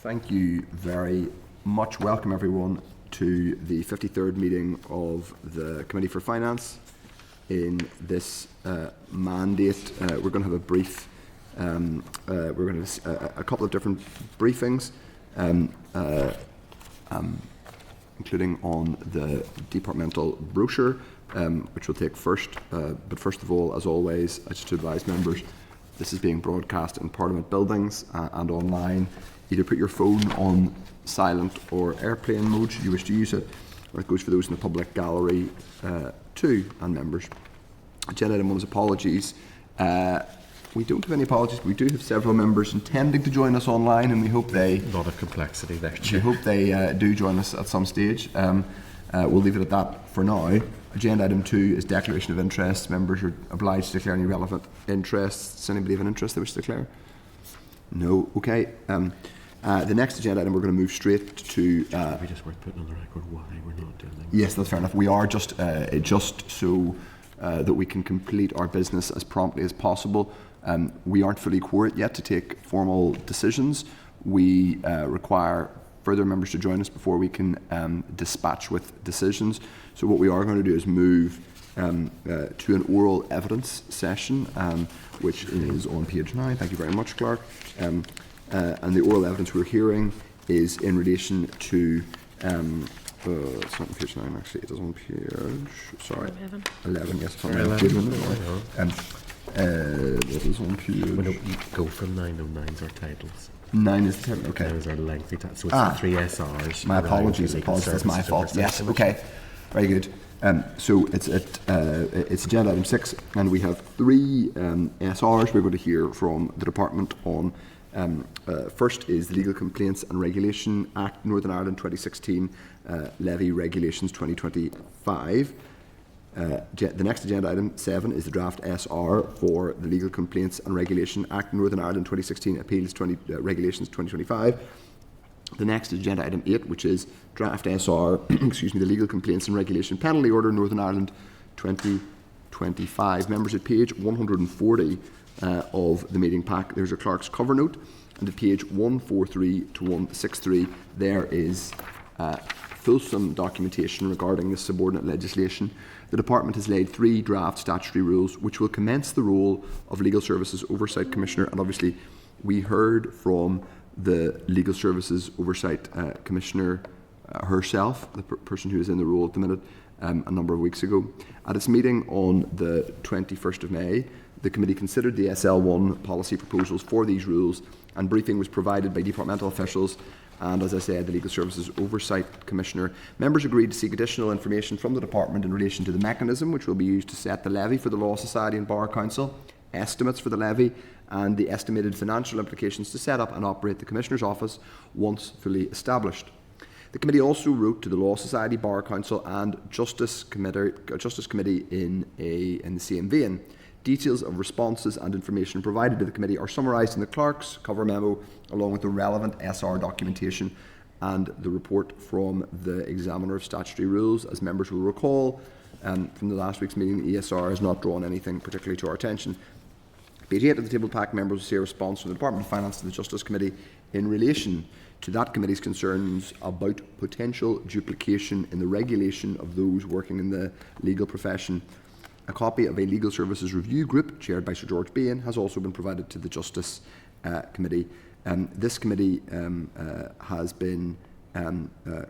Thank you very much. Welcome everyone to the 53rd meeting of the Committee for Finance. In this mandate, we're going to have a brief, we're going to have a couple of different briefings, including on the departmental brochure, which we'll take first. But first of all, as always, I just advise members, this is being broadcast in Parliament buildings and online. Either put your phone on silent or airplane mode should you wish to use it, or it goes for those in the public gallery too, and members. Agenda item 1 is apologies. We don't have any apologies, but we do have several members intending to join us online, and we hope they... A lot of complexity there, Chair. We hope they do join us at some stage. We'll leave it at that for now. Agenda item 2 is declaration of interest. Members are obliged to declare any relevant interests. Does anybody have an interest they wish to declare? No. Okay. The next agenda item, we're going to move straight to... Maybe just worth putting on the record why we're not doing that. Yes, that's fair enough. We are just so that we can complete our business as promptly as possible. We aren't fully quorate yet to take formal decisions. We require further members to join us before we can dispatch with decisions. So what we are going to do is move to an oral evidence session, which is on page 9. Thank you very much, Clark. And the oral evidence we're hearing is in relation to it's not on page 9 actually, it is on page 11, yes, it's on page 1. What is on page? Well, no, you go from 9, no, 9's our titles. 9 is the title, okay. 9 is our lengthy title, so it's the 3 SRs. My apologies, that's my fault. Yes, okay, very good. So it's agenda item 6, and we have 3 SRs we're going to hear from the department on. First is the Legal Complaints and Regulation Act Northern Ireland 2016 Levy Regulations 2025. The next agenda item 7 is the draft SR for the Legal Complaints and Regulation Act Northern Ireland 2016 Appeals Regulations 2025. The next agenda item 8, which is draft SR, excuse me, the Legal Complaints and Regulation Penalty Order Northern Ireland 2025. Members, at page 140 of the meeting pack, there's a clerk's cover note, and at page 143 to 163 there is fulsome documentation regarding this subordinate legislation. The Department has laid 3 draft statutory rules which will commence the role of Legal Services Oversight Commissioner, and obviously we heard from the Legal Services Oversight Commissioner herself, the person who is in the role at the minute, a number of weeks ago. At its meeting on the 21st of May, the committee considered the SL1 policy proposals for these rules, and briefing was provided by departmental officials and, as I said, the Legal Services Oversight Commissioner. Members agreed to seek additional information from the department in relation to the mechanism which will be used to set the levy for the Law Society and Bar Council, estimates for the levy, and the estimated financial implications to set up and operate the Commissioner's office once fully established. The committee also wrote to the Law Society, Bar Council and Justice Committee in the same vein. Details of responses and information provided to the committee are summarised in the clerk's cover memo, along with the relevant SR documentation and the report from the Examiner of Statutory Rules. As members will recall from the last week's meeting, the ESR has not drawn anything particularly to our attention. Page 8 of the table pack, members will see a response from the Department of Finance to the Justice Committee in relation to that committee's concerns about potential duplication in the regulation of those working in the legal profession. A copy of a Legal Services Review Group, chaired by Sir George Bain, has also been provided to the Justice Committee. This committee has been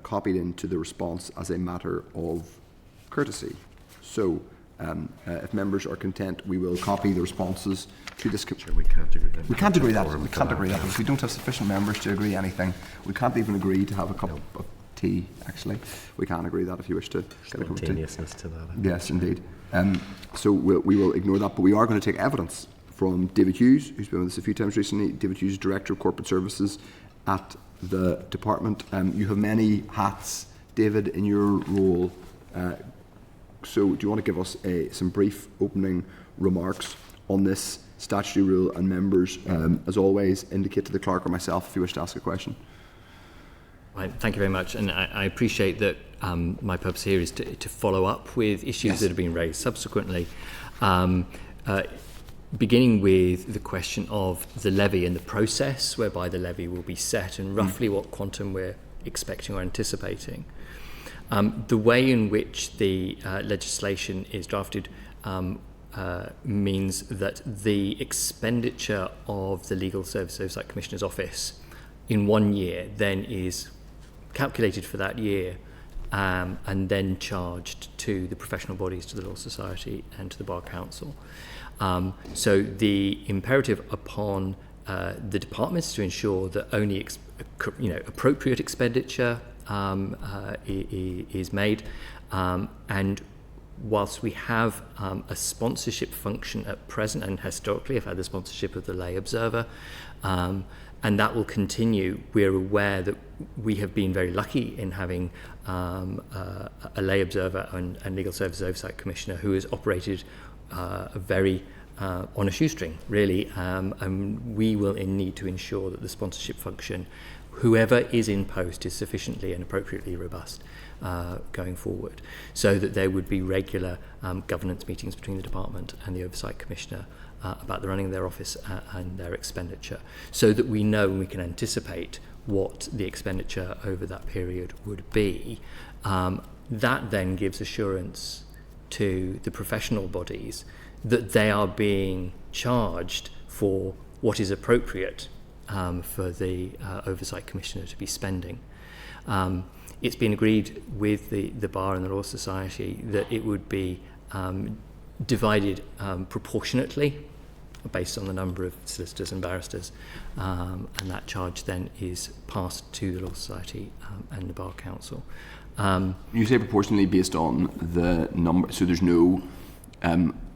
copied into the response as a matter of courtesy. So, if members are content, we will copy the responses to this committee. We can't agree that. We can't agree that. We can't agree that. If we don't have sufficient members to agree anything, we can't even agree to have a cup of tea, actually. We can't agree that if you wish to get a cup of tea. Spontaneousness to that. Yes, indeed. So we will ignore that, but we are going to take evidence from David Hughes, who's been with us a few times recently. David Hughes is Director of Corporate Services at the department. You have many hats, David, in your role. So do you want to give us some brief opening remarks on this statutory rule? And members, as always, indicate to the clerk or myself if you wish to ask a question. Right, thank you very much, and I appreciate that my purpose here is to follow up with issues that have been raised subsequently. beginning with the question of the levy and the process whereby the levy will be set and roughly what quantum we're expecting or anticipating. The way in which the legislation is drafted means that the expenditure of the Legal Service Oversight Commissioner's Office in 1 year then is calculated for that year and then charged to the professional bodies, to the Law Society and to the Bar Council. So the imperative upon the departments to ensure that only appropriate expenditure is made, and whilst we have a sponsorship function at present, and historically have had the sponsorship of the Lay Observer, and that will continue, we're aware that we have been very lucky in having a Lay Observer and Legal Services Oversight Commissioner who has operated very on a shoestring, really, and we will need to ensure that the sponsorship function, whoever is in post, is sufficiently and appropriately robust going forward, so that there would be regular governance meetings between the department and the Oversight Commissioner about the running of their office and their expenditure, so that we know and we can anticipate what the expenditure over that period would be. That then gives assurance to the professional bodies that they are being charged for what is appropriate for the Oversight Commissioner to be spending. It's been agreed with the Bar and the Law Society that it would be divided proportionately based on the number of solicitors and barristers, and that charge then is passed to the Law Society and the Bar Council. You say proportionally based on the number, so there's no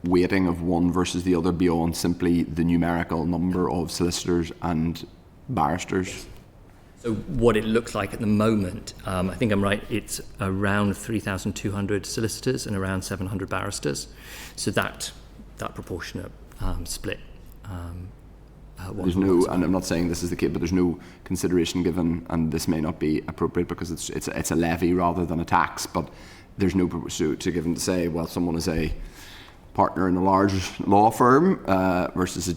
weighting of one versus the other beyond simply the numerical number of solicitors and barristers? So what it looks like at the moment, I think I'm right, it's around 3,200 solicitors and around 700 barristers. So that proportionate split. There's no, and I'm not saying this is the case, but there's no consideration given, and this may not be appropriate because it's a levy rather than a tax, but there's no so to given to say, well, someone is a partner in a large law firm versus a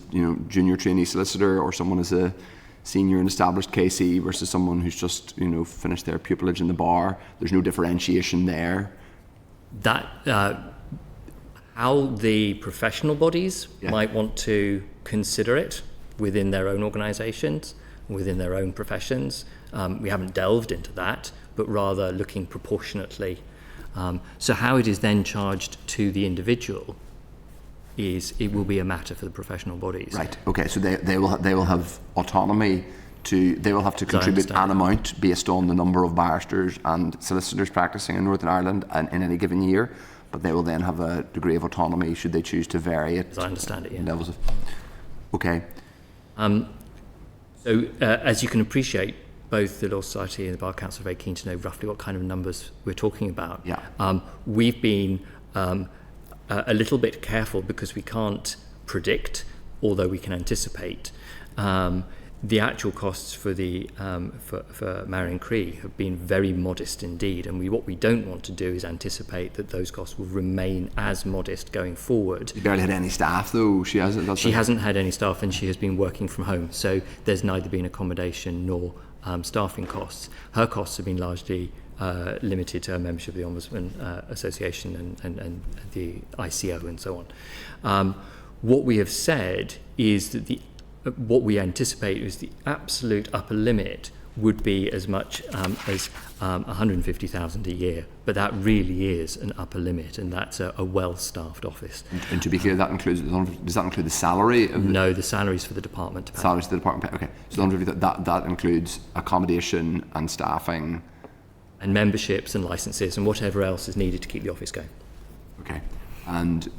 junior trainee solicitor, or someone is a senior and established KC versus someone who's just finished their pupillage in the bar. There's no differentiation there. That how the professional bodies might want to consider it within their own organisations, within their own professions. We haven't delved into that, but rather looking proportionately. So how it is then charged to the individual it will be a matter for the professional bodies. Right. Okay. So they will have autonomy they will have to contribute an amount based on the number of barristers and solicitors practicing in Northern Ireland and in any given year, but they will then have a degree of autonomy should they choose to vary it. As I understand it, yeah. Levels of. Okay. So as you can appreciate, both the Law Society and the Bar Council are very keen to know roughly what kind of numbers we're talking about. Yeah. We've been a little bit careful because we can't predict, although we can anticipate. The actual costs for the for Marion Cree have been very modest indeed, and what we don't want to do is anticipate that those costs will remain as modest going forward. She barely had any staff, though. She hasn't had any staff, and she has been working from home, so there's neither been accommodation nor staffing costs. Her costs have been largely limited to her membership of the Ombudsman Association and the ICO and so on. What we have said is that what we anticipate is the absolute upper limit would be as much as 150,000 a year, but that really is an upper limit, and that's a well-staffed office. And to be clear, does that include the salary? No, the salaries for the department to pay. Salaries to the department pay. Okay, so that includes accommodation and staffing, and memberships and licenses and whatever else is needed to keep the office going. Okay, and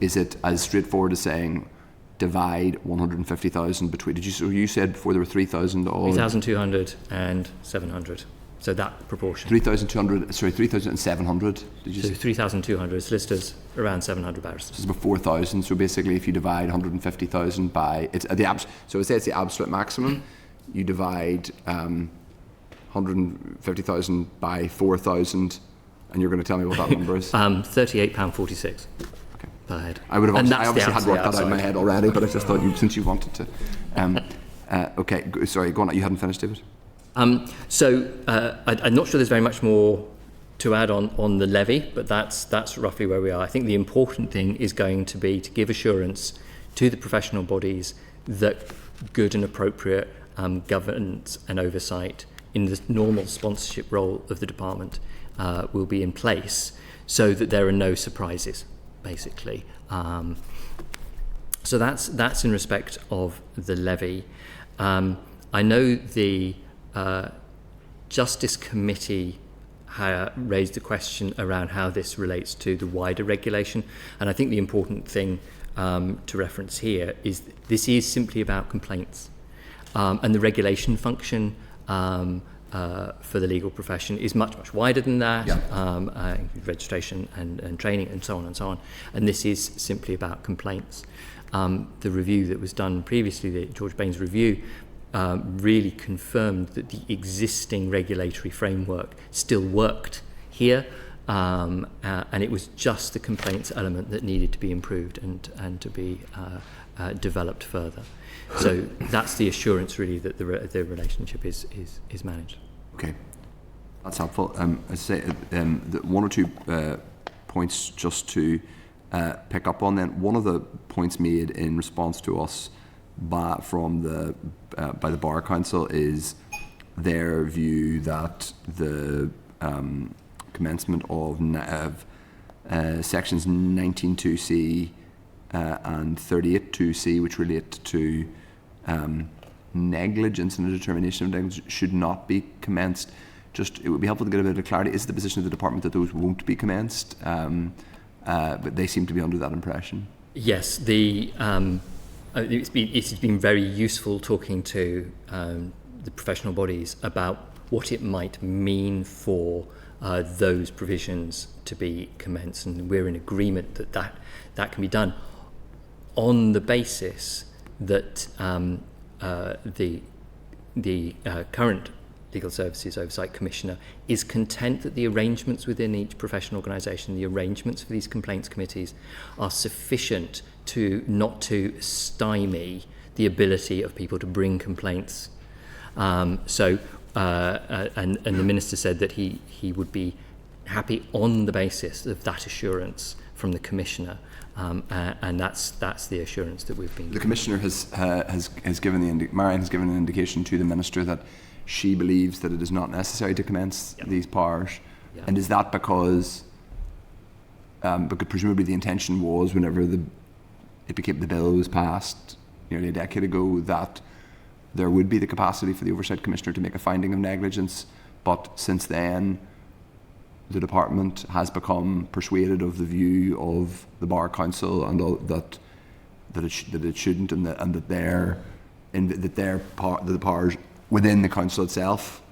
is it as straightforward as saying divide 150,000 between? You said before there were 3,000 3,200 and 700. So that proportion. 3,700. Did you say? 3,200 solicitors, around 700 barristers. This is about 4,000. So basically, if you divide 150,000 by so I say it's the absolute maximum. You divide 150,000 by 4,000, and you're going to tell me what that number is. £38.46. Okay. per head. I would have And obviously, that's I obviously the had worked that out in my outside. head already, but I just thought since you wanted to. Okay, sorry, go on. You hadn't finished, David. I'm not sure there's very much more to add on the levy, but that's roughly where we are. I think the important thing is going to be to give assurance to the professional bodies that good and appropriate governance and oversight in the normal sponsorship role of the department will be in place, so that there are no surprises, basically. So that's in respect of the levy. I know the Justice Committee raised a question around how this relates to the wider regulation, and I think the important thing to reference here is this is simply about complaints, and the regulation function for the legal profession is much wider than that. Yeah. Registration and training and so on, and this is simply about complaints. The review that was done previously, the George Baines review, really confirmed that the existing regulatory framework still worked here, and it was just the complaints element that needed to be improved and to be developed further. So that's the assurance, really, that the relationship is managed. Okay, that's helpful. I say the one or two points just to pick up on. Then one of the points made in response to us by the Bar Council is their view that the commencement of sections 19.2c and 38.2c, which relate to negligence and the determination of negligence, should not be commenced. Just, it would be helpful to get a bit of clarity. Is it the position of the department that those won't be commenced? But they seem to be under that impression. Yes, it's been very useful talking to the professional bodies about what it might mean for those provisions to be commenced, and we're in agreement that can be done on the basis that the current Legal Services Oversight Commissioner is content that the arrangements within each professional organisation, the arrangements for these complaints committees, are sufficient to not to stymie the ability of people to bring complaints. And the Minister said that he would be happy on the basis of that assurance from the Commissioner, and that's the assurance that we've been. The Commissioner has given Marion has given an indication to the Minister that she believes that it is not necessary to commence these powers. Yep. And is that because presumably the intention was, whenever the bill was passed nearly a decade ago, that there would be the capacity for the Oversight Commissioner to make a finding of negligence, but since then the department has become persuaded of the view of the Bar Council and that it shouldn't, and that the powers within the council itself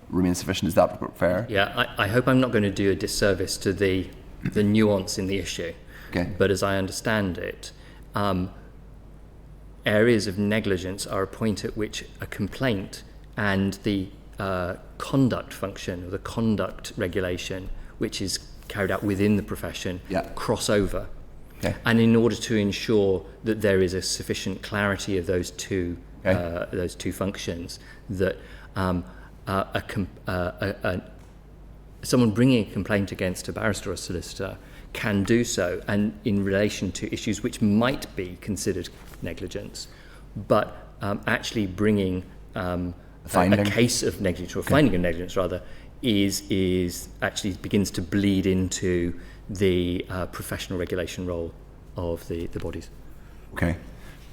remain sufficient. Is that fair? Yeah, I hope I'm not going to do a disservice to the nuance in the issue. Okay. But as I understand it, areas of negligence are a point at which a complaint and the conduct function, or the conduct regulation, which is carried out within the profession, cross over. Okay. And in order to ensure that there is a sufficient clarity of those two functions, that someone bringing a complaint against a barrister or a solicitor can do so, and in relation to issues which might be considered negligence, but actually bringing a case of negligence, or a finding of negligence rather, is actually begins to bleed into the professional regulation role of the bodies. Okay.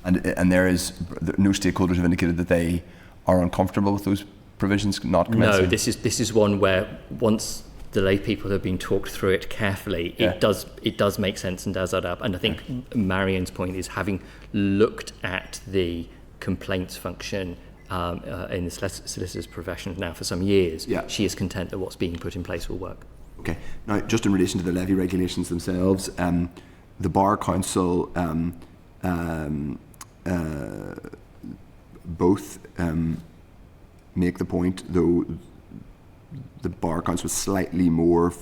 And there is no stakeholders have indicated that they are uncomfortable with those provisions not commencing? No, this is one where once the lay people have been talked through it carefully, it does make sense and does add up. And I think Marion's point is, having looked at the complaints function in the solicitor's profession now for some years, she is content that what's being put in place will work. Okay. Now, just in relation to the levy regulations themselves, the Bar Council both make the point, though the Bar Council with slightly more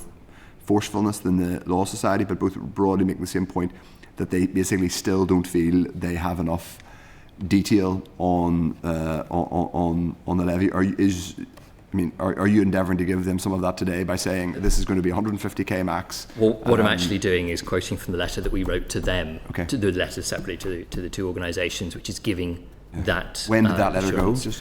forcefulness than the Law Society, but both broadly making the same point, that they basically still don't feel they have enough detail on the levy? Are you endeavouring to give them some of that today by saying this is going to be 150k max? Well, what I'm actually doing is quoting from the letter that we wrote to them, Okay. to the letter separately to the two organisations, which is giving that. When did that letter go? assurance. Just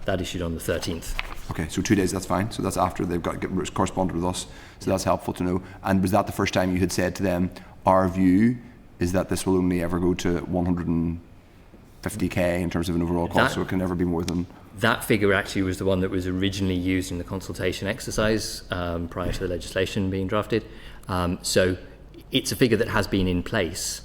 That issued on the 13th. Okay, so 2 days, that's fine. So that's after they've got corresponded with us. So that's helpful to know. And was that the first time you had said to them, our view is that this will only ever go to 150k in terms of an overall cost, so it can never be more than... That figure actually was the one that was originally used in the consultation exercise prior to the legislation being drafted. So it's a figure that has been in place.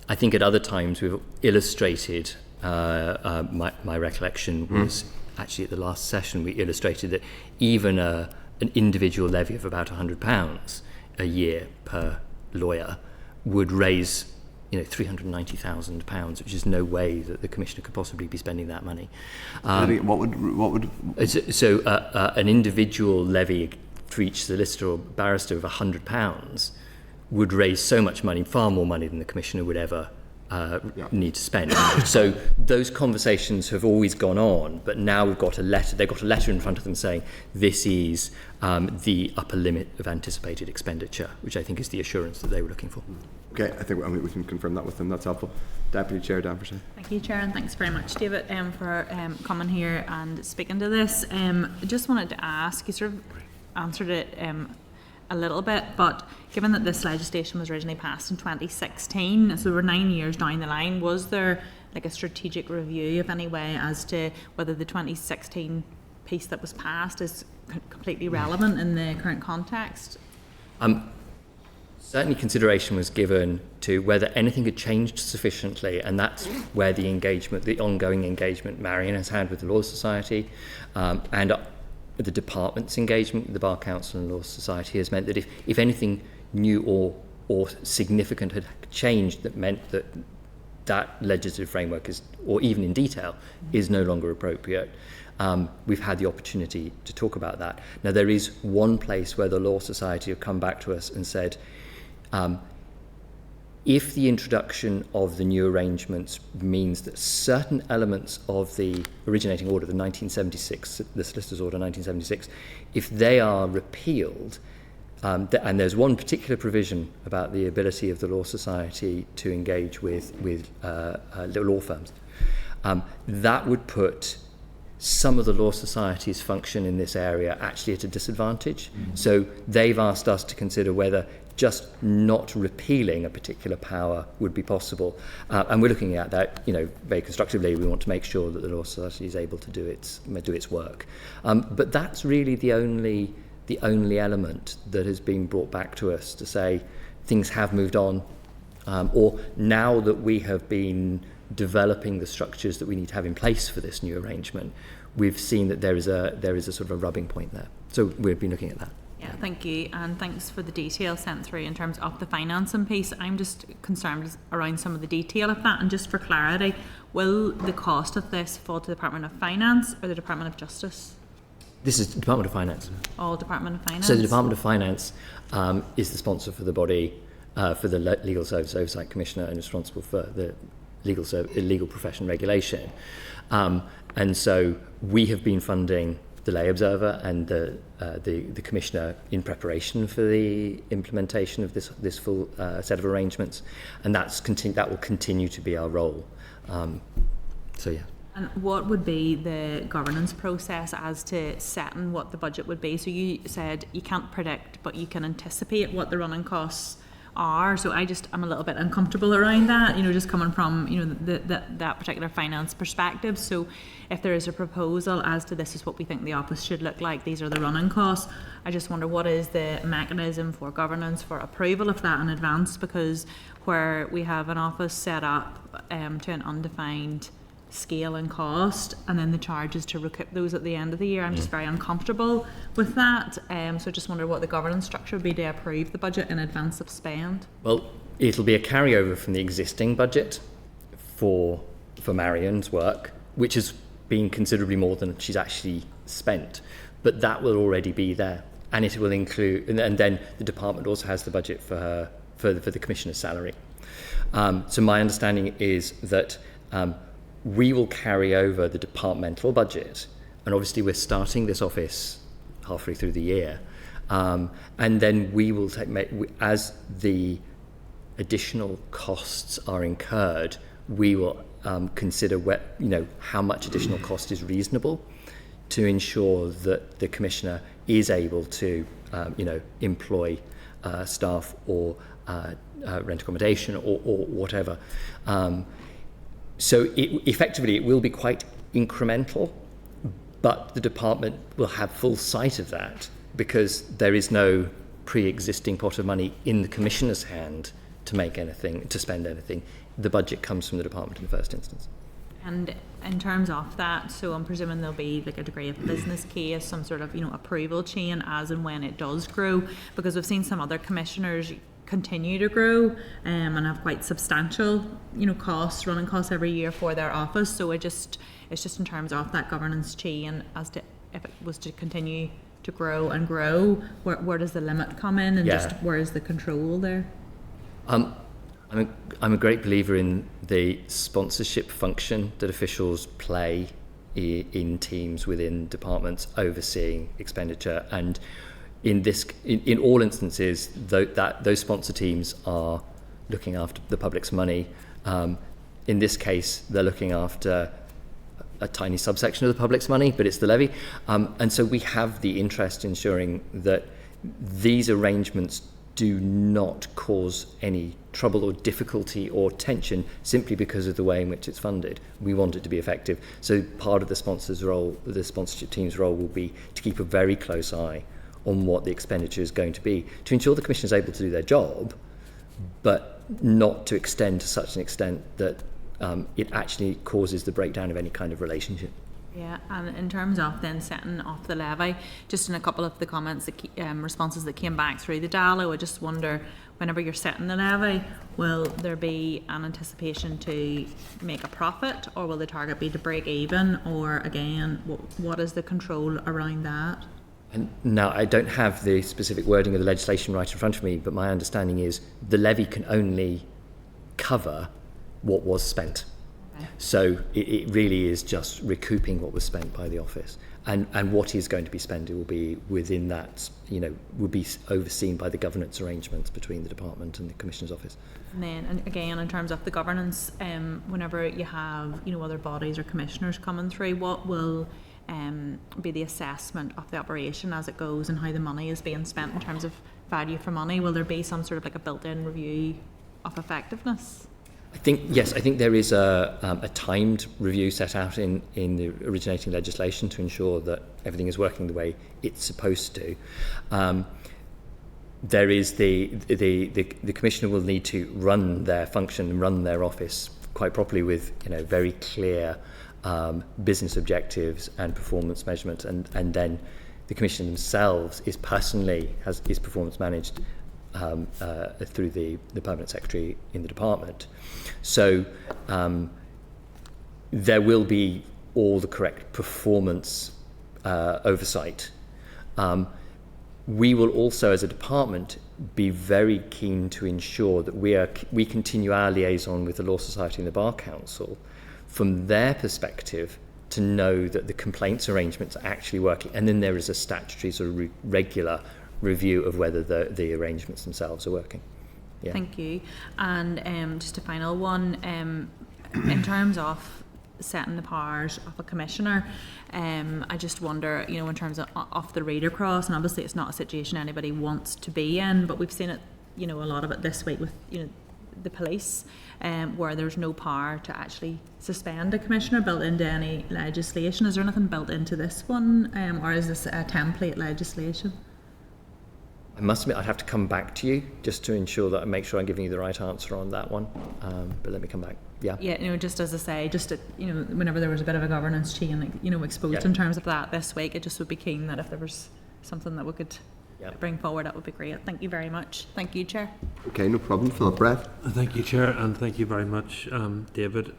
I think at other times we've illustrated, my recollection was actually at the last session, we illustrated that even an individual levy of about £100 a year per lawyer would raise £390,000, which is no way that the Commissioner could possibly be spending that money. what would... So an individual levy for each solicitor or barrister of £100 would raise so much money, far more money than the Commissioner would ever need to spend. So those conversations have always gone on, but now we've got a letter. They've got a letter in front of them saying this is the upper limit of anticipated expenditure, which I think is the assurance that they were looking for. Okay, I think we can confirm that with them. That's helpful. Deputy Chair Dan Forsyth. Thank you, Chair, and thanks very much, David, for coming here and speaking to this. I just wanted to ask, you sort of answered it a little bit, but given that this legislation was originally passed in 2016, so we're 9 years down the line, was there like a strategic review of any way as to whether the 2016 piece that was passed is completely relevant in the current context? Certainly consideration was given to whether anything had changed sufficiently, and that's where the engagement, the ongoing engagement Marion has had with the Law Society, and the department's engagement with the Bar Council and Law Society has meant that if anything new or significant had changed, that meant that that legislative framework is, or even in detail, is no longer appropriate. We've had the opportunity to talk about that. Now, there is one place where the Law Society have come back to us and said, if the introduction of the new arrangements means that certain elements of the originating order, the 1976, the Solicitors Order 1976, if they are repealed, and there's one particular provision about the ability of the Law Society to engage with law firms, that would put some of the Law Society's function in this area actually at a disadvantage. So they've asked us to consider whether just not repealing a particular power would be possible. And we're looking at that, very constructively. We want to make sure that the Law Society is able to do its work. But that's really the only element that has been brought back to us to say things have moved on, or now that we have been developing the structures that we need to have in place for this new arrangement, we've seen that there is a sort of a rubbing point there. So we've been looking at that. Yeah, thank you, and thanks for the detail sent through in terms of the financing piece. I'm just concerned around some of the detail of that, and just for clarity, will the cost of this fall to the Department of Finance or the Department of Justice? This is the Department of Finance. All Department of Finance? So the Department of Finance is the sponsor for the body, for the Legal Service Oversight Commissioner, and responsible for the legal profession regulation. And so we have been funding the Lay Observer and the Commissioner in preparation for the implementation of this full set of arrangements, and that will continue to be our role. So yeah. And what would be the governance process as to setting what the budget would be? So you said you can't predict, but you can anticipate what the running costs are. So I'm a little bit uncomfortable around that, just coming from, that particular finance perspective. So if there is a proposal as to this is what we think the office should look like, these are the running costs, I just wonder what is the mechanism for governance for approval of that in advance, because where we have an office set up to an undefined scale and cost, and then the charges to recoup those at the end of the year, I'm just very uncomfortable with that. So just wonder what the governance structure would be to approve the budget in advance of spend. Well, it'll be a carryover from the existing budget for Marion's work, which has been considerably more than she's actually spent, but that will already be there, and it will include, and then the department also has the budget for the Commissioner's salary. So my understanding is that we will carry over the departmental budget, and obviously we're starting this office halfway through the year, and then we will as the additional costs are incurred, we will consider how much additional cost is reasonable to ensure that the Commissioner is able to employ staff or rent accommodation or whatever. So effectively it will be quite incremental, but the department will have full sight of that because there is no pre-existing pot of money in the Commissioner's hand to spend anything. The budget comes from the department in the first instance. And in terms of that, so I'm presuming there'll be like a degree of business case, some sort of approval chain as and when it does grow, because we've seen some other commissioners continue to grow and have quite substantial costs, running costs every year for their office. So it's just in terms of that governance chain as to if it was to continue to grow and grow, where does the limit come in, and just where is the control there? I'm a great believer in the sponsorship function that officials play in teams within departments overseeing expenditure, and in all instances those sponsor teams are looking after the public's money. In this case, they're looking after a tiny subsection of the public's money, but it's the levy, and so we have the interest in ensuring that these arrangements do not cause any trouble or difficulty or tension simply because of the way in which it's funded. We want it to be effective. So part of the sponsor's role, the sponsorship team's role, will be to keep a very close eye on what the expenditure is going to be, to ensure the Commission is able to do their job, but not to extend to such an extent that it actually causes the breakdown of any kind of relationship. Yeah, and in terms of then setting off the levy, just in a couple of the comments, responses that came back through the DALO, I just wonder, whenever you're setting the levy, will there be an anticipation to make a profit, or will the target be to break even, or again, what is the control around that? And now, I don't have the specific wording of the legislation right in front of me, but my understanding is the levy can only cover what was spent. So it really is just recouping what was spent by the office, and what is going to be spent will be within that, will be overseen by the governance arrangements between the department and the Commissioner's office. And then, and again, in terms of the governance, whenever you have other bodies or commissioners coming through, what will be the assessment of the operation as it goes and how the money is being spent in terms of value for money? Will there be some sort of like a built-in review of effectiveness? I think there is a timed review set out in the originating legislation to ensure that everything is working the way it's supposed to. There is the Commissioner will need to run their function and run their office quite properly with very clear business objectives and performance measurement, and then the Commissioner themselves is performance managed through the Permanent Secretary in the department. So there will be all the correct performance oversight. We will also, as a department, be very keen to ensure that we continue our liaison with the Law Society and the Bar Council from their perspective to know that the complaints arrangements are actually working, and then there is a statutory sort of regular review of whether the arrangements themselves are working. Yeah. Thank you. And just a final one, in terms of setting the powers of a commissioner, I just wonder, in terms of the reader cross, and obviously it's not a situation anybody wants to be in, but we've seen it, a lot of it this week with, the police, where there's no power to actually suspend a commissioner built into any legislation. Is there anything built into this one, or is this a template legislation? I must admit, I'd have to come back to you just to ensure that I make sure I'm giving you the right answer on that one. But let me come back. Yeah. Yeah, just as I say, just to, whenever there was a bit of a governance chain, exposed in terms of that this week, it just would be keen that if there was something that we could bring forward, that would be great. Thank you very much. Thank you, Chair. Okay, no problem. Philip Brett. Thank you, Chair, and thank you very much, David.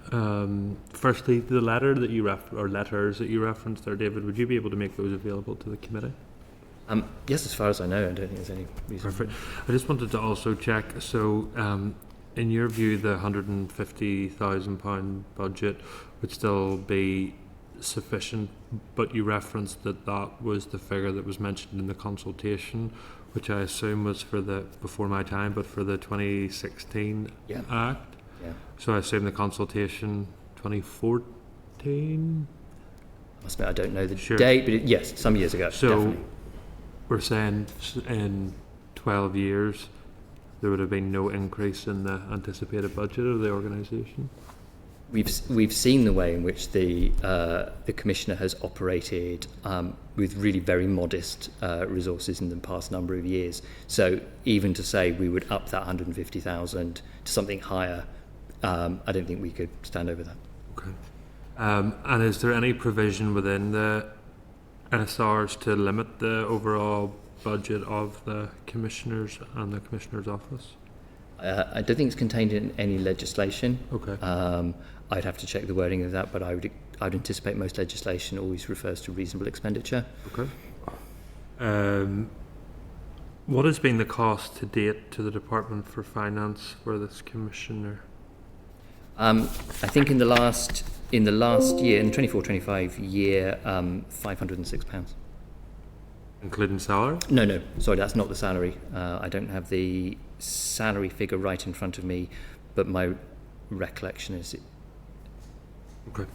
Firstly, the letters that you referenced there, David, would you be able to make those available to the committee? Yes, as far as I know, I don't think there's any reason. Perfect. I just wanted to also check, so in your view, the £150,000 budget would still be sufficient, but you referenced that that was the figure that was mentioned in the consultation, which I assume was for the, before my time, but for the 2016 Yeah. Act. Yeah. So I assume the consultation 2014? Must admit, I don't know the Sure. date, but yes, some years ago, So definitely. we're saying in 12 years there would have been no increase in the anticipated budget of the organisation? We've seen the way in which the commissioner has operated with really very modest resources in the past number of years. So even to say we would up that 150,000 to something higher, I don't think we could stand over that. Okay. And is there any provision within the NSRs to limit the overall budget of the commissioners and the commissioner's office? I don't think it's contained in any legislation. Okay. I'd have to check the wording of that, but I'd anticipate most legislation always refers to reasonable expenditure. Okay. What has been the cost to date to the Department for Finance for this commissioner? I think in the last year, in the 24-25 year, £506. Including salary? No, sorry, that's not the salary. I don't have the salary figure right in front of me, but my recollection is. Okay.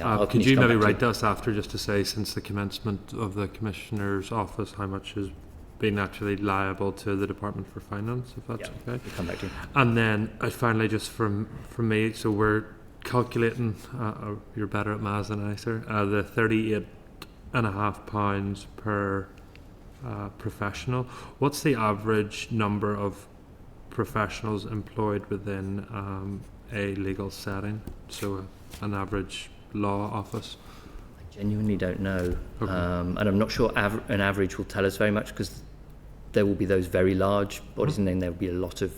I'll Could need to you come maybe back to write to us after just to say, since the commencement of the Commissioner's office, how much has been actually liable to the Department for Finance, if that's Yeah. okay? We'll come back to you. And then finally, just from me, so we're calculating, you're better at maths than I, sir, the £38.50 per professional. What's the average number of professionals employed within a legal setting? So an average law office? I genuinely don't know. Okay. And I'm not sure an average will tell us very much, because there will be those very large bodies and then there will be a lot of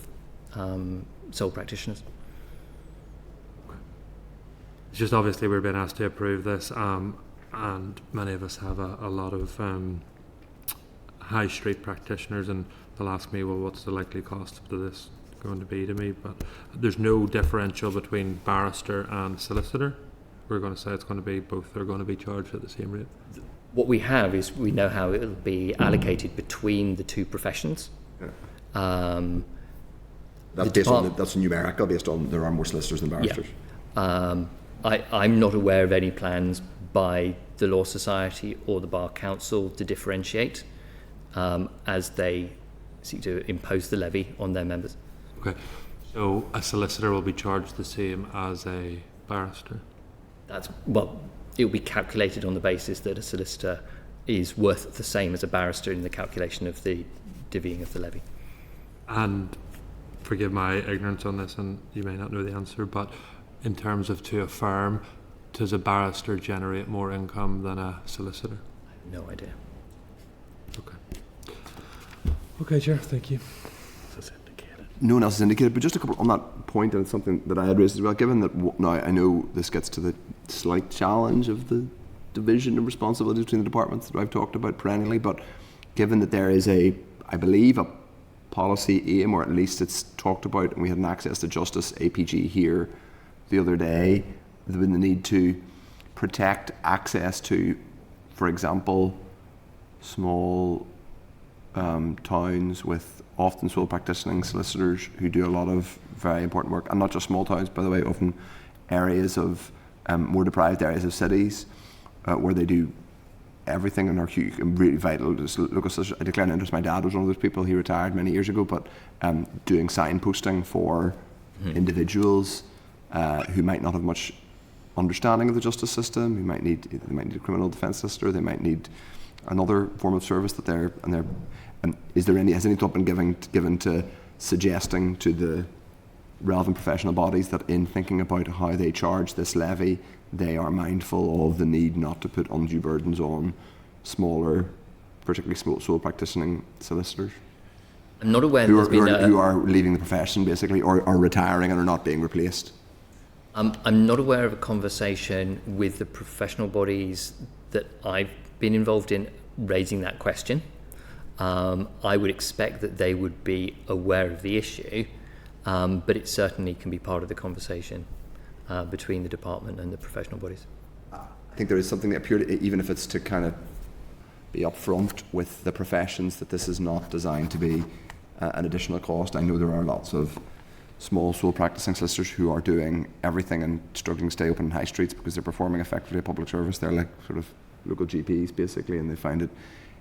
sole practitioners. It's just obviously we're being asked to approve this, and many of us have a lot of high street practitioners, and they'll ask me, well, what's the likely cost of this going to be to me? But there's no differential between barrister and solicitor. We're going to say it's going to be both are going to be charged at the same rate. What we have is we know how it will be allocated between the two professions. That's based on that's numerical, based on there are more solicitors than barristers. I'm not aware of any plans by the Law Society or the Bar Council to differentiate as they seek to impose the levy on their members. Okay, so a solicitor will be charged the same as a barrister? It will be calculated on the basis that a solicitor is worth the same as a barrister in the calculation of the divvying of the levy. And forgive my ignorance on this, and you may not know the answer, but in terms of to a firm, does a barrister generate more income than a solicitor? I have no idea. Okay. Okay, Chair, thank you. No one else has indicated, but just a couple on that point, and it's something that I had raised as well, given that now I know this gets to the slight challenge of the division of responsibilities between the departments that I've talked about perennially, but given that there is I believe, a policy aim, or at least it's talked about, and we had an Access to Justice APG here the other day, the need to protect access to, for example, small towns with often sole practicing solicitors who do a lot of very important work, and not just small towns, by the way, often areas of more deprived areas of cities where they do everything and are really vital. Just local solicitors. I declare an interest. My dad was one of those people. He retired many years ago, but doing signposting for individuals who might not have much understanding of the justice system, they might need a criminal defence solicitor, they might need another form of service that they're. Has any thought been given to suggesting to the relevant professional bodies that in thinking about how they charge this levy, they are mindful of the need not to put undue burdens on smaller, particularly sole practicing solicitors? I'm not aware who are leaving the profession basically, or are retiring and are not being replaced. I'm not aware of a conversation with the professional bodies that I've been involved in raising that question. I would expect that they would be aware of the issue, but it certainly can be part of the conversation between the department and the professional bodies. I think there is something that appeared, even if it's to kind of be upfront with the professions, that this is not designed to be an additional cost. I know there are lots of small sole practicing solicitors who are doing everything and struggling to stay open in high streets because they're performing effectively a public service. They're like sort of local GPs basically, and they find it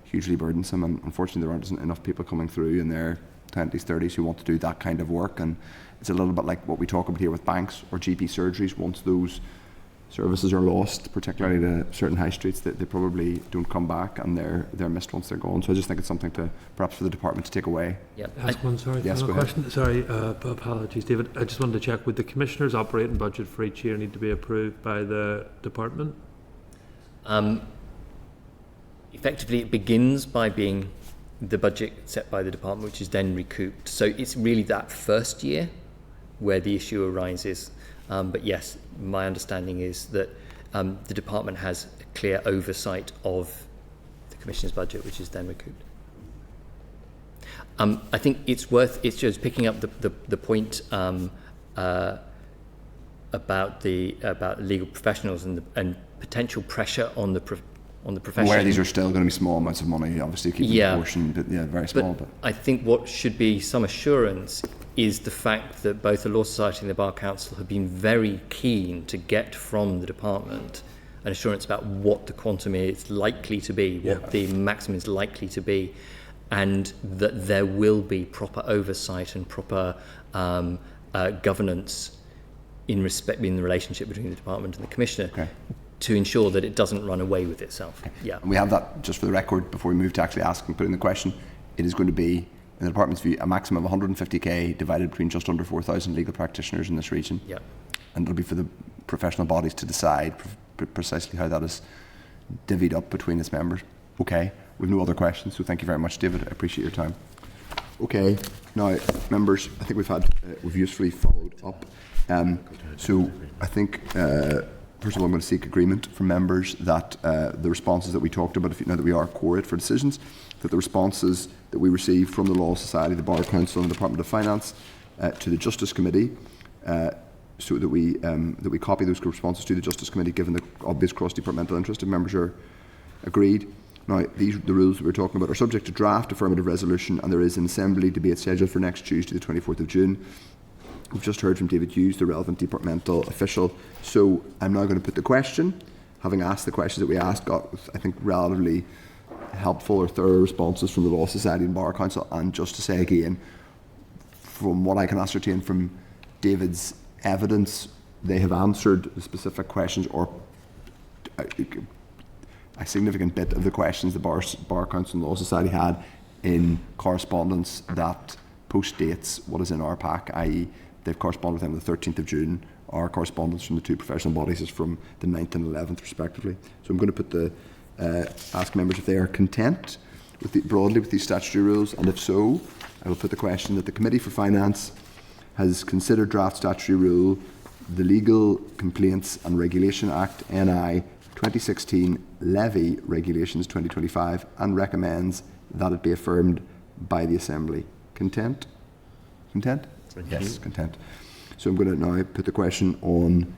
hugely burdensome, and unfortunately there aren't enough people coming through in their 20s, 30s who want to do that kind of work. And it's a little bit like what we talk about here with banks or GP surgeries. Once those services are lost, particularly to certain high streets, they probably don't come back, and they're missed once they're gone. So I just think it's something to perhaps for the department to take away. Yeah. Ask one, sorry, Yes, final go ahead. question. Sorry, apologies, David. I just wanted to check, would the Commissioner's operating budget for each year need to be approved by the department? Effectively, it begins by being the budget set by the department, which is then recouped. So it's really that first year where the issue arises. But yes, my understanding is that the department has a clear oversight of the Commissioner's budget, which is then recouped. I think it's just picking up the point about legal professionals and potential pressure on the profession. Where these are still going to be small amounts of money, obviously keeping the portion, but very small. But I think what should be some assurance is the fact that both the Law Society and the Bar Council have been very keen to get from the department an assurance about what the quantum is likely to be, what the maximum is likely to be, and that there will be proper oversight and proper governance in the relationship between the department and the Commissioner. Okay. To ensure that it doesn't run away with itself. Yeah. And we have that, just for the record, before we move to actually asking, putting the question, it is going to be, in the department's view, a maximum of 150k divided between just under 4,000 legal practitioners in this region. Yeah. And it'll be for the professional bodies to decide precisely how that is divvied up between its members. Okay, we've no other questions, so thank you very much, David. I appreciate your time. Okay, now, members, I think we've usefully followed up. So I think, first of all, I'm going to seek agreement from members that the responses that we talked about, now that we are quorate for decisions, that the responses that we received from the Law Society, the Bar Council and the Department of Finance to the Justice Committee, so that we copy those responses to the Justice Committee, given the obvious cross-departmental interest, if members are agreed. Now, the rules that we're talking about are subject to draft affirmative resolution, and there is an Assembly debate scheduled for next Tuesday, the 24th of June. We've just heard from David Hughes, the relevant departmental official. So I'm now going to put the question. Having asked the questions that we asked, got, I think, relatively helpful or thorough responses from the Law Society and Bar Council. And just to say again, from what I can ascertain from David's evidence, they have answered the specific questions, or a significant bit of the questions the Bar Council and Law Society had in correspondence that post-dates what is in our pack, i.e. they've corresponded with them on the 13th of June. Our correspondence from the two professional bodies is from the 9th and 11th respectively. So I'm going to put ask members if they are content broadly with these statutory rules, and if so, I will put the question that the Committee for Finance has considered draft statutory rule, the Legal Complaints and Regulation Act, NI 2016 Levy Regulations 2025, and recommends that it be affirmed by the Assembly. Content? Content? Yes, content. So I'm going to now put the question on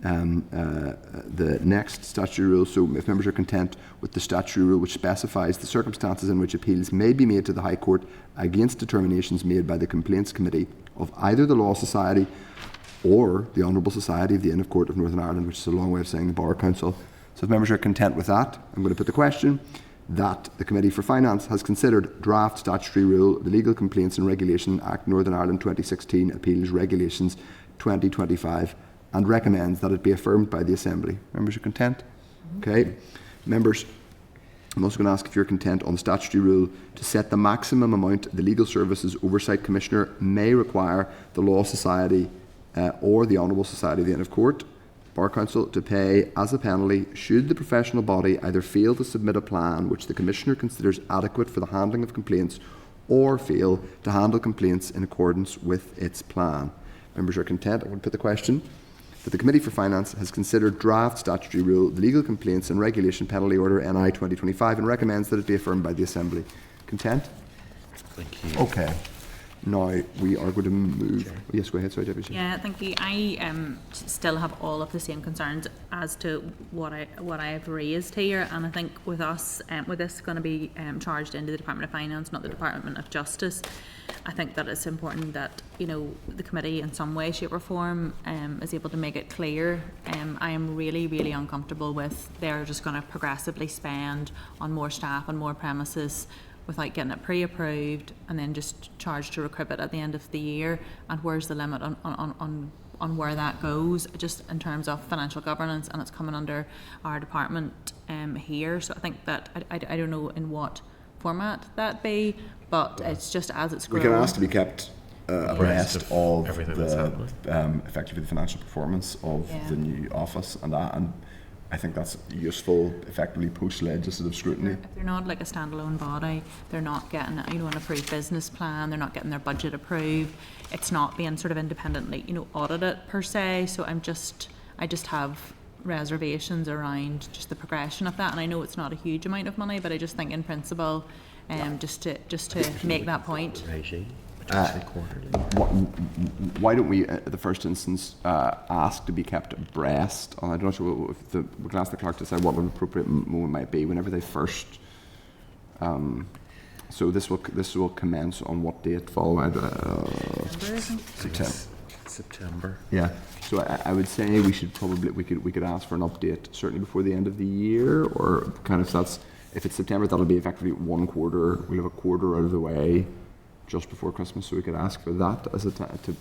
the next statutory rule. So if members are content with the statutory rule which specifies the circumstances in which appeals may be made to the High Court against determinations made by the Complaints Committee of either the Law Society or the Honourable Society of the Inn of Court of Northern Ireland, which is a long way of saying the Bar Council. So if members are content with that, I'm going to put the question that the Committee for Finance has considered draft statutory rule, the Legal Complaints and Regulation Act Northern Ireland 2016 Appeals Regulations 2025, and recommends that it be affirmed by the Assembly. Members are content? Okay. Members, I'm also going to ask if you're content on the statutory rule to set the maximum amount the Legal Services Oversight Commissioner may require the Law Society or the Honourable Society of the Inn of Court, Bar Council, to pay as a penalty should the professional body either fail to submit a plan which the Commissioner considers adequate for the handling of complaints or fail to handle complaints in accordance with its plan. Members are content? I would put the question that the Committee for Finance has considered draft statutory rule, the Legal Complaints and Regulation Penalty Order NI 2025, and recommends that it be affirmed by the Assembly. Content? Thank you. Okay. Now we are going to move. Yes, go ahead. Sorry, Deputy Chair. Yeah, thank you. I still have all of the same concerns as to what I have raised here, and I think with us, with this going to be charged into the Department of Finance, not the Department of Justice, I think that it's important that, you know, the committee in some way, shape or form is able to make it clear. I am really, really uncomfortable with they're just going to progressively spend on more staff and more premises without getting it pre-approved and then just charged to recruit it at the end of the year. And where's the limit on where that goes, just in terms of financial governance, and it's coming under our department here. So I think that I don't know in what format that be, but it's just as it's We growing. can ask to be kept abreast of everything that's effectively the financial performance of Yeah. the new office and that, and I think that's useful, effectively post-legislative scrutiny. If they're not like a standalone body, they're not getting, you know, an approved business plan, they're not getting their budget approved, it's not being sort of independently, you know, audited per se. So I just have reservations around just the progression of that, and I know it's not a huge amount of money, but I just think in principle, just to make that point. Regime, potentially quarterly. Why don't we, at the first instance, ask to be kept abreast? I'm not sure if we can ask the clerk to decide what an appropriate moment might be whenever they first. So this will commence on what date? Following September. September. Yeah. So I would say we could ask for an update certainly before the end of the year, or kind of if it's September, that'll be effectively 1 quarter. We'll have a quarter out of the way just before Christmas, so we could ask for that as a time to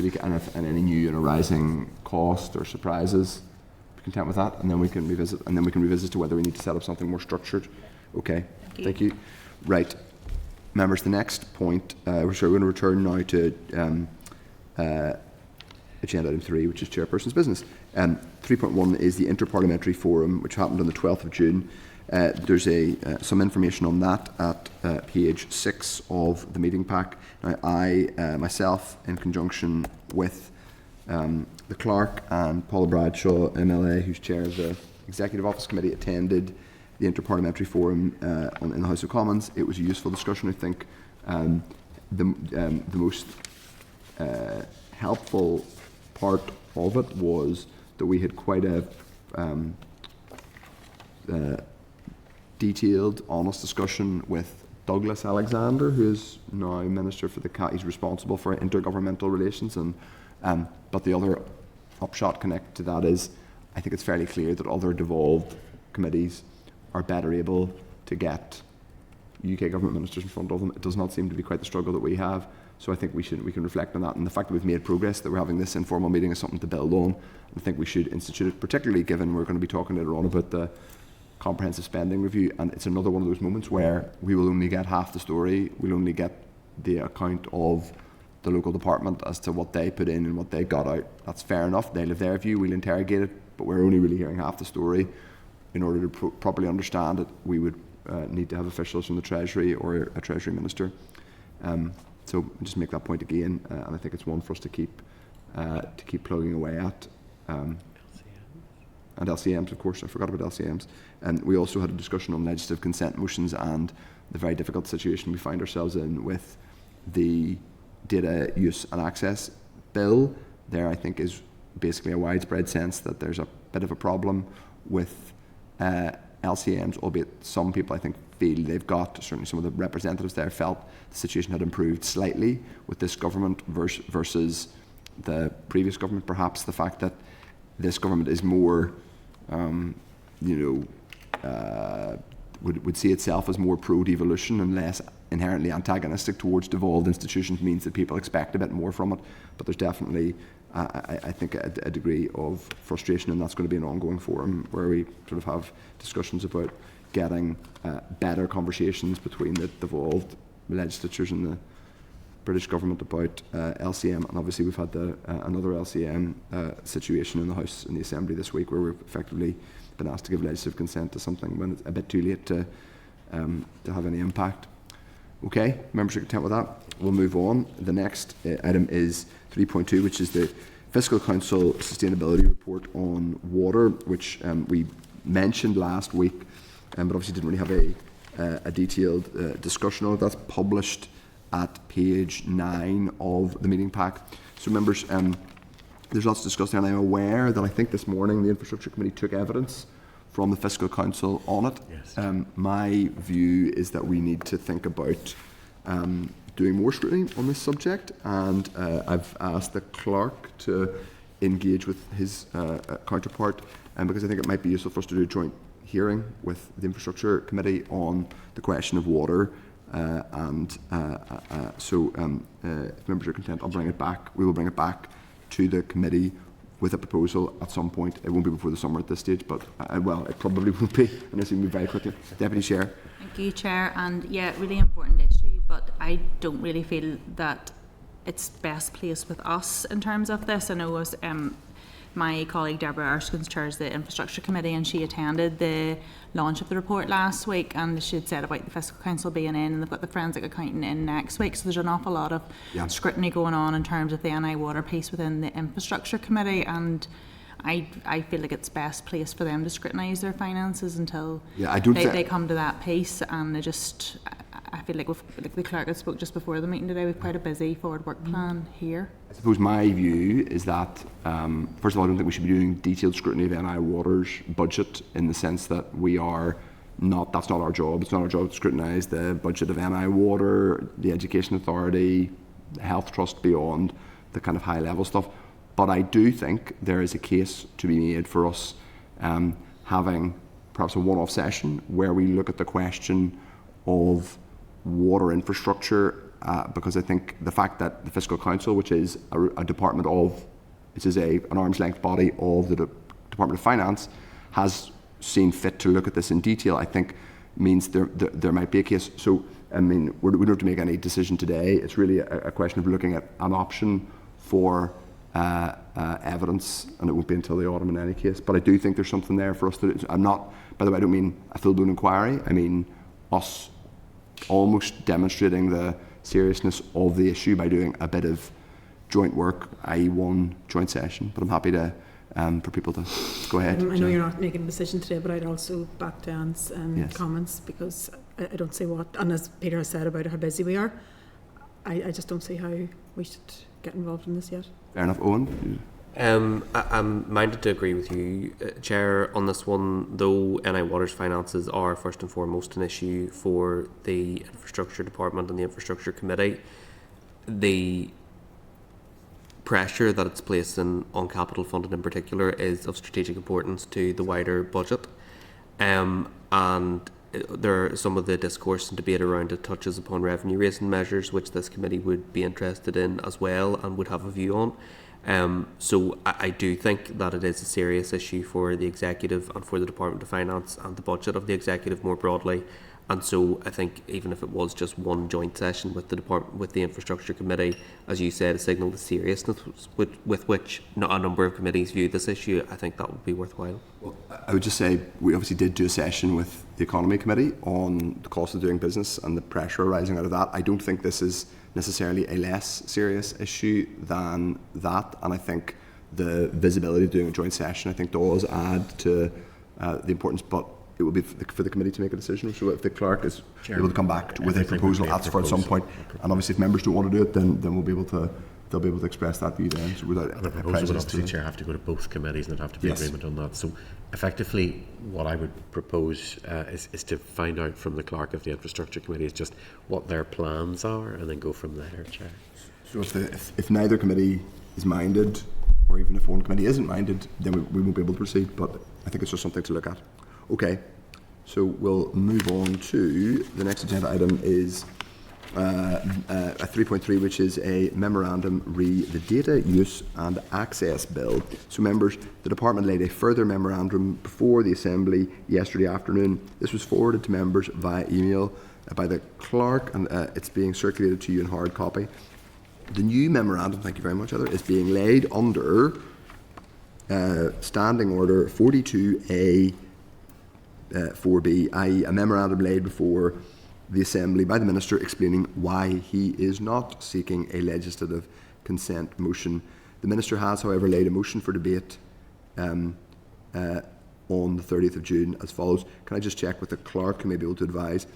be, and any new and arising cost or surprises. Be content with that, and then we can revisit to whether we need to set up something more structured. Okay. Thank you. Right, members. The next point, we're going to return now to agenda item 3, which is chairperson's business. 3.1 is the Interparliamentary Forum, which happened on the 12th of June. There's some information on that at page 6 of the meeting pack. Now, I myself, in conjunction with the clerk and Paula Bradshaw, MLA, who's chair of the Executive Office Committee, attended the Interparliamentary Forum in the House of Commons. It was a useful discussion. I think the most helpful part of it was that we had quite a detailed, honest discussion with Douglas Alexander, who is now Minister for he's responsible for intergovernmental relations, and but the other upshot connected to that is I think it's fairly clear that other devolved committees are better able to get UK government ministers in front of them. It does not seem to be quite the struggle that we have. So I think we can reflect on that, and the fact that we've made progress, that we're having this informal meeting, is something to build on. I think we should institute it, particularly given we're going to be talking later on about the comprehensive spending review, and it's another one of those moments where we will only get half the story. We'll only get the account of the local department as to what they put in and what they got out. That's fair enough. They'll have their view, we'll interrogate it, but we're only really hearing half the story. In order to properly understand it, we would need to have officials from the Treasury or a Treasury Minister. So just make that point again, and I think it's one for us to keep plugging away at. And LCMs, of course. I forgot about LCMs. And we also had a discussion on legislative consent motions and the very difficult situation we find ourselves in with the data use and access bill. There, I think, is basically a widespread sense that there's a bit of a problem with LCMs, albeit some people, I think, feel they've got, certainly some of the representatives there felt the situation had improved slightly with this government versus the previous government. Perhaps the fact that this government is more, would see itself as more pro-devolution and less inherently antagonistic towards devolved institutions means that people expect a bit more from it. But there's definitely, I think, a degree of frustration, and that's going to be an ongoing forum where we sort of have discussions about getting better conversations between the devolved legislatures and the British government about LCM. And obviously we've had another LCM situation in the House, in the Assembly this week, where we've effectively been asked to give legislative consent to something when it's a bit too late to have any impact. Okay, members are content with that. We'll move on. The next item is 3.2, which is the Fiscal Council Sustainability Report on Water, which we mentioned last week, but obviously didn't really have a detailed discussion on it. That's published at page 9 of the meeting pack. So members, there's lots to discuss there, and I'm aware that I think this morning the Infrastructure Committee took evidence from the Fiscal Council on it. Yes. My view is that we need to think about doing more scrutiny on this subject, and I've asked the clerk to engage with his counterpart, because I think it might be useful for us to do a joint hearing with the Infrastructure Committee on the question of water. So if members are content, I'll bring it back. We will bring it back to the committee with a proposal at some point. It won't be before the summer at this stage, but well, it probably won't be unless we move very quickly. Deputy Chair. Thank you, Chair. And yeah, really important issue, but I don't really feel that it's best placed with us in terms of this. I know as my colleague Deborah Erskine chairs the Infrastructure Committee, and she attended the launch of the report last week, and she had said about the Fiscal Council being in, and they've got the forensic accountant in next week, so there's an awful lot of scrutiny going on in terms of the NI water piece within the Infrastructure Committee, and I feel like it's best placed for them to scrutinise their finances until they come to that piece. And I feel like the clerk had spoke just before the meeting today, we've quite a busy forward work plan here. I suppose my view is that, first of all, I don't think we should be doing detailed scrutiny of NI Water's budget, in the sense that that's not our job. It's not our job to scrutinise the budget of NI Water, the Education Authority, the Health Trust, beyond the kind of high level stuff. But I do think there is a case to be made for us having perhaps a one-off session where we look at the question of water infrastructure, because I think the fact that the Fiscal Council, which is a department of, it is an arm's length body of the Department of Finance, has seen fit to look at this in detail, I think means there might be a case. So I mean, we don't have to make any decision today. It's really a question of looking at an option for evidence, and it won't be until the autumn in any case. But I do think there's something there for us to do. I'm not, by the way, I don't mean a full-blown inquiry. I mean us almost demonstrating the seriousness of the issue by doing a bit of joint work, i.e. one joint session. But I'm happy to for people to go ahead. I know you're not making a decision today, but I'd also back Dan's comments, because I don't see what, and as Peter has said about how busy we are, I just don't see how we should get involved in this yet. Fair enough. Owen? I'm minded to agree with you, Chair, on this one, though NI Water's finances are first and foremost an issue for the Infrastructure Department and the Infrastructure Committee. The pressure that it's placing on capital funding in particular is of strategic importance to the wider budget, and there some of the discourse and debate around it touches upon revenue raising measures, which this committee would be interested in as well and would have a view on. So I do think that it is a serious issue for the Executive and for the Department of Finance and the budget of the Executive more broadly. And so I think even if it was just one joint session with the Department, with the Infrastructure Committee, as you said, a signal the seriousness with which a number of committees view this issue, I think that would be worthwhile. Well, I would just say we obviously did do a session with the Economy Committee on the cost of doing business and the pressure arising out of that. I don't think this is necessarily a less serious issue than that, and I think the visibility of doing a joint session, I think, does add to the importance, but it will be for the committee to make a decision. So if the clerk is able to come back with a proposal, that's for at some point, and obviously if members don't want to do it, then we'll be able to, they'll be able to express that view then. So without and the proposal would obviously, Chair, have to go to both committees, and there'd have to be agreement on that. So effectively what I would propose is to find out from the clerk of the Infrastructure Committee is just what their plans are, and then go from there, Chair. So if neither committee is minded, or even if one committee isn't minded, then we won't be able to proceed, but I think it's just something to look at. Okay, so we'll move on to the next agenda item is a 3.3, which is a memorandum re the Data Use and Access Bill. So members, the department laid a further memorandum before the Assembly yesterday afternoon. This was forwarded to members via email by the clerk, and it's being circulated to you in hard copy. The new memorandum, thank you very much, Heather, is being laid under Standing Order 42A 4B, i.e. a memorandum laid before the Assembly by the Minister explaining why he is not seeking a legislative consent motion. The Minister has, however, laid a motion for debate on the 30th of June as follows. Can I just check with the clerk, who may be able to advise?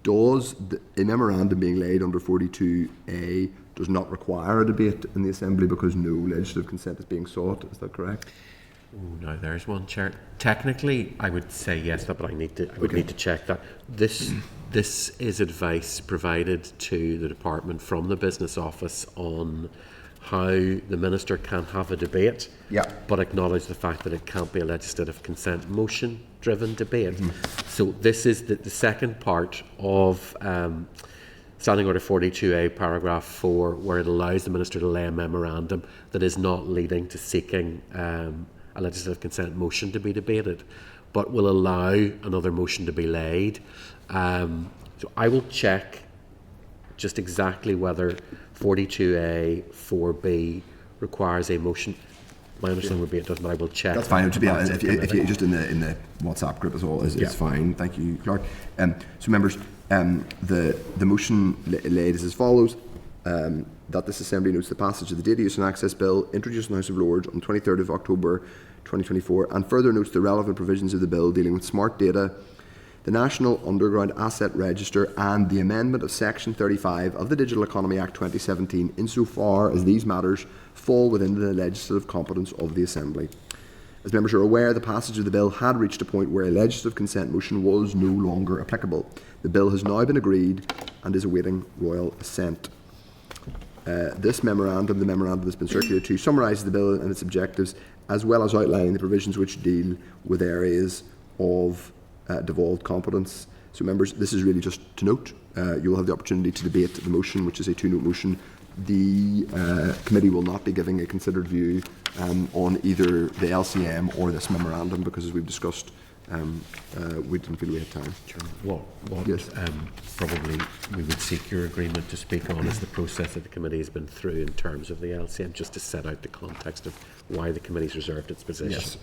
a memorandum being laid under 42A does not require a debate in the Assembly because no legislative consent is being sought? Is that correct? Oh, now there's one, Chair. Technically, I would say yes, but I would need to check that. This is advice provided to the department from the Business Office on how the Minister can have a debate, but acknowledge the fact that it can't be a legislative consent motion-driven debate. So this is the second part of Standing Order 42A, paragraph 4, where it allows the Minister to lay a memorandum that is not leading to seeking a legislative consent motion to be debated, but will allow another motion to be laid. So I will check just exactly whether 42A 4B requires a motion. My understanding would be it doesn't, but I will check. That's fine. To be honest, if you just in the WhatsApp group is fine. Thank you, Clark. So members, the motion laid is as follows: that this Assembly notes the passage of the Data Use and Access Bill introduced in the House of Lords on 23rd of October 2024, and further notes the relevant provisions of the bill dealing with smart data, the National Underground Asset Register, and the amendment of Section 35 of the Digital Economy Act 2017 insofar as these matters fall within the legislative competence of the Assembly. As members are aware, the passage of the bill had reached a point where a legislative consent motion was no longer applicable. The bill has now been agreed and is awaiting royal assent. The memorandum that's been circulated to summarises the bill and its objectives, as well as outlining the provisions which deal with areas of devolved competence. So members, this is really just to note. You will have the opportunity to debate the motion, which is a two-note motion. The committee will not be giving a considered view on either the LCM or this memorandum because, as we've discussed, we didn't feel we had time. Sure. What yes. Probably we would seek your agreement to speak on is the process that the committee has been through in terms of the LCM, just to set out the context of why the committee's reserved its position. Yes.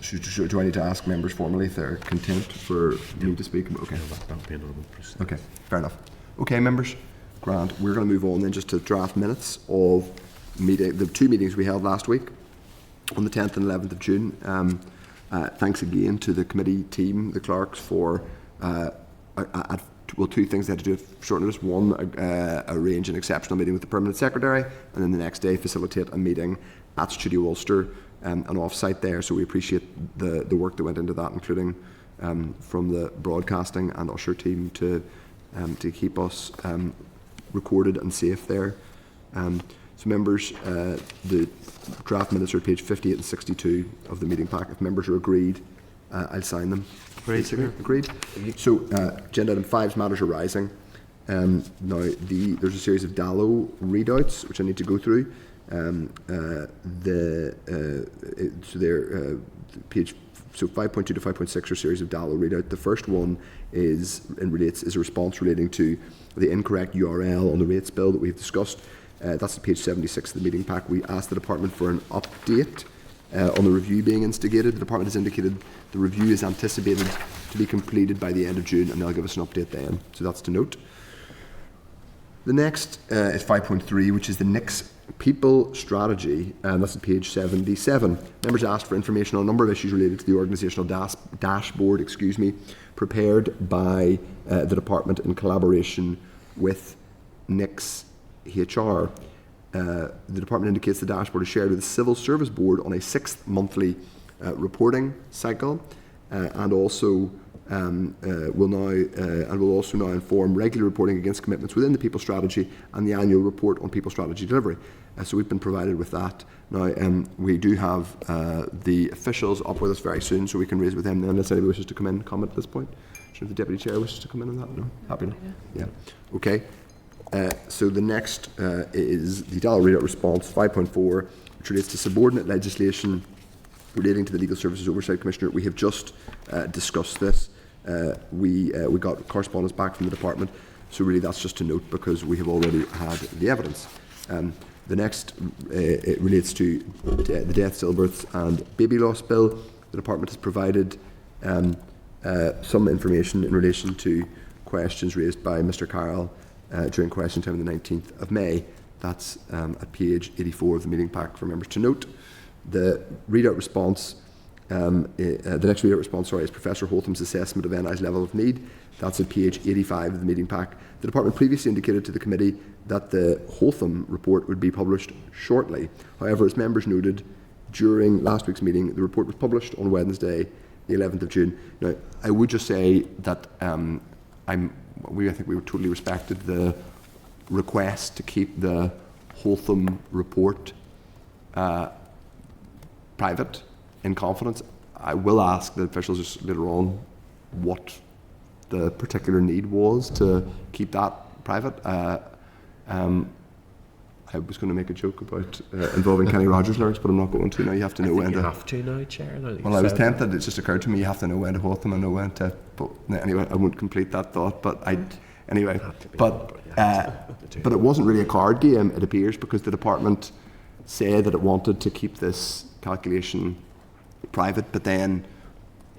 Do I need to ask members formally if they're content for me to speak? Okay. No, that would be a normal process. Okay, fair enough. Okay, members, grand. We're going to move on then just to draft minutes of the two meetings we held last week on the 10th and 11th of June. Thanks again to the committee team, the clerks, for two things they had to do at short notice. One, arrange an exceptional meeting with the Permanent Secretary, and then the next day facilitate a meeting at Studio Ulster, an off-site there. So we appreciate the work that went into that, including from the broadcasting and Usher team to keep us recorded and safe there. So members, the draft minutes are at page 58 and 62 of the meeting pack. If members are agreed, I'll sign them. Agreed. So agenda item 5's matters arising. Now there's a series of DALO readouts which I need to go through. Page 5.2 to 5.6 are a series of DALO readout. The first one is a response relating to the incorrect URL on the rates bill that we've discussed. That's at page 76 of the meeting pack. We asked the department for an update on the review being instigated. The department has indicated the review is anticipated to be completed by the end of June, and they'll give us an update then. So that's to note. The next is 5.3, which is the NICS People Strategy, and that's at page 77. Members asked for information on a number of issues related to the organisational dashboard, prepared by the department in collaboration with NICS HR. The department indicates the dashboard is shared with the Civil Service Board on a 6th monthly reporting cycle, and also will also now inform regular reporting against commitments within the People Strategy and the annual report on People Strategy delivery. So we've been provided with that. Now we do have the officials up with us very soon, so we can raise with them then, unless anybody wishes to come in and comment at this point. If the Deputy Chair wishes to come in on that. No? Happy now? Yeah. Okay. So the next is the DALO readout response 5.4, which relates to subordinate legislation relating to the Legal Services Oversight Commissioner. We have just discussed this. We got correspondence back from the department, so really that's just a note because we have already had the evidence. The next it relates to the death, stillbirths and baby loss bill. The department has provided some information in relation to questions raised by Mr. Carroll during question time on the 19th of May. That's at page 84 of the meeting pack for members to note. The readout response The next immediate response, is Professor Holtham's assessment of NI's level of need. That's at page 85 of the meeting pack. The department previously indicated to the committee that the Holtham report would be published shortly. However, as members noted during last week's meeting, the report was published on Wednesday, the 11th of June. Now, I would just say that I think we totally respected the request to keep the Holtham report private, in confidence. I will ask the officials just later on what the particular need was to keep that private. I was going to make a joke about involving Kenny Rogers lyrics, but I'm not going to. Now you have to know when to. You have to now, Chair. Well, I was tempted. It just occurred to me you have to know when to hold them and know when to. But anyway, I won't complete that thought. But anyway. But it wasn't really a card game. It appears because the department said that it wanted to keep this calculation private. But then,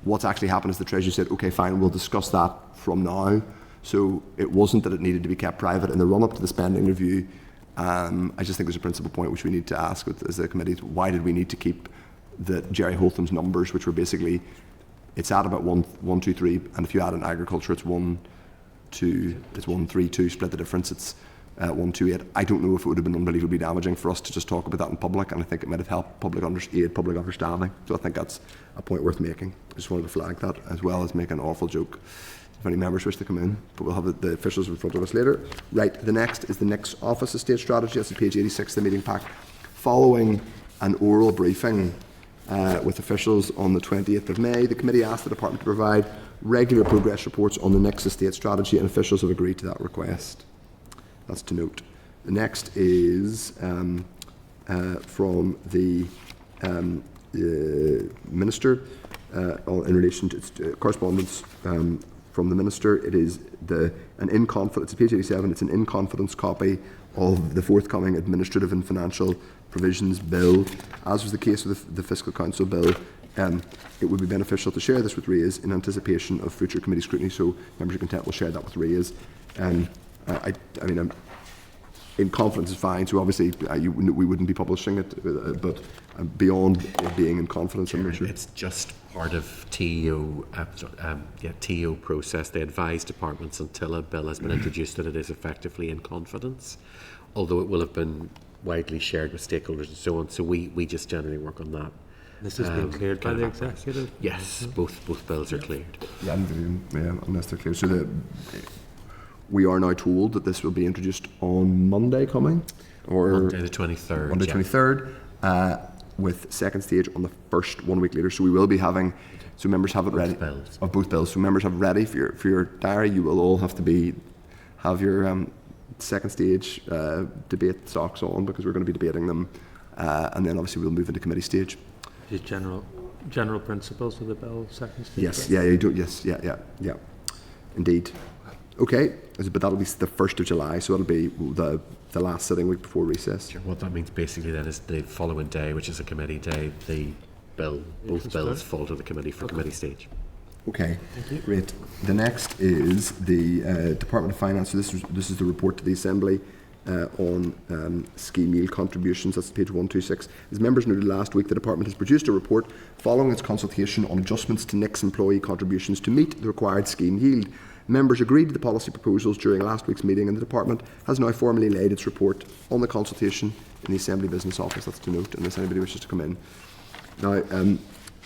what's actually happened is the Treasury said, "Okay, fine, we'll discuss that from now." So it wasn't that it needed to be kept private in the run-up to the spending review. I just think there's a principal point which we need to ask as a committee. Why did we need to keep the Jerry Holtham's numbers, which were basically, it's at about 1, 2, 3, and if you add in agriculture, it's 1, 2, it's 1, 3, 2. Split the difference, it's 1, 2, 8. I don't know if it would have been unbelievably damaging for us to just talk about that in public, and I think it might have helped public understanding. So I think that's a point worth making. I just wanted to flag that, as well as make an awful joke. If any members wish to come in, but we'll have the officials in front of us later. Right, the next is the Nix Office Estate Strategy. That's at page 86 of the meeting pack. Following an oral briefing with officials on the 28th of May, the committee asked the department to provide regular progress reports on the Nix Estate Strategy, and officials have agreed to that request. That's to note. The next is from the Minister in relation to correspondence from the Minister. It is it's page 87, it's an in-confidence copy of the forthcoming Administrative and Financial Provisions Bill. As was the case with the Fiscal Council Bill, it would be beneficial to share this with RAIS in anticipation of future committee scrutiny, so members of content will share that with RAIS. I mean, in confidence is fine, so obviously we wouldn't be publishing it, but beyond it being in confidence, I'm not sure. It's just part of TO process. They advise departments until a bill has been introduced that it is effectively in confidence, although it will have been widely shared with stakeholders and so on. So we just generally work on that. This has been cleared by the executive? Yes, both bills are cleared. Yeah, unless they're clear. So we are now told that this will be introduced on Monday coming, or Monday the 23rd. Monday 23rd, with second stage on the first 1 week later. So we will be having, so members have it ready of both bills. So members have it ready for your diary. You will all have to have your second stage debate stocks on, because we're going to be debating them, and then obviously we'll move into committee stage. Is general principles of the bill second stage? Yes, you do. Yes, yeah, indeed. Okay, but that'll be the 1st of July, so it'll be the last sitting week before recess. Sure. What that means basically then is the following day, which is a committee day, both bills fall to the committee for committee stage. Okay, great. The next is the Department of Finance. So this is the report to the Assembly on scheme yield contributions. That's page 126. As members noted last week, the Department has produced a report following its consultation on adjustments to Nix employee contributions to meet the required scheme yield. Members agreed to the policy proposals during last week's meeting, and the Department has now formally laid its report on the consultation in the Assembly Business Office. That's to note, unless anybody wishes to come in. Now,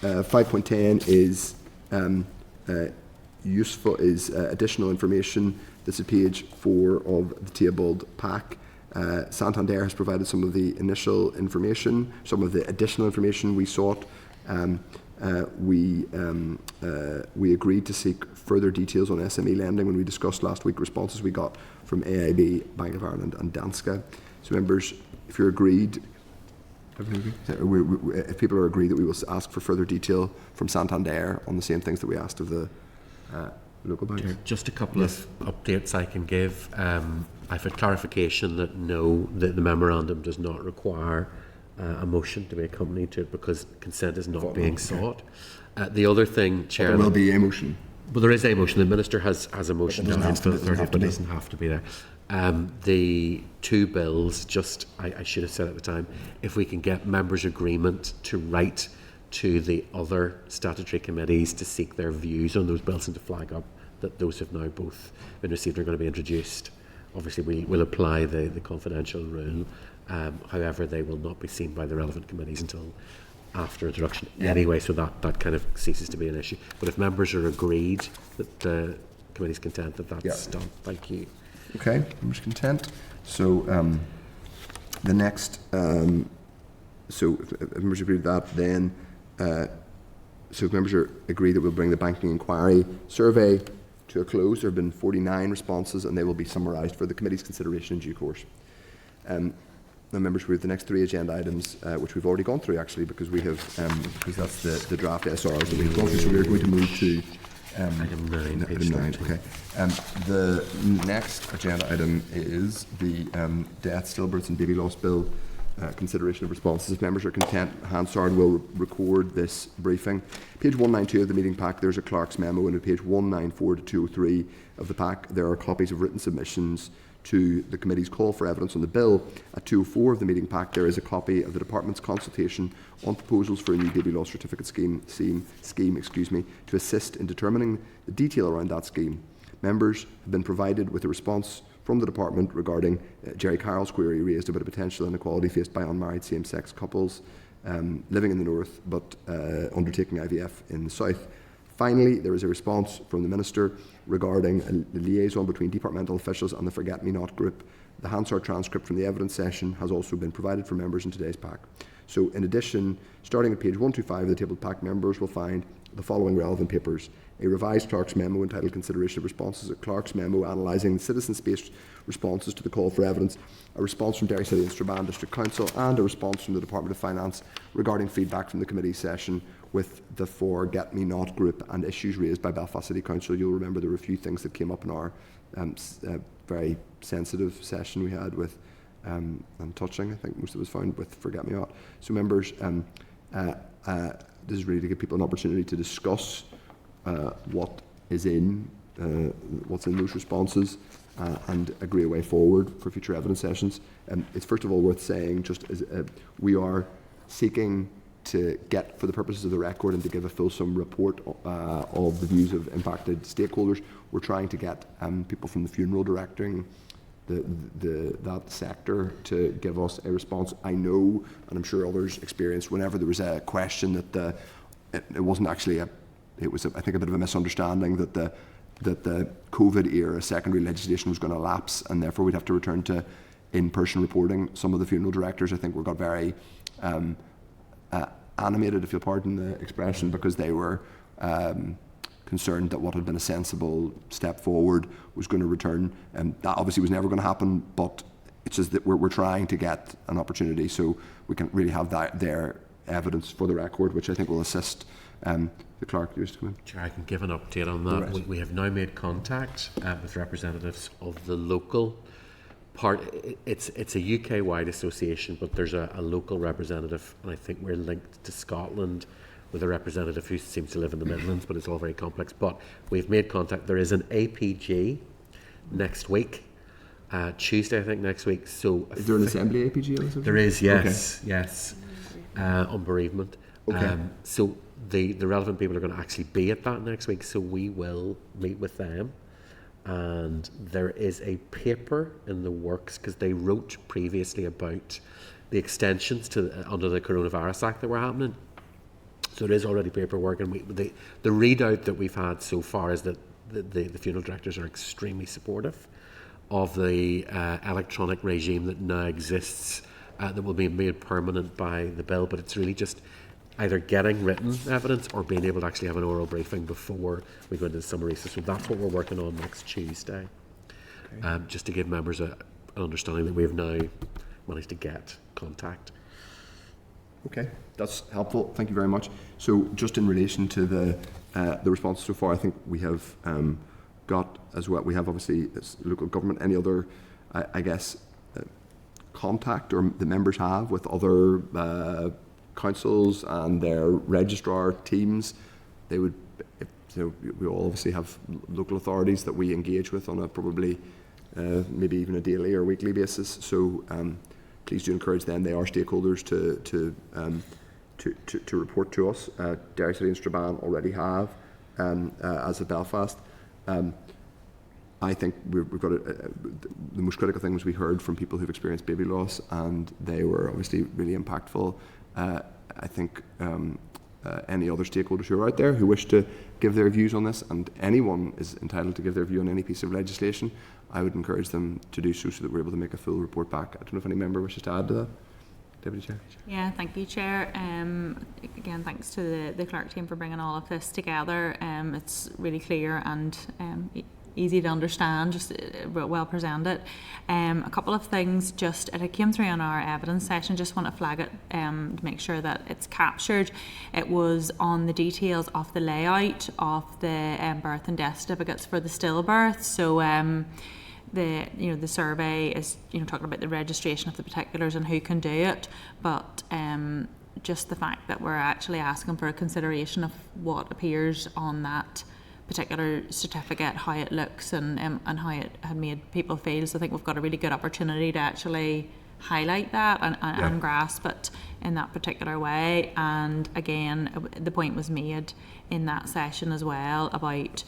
5.10 is additional information. This is page 4 of the tabled pack. Santander has provided some of the initial information, some of the additional information we sought. We agreed to seek further details on SME lending when we discussed last week responses we got from AIB, Bank of Ireland and Danske. So members, if you're agreed, if people are agreed that we will ask for further detail from Santander on the same things that we asked of the local banks. Just a couple of updates I can give. I've had clarification that the memorandum does not require a motion to be accompanied to it, because consent is not being sought. The other thing, Chair... There will be a motion. Well, there is a motion. The Minister has a motion but it doesn't have to be there. The two bills, I should have said at the time, if we can get members' agreement to write to the other statutory committees to seek their views on those bills and to flag up that those have now both been received and are going to be introduced. Obviously, we will apply the confidential rule. However, they will not be seen by the relevant committees until after introduction anyway, so that kind of ceases to be an issue. But if members are agreed that the committee's content that that's done, thank you. Okay, members content. So the next, so if members agree with that, then so if members agree that we'll bring the banking inquiry survey to a close. There have been 49 responses and they will be summarised for the committee's consideration in due course. Now, members, we have the next 3 agenda items, which we've already gone through actually, because we have because that's the draft SRs that we've gone through. So we're going to move to item 9. Item 9. Okay. The next agenda item is the Death, Stillbirths and Baby Loss Bill. Consideration of responses. If members are content, Hansard will record this briefing. Page 192 of the meeting pack, there's a Clerk's memo, and on page 194 to 203 of the pack, there are copies of written submissions to the committee's call for evidence on the bill. At 204 of the meeting pack, there is a copy of the department's consultation on proposals for a new baby loss certificate scheme, to assist in determining the detail around that scheme. Members have been provided with a response from the department regarding Jerry Carroll's query raised about a potential inequality faced by unmarried same-sex couples living in the north but undertaking IVF in the south. Finally, there is a response from the Minister regarding a liaison between departmental officials and the Forget-Me-Not group. The Hansard transcript from the evidence session has also been provided for members in today's pack. So in addition, starting at page 125 of the tabled pack, members will find the following relevant papers: a revised Clerk's memo entitled Consideration of Responses, a Clerk's memo analysing the citizen-based responses to the call for evidence, a response from Derry City and Strabane District Council, and a response from the Department of Finance regarding feedback from the committee session with the Forget-Me-Not group and issues raised by Belfast City Council. You'll remember there were a few things that came up in our very sensitive session we had with and touching, I think most of us found, with Forget-Me-Not. So members, this is really to give people an opportunity to discuss what's in those responses and agree a way forward for future evidence sessions. It's first of all worth saying, just as we are seeking to get, for the purposes of the record and to give a fulsome report of the views of impacted stakeholders, we're trying to get people from the funeral directing that sector to give us a response. I know, and I'm sure others experienced, whenever there was a question that it wasn't actually it was I think a bit of a misunderstanding that the COVID era secondary legislation was going to lapse and therefore we'd have to return to in-person reporting. Some of the funeral directors, I think, got very animated, if you'll pardon the expression, because they were concerned that what had been a sensible step forward was going to return. And that obviously was never going to happen, but it's just that we're trying to get an opportunity so we can really have their evidence for the record, which I think will assist the clerk. Chair, I can give an update on that. We have now made contact with representatives of the local part. It's a UK-wide association, but there's a local representative, and I think we're linked to Scotland with a representative who seems to live in the Midlands, but it's all very complex. But we've made contact. There is an APG next week, Tuesday, I think, next week. So is there an assembly APG? There is, yes, okay. Yes, on bereavement. Okay. So the relevant people are going to actually be at that next week, so we will meet with them. And there is a paper in the works, because they wrote previously about the extensions to under the Coronavirus Act that were happening. So there is already paperwork, and the readout that we've had so far is that the funeral directors are extremely supportive of the electronic regime that now exists, that will be made permanent by the bill. But it's really just either getting written evidence or being able to actually have an oral briefing before we go into the summer recess. So that's what we're working on next Tuesday, okay. Just to give members an understanding that we have now managed to get contact. Okay, that's helpful. Thank you very much. So, just in relation to the response so far, I think we have got as well. We have obviously local government. Any other, I guess, contact or the members have with other councils and their registrar teams? They would. We all obviously have local authorities that we engage with on a probably maybe even a daily or weekly basis. So. Please do encourage them. They are stakeholders to to report to us. Derry City and Strabane already have, as of Belfast. I think we've got the most critical things we heard from people who've experienced baby loss, and they were obviously really impactful. I think any other stakeholders who are out there who wish to give their views on this, and anyone is entitled to give their view on any piece of legislation, I would encourage them to do so that we're able to make a full report back. I don't know if any member wishes to add to that. Deputy Chair. Yeah, thank you, Chair. Again, thanks to the clerk team for bringing all of this together. It's really clear and easy to understand, just well presented. A couple of things, just it came through in our evidence session, just want to flag it to make sure that it's captured. It was on the details of the layout of the birth and death certificates for the stillbirth. So the survey is talking about the registration of the particulars and who can do it, but just the fact that we're actually asking for a consideration of what appears on that particular certificate, how it looks and how it had made people feel. So I think we've got a really good opportunity to actually highlight that and grasp it in that particular way. And again, the point was made in that session as well about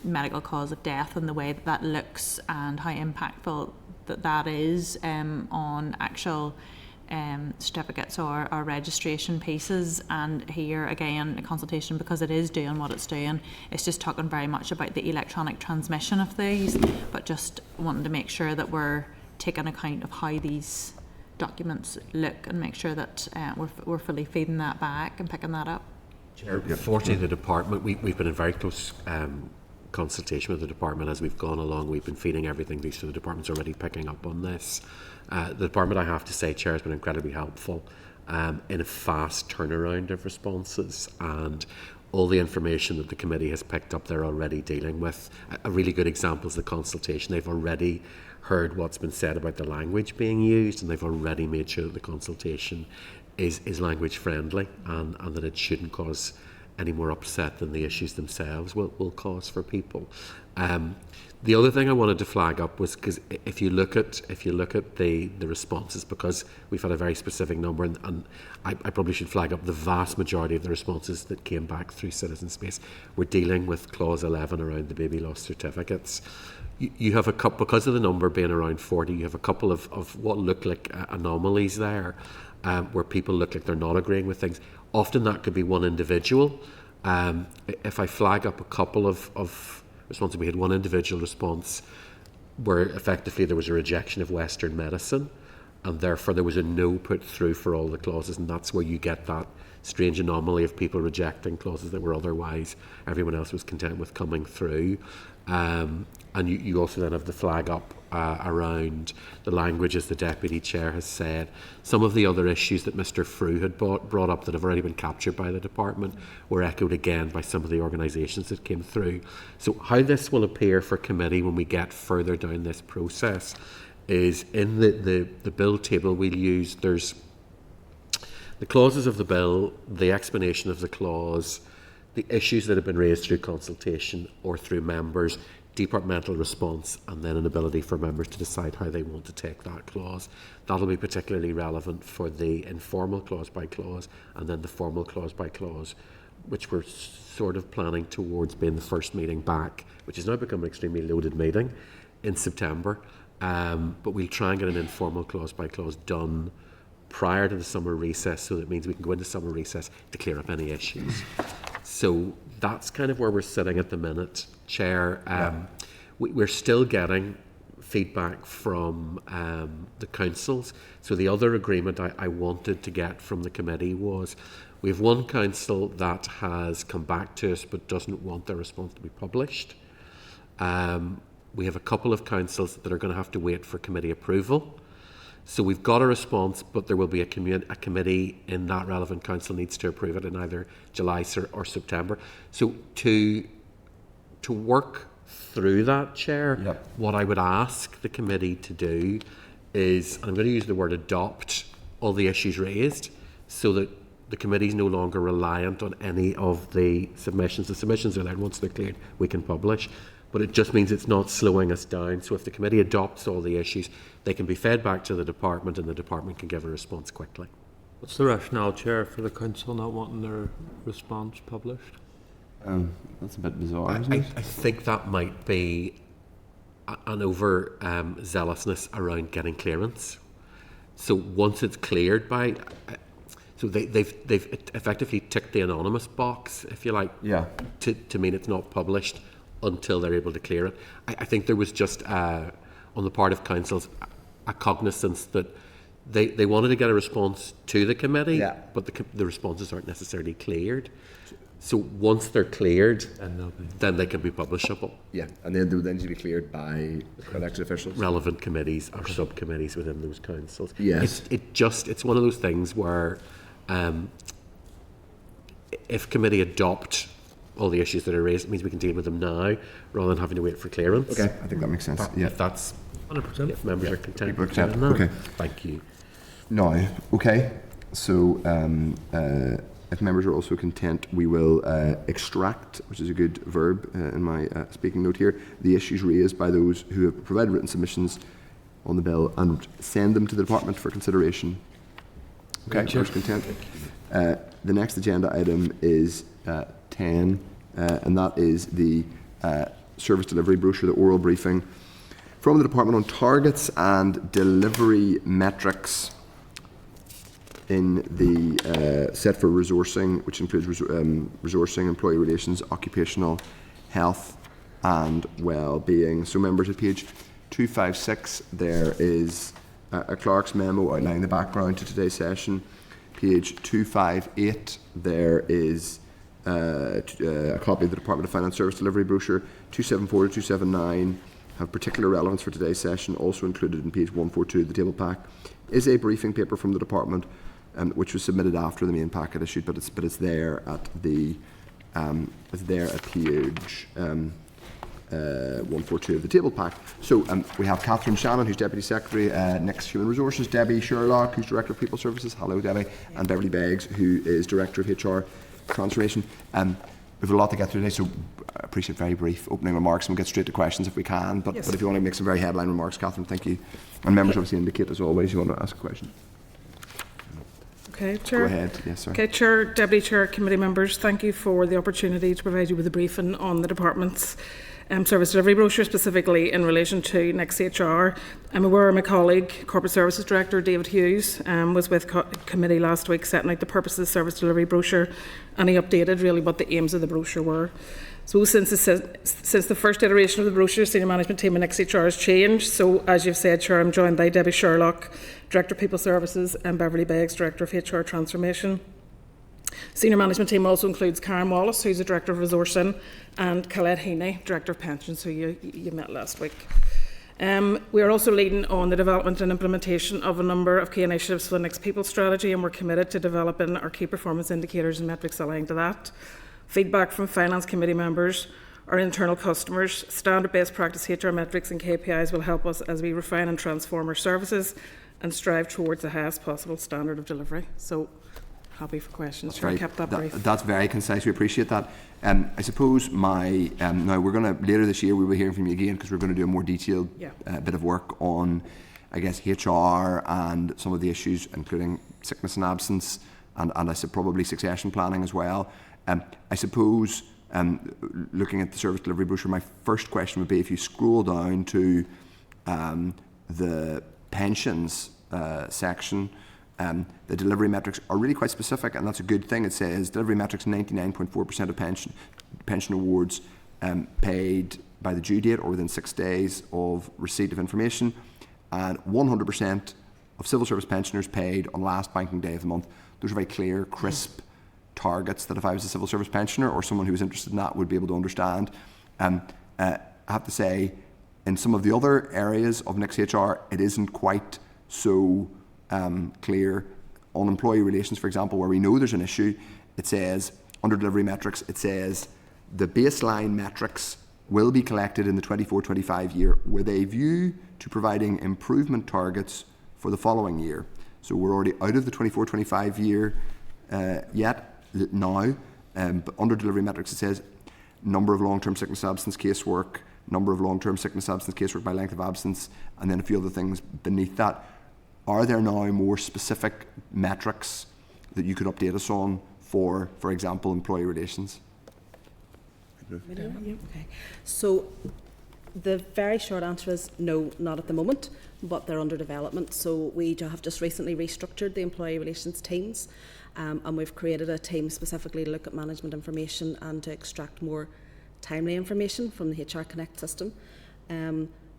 medical cause of death and the way that looks and how impactful that is on actual certificates or registration pieces. And here again, a consultation, because it is doing what it's doing, it's just talking very much about the electronic transmission of these, but just wanting to make sure that we're taking account of how these documents look and make sure that we're fully feeding that back and picking that up. Fortunately, the department, we've been in very close consultation with the department as we've gone along. We've been feeding everything through, so the department's already picking up on this. The department, I have to say, Chair, has been incredibly helpful in a fast turnaround of responses, and all the information that the committee has picked up they're already dealing with. A really good example is the consultation. They've already heard what's been said about the language being used, and they've already made sure that the consultation is language friendly and that it shouldn't cause any more upset than the issues themselves will cause for people. The other thing I wanted to flag up was, because if you look at the responses, because we've had a very specific number, and I probably should flag up the vast majority of the responses that came back through Citizen Space were dealing with clause 11 around the baby loss certificates. You have a couple, because of the number being around 40, you have a couple of what look like anomalies there, where people look like they're not agreeing with things. Often that could be one individual. If I flag up a couple of responses, we had one individual response where effectively there was a rejection of Western medicine, and therefore there was a no put through for all the clauses, and that's where you get that strange anomaly of people rejecting clauses that were otherwise everyone else was content with coming through. And you also then have the flag up around the language, as the Deputy Chair has said. Some of the other issues that Mr Frew had brought up that have already been captured by the department were echoed again by some of the organisations that came through. So how this will appear for committee when we get further down this process is in the bill table we'll use. There's the clauses of the bill, the explanation of the clause, the issues that have been raised through consultation or through members, departmental response, and then an ability for members to decide how they want to take that clause. That'll be particularly relevant for the informal clause by clause and then the formal clause by clause, which we're sort of planning towards being the first meeting back, which has now become an extremely loaded meeting in September. But we'll try and get an informal clause by clause done prior to the summer recess, so that means we can go into summer recess to clear up any issues. So that's kind of where we're sitting at the minute, Chair. We're still getting feedback from the councils. So the other agreement I wanted to get from the committee was, we have one council that has come back to us but doesn't want their response to be published. We have a couple of councils that are going to have to wait for committee approval. So we've got a response, but there will be a committee in that relevant council needs to approve it in either July or September. So to work through that, Chair, what I would ask the committee to do is, and I'm going to use the word adopt all the issues raised, so that the committee is no longer reliant on any of the submissions. The submissions are there, and once they're cleared, we can publish. But it just means it's not slowing us down. So if the committee adopts all the issues, they can be fed back to the department, and the department can give a response quickly. What's the rationale, Chair, for the council not wanting their response published? That's a bit bizarre, isn't I it? think that might be an over zealousness around getting clearance. So once it's cleared by, so they've effectively ticked the anonymous box, if you like, Yeah. to mean it's not published until they're able to clear it. I think there was just on the part of councils a cognizance that they wanted to get a response to the committee, Yeah. but the responses aren't necessarily cleared. So once they're cleared, then they can be publishable. Yeah, and then they would then need to be cleared by elected officials. Relevant committees or subcommittees within those councils. Yes. It's one of those things where if committee adopt all the issues that are raised, it means we can deal with them now rather than having to wait for clearance. Okay, I think that makes sense. Yeah. If that's 100%. if members are content People are with that. content. Okay. Thank you. Now, okay, so if members are also content, we will extract, which is a good verb in my speaking note here, the issues raised by those who have provided written submissions on the bill and send them to the department for consideration. Okay, members content. The next agenda item is 10, and that is the service delivery brochure, the oral briefing from the department on targets and delivery metrics in the set for resourcing, which includes resourcing, employee relations, occupational health and well-being. So members, at page 256 there is a clerk's memo outlining the background to today's session. Page 258 there is a copy of the Department of Finance Service Delivery Brochure. 274 to 279 have particular relevance for today's session. Also included in page 142 of the table pack is a briefing paper from the department, which was submitted after the main packet issued, but it's there at the page 142 of the table pack. So we have Catherine Shannon, who's Deputy Secretary, Next Human Resources, Debbie Sherlock, who's Director of People Services, hello Debbie, and Beverly Beggs, who is Director of HR Transformation. We've a lot to get through today, so I appreciate very brief opening remarks, and we'll get straight to questions if we can, but if you want to make some very headline remarks, Catherine, thank you. And members obviously indicate as always you want to ask a question. Okay, Chair. Go ahead, yes sir. Okay, Chair, Deputy Chair, committee members, thank you for the opportunity to provide you with a briefing on the department's service delivery brochure, specifically in relation to Next HR. I'm aware my colleague, Corporate Services Director David Hughes, was with committee last week setting out the purpose of the service delivery brochure, and he updated really what the aims of the brochure were. So since the first iteration of the brochure, senior management team in Next HR has changed. So as you've said, Chair, I'm joined by Debbie Sherlock, Director of People Services, and Beverly Beggs, Director of HR Transformation. Senior management team also includes Karen Wallace, who's the Director of Resourcing, and Colette Heaney, Director of Pensions, who you met last week. We are also leading on the development and implementation of a number of key initiatives for the Next People strategy, and we're committed to developing our key performance indicators and metrics aligned to that. Feedback from Finance Committee members, our internal customers, standard best practice HR metrics and KPIs will help us as we refine and transform our services and strive towards the highest possible standard of delivery. So, happy for questions. Sure, I kept that brief. That's very concise. We appreciate that. I suppose now we're going to later this year we will be hearing from you again because we're going to do a more detailed bit of work on, I guess, HR and some of the issues, including sickness and absence, and I said probably succession planning as well. I suppose looking at the service delivery brochure, my first question would be if you scroll down to the pensions section. The delivery metrics are really quite specific, and that's a good thing. It says delivery metrics 99.4% of pension awards paid by the due date or within 6 days of receipt of information, and 100% of civil service pensioners paid on last banking day of the month. Those are very clear, crisp targets that if I was a civil service pensioner or someone who was interested in that would be able to understand. I have to say, in some of the other areas of Next HR, it isn't quite so clear. On employee relations, for example, where we know there's an issue, it says, under delivery metrics, it says the baseline metrics will be collected in the 24-25 year with a view to providing improvement targets for the following year. So we're already out of the 24-25 year now, but under delivery metrics it says number of long-term sickness absence casework, number of long-term sickness absence casework by length of absence, and then a few other things beneath that. Are there now more specific metrics that you could update us on for example, employee relations? Okay. So the very short answer is no, not at the moment, but they're under development. So we have just recently restructured the employee relations teams, and we've created a team specifically to look at management information and to extract more timely information from the HR Connect system.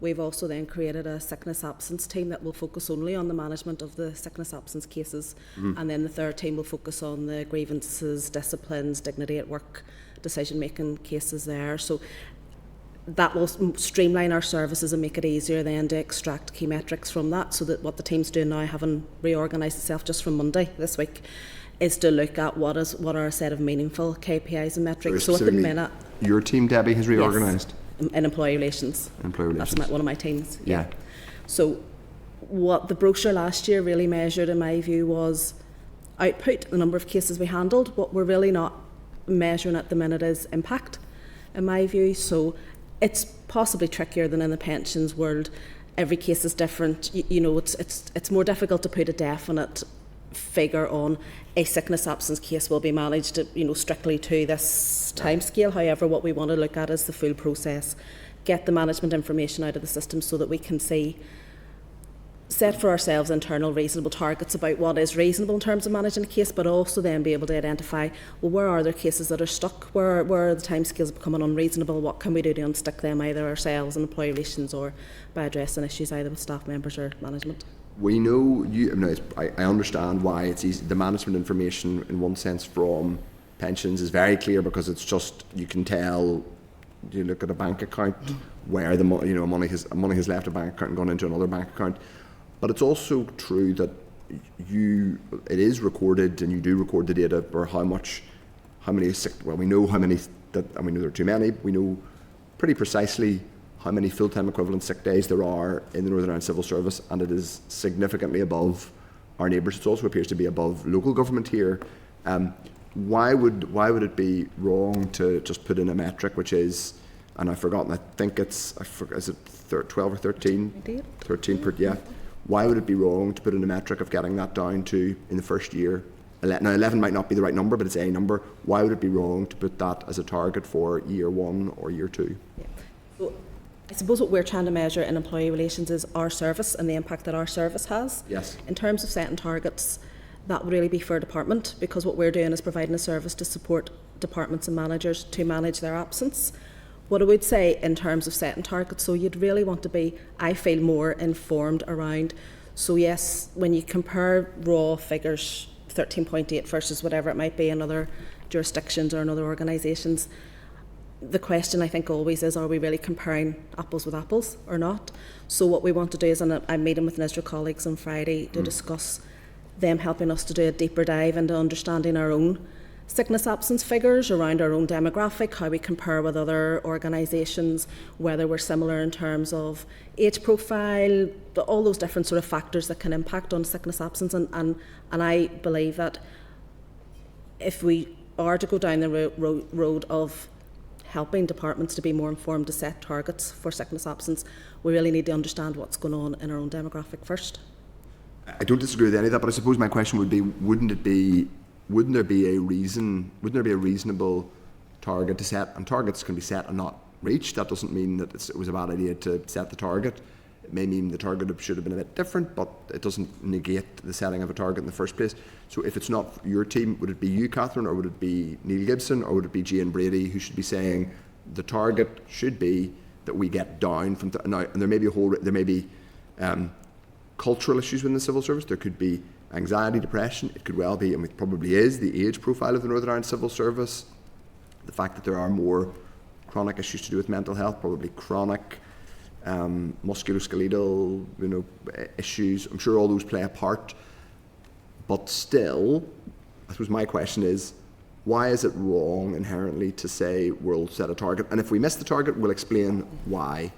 We've also then created a sickness absence team that will focus only on the management of the sickness absence cases, and then the third team will focus on the grievances, disciplines, dignity at work, decision-making cases there. So that will streamline our services and make it easier then to extract key metrics from that, so that what the team's doing now, having reorganised itself just from Monday this week, is to look at what are a set of meaningful KPIs and metrics. So at the minute, your team, Debbie, has reorganised? Yes, in employee relations. That's one of my teams. Yeah. So what the brochure last year really measured, in my view, was output, the number of cases we handled. What we're really not measuring at the minute is impact, in my view. So it's possibly trickier than in the pensions world. Every case is different. You know, it's more difficult to put a definite figure on a sickness absence case will be managed, strictly to this time scale. However, what we want to look at is the full process, get the management information out of the system so that we can set for ourselves internal reasonable targets about what is reasonable in terms of managing a case, but also then be able to identify, well, where are there cases that are stuck, where are the timescales becoming unreasonable, what can we do to unstick them, either ourselves in employee relations or by addressing issues either with staff members or management. We know I understand why it's easy. The management information, in one sense, from pensions is very clear, because it's just, you can tell. You look at a bank account where the money has left a bank account and gone into another bank account. But it's also true that it is recorded, and you do record the data for how many sick. Well, we know how many we know there are too many. We know pretty precisely how many full-time equivalent sick days there are in the Northern Ireland Civil Service, and it is significantly above our neighbours. It also appears to be above local government here. Why would it be wrong to just put in a metric which is, and I've forgotten, I think is it 12 or 13? 13 per, yeah. Why would it be wrong to put in a metric of getting that down to, in the first year, now 11 might not be the right number, but it's a number. Why would it be wrong to put that as a target for year 1 or year 2? Yeah. So I suppose what we're trying to measure in employee relations is our service and the impact that our service has. Yes. In terms of setting targets, that would really be for a department, because what we're doing is providing a service to support departments and managers to manage their absence. What I would say in terms of setting targets, so you'd really want to be, I feel, more informed around. So yes, when you compare raw figures, 13.8 versus whatever it might be in other jurisdictions or in other organisations, the question I think always is, are we really comparing apples with apples or not? So what we want to do is, and I'm meeting with NISRA colleagues on Friday to discuss them helping us to do a deeper dive into understanding our own sickness absence figures around our own demographic, how we compare with other organisations, whether we're similar in terms of age profile, all those different sort of factors that can impact on sickness absence. And I believe that if we are to go down the road of helping departments to be more informed to set targets for sickness absence, we really need to understand what's going on in our own demographic first. I don't disagree with any of that, but I suppose my question would be, wouldn't there be a reasonable target to set? And targets can be set and not reached. That doesn't mean that it was a bad idea to set the target. It may mean the target should have been a bit different, but it doesn't negate the setting of a target in the first place. So if it's not your team, would it be you, Catherine, or would it be Neil Gibson, or would it be Jane Brady, who should be saying the target should be that we get down from now? And there may be cultural issues within the civil service. There could be anxiety, depression. It could well be, and it probably is, the age profile of the Northern Ireland Civil Service, the fact that there are more chronic issues to do with mental health, probably chronic musculoskeletal, issues. I'm sure all those play a part. But still, I suppose my question is, why is it wrong inherently to say we'll set a target? And if we miss the target, we'll explain why.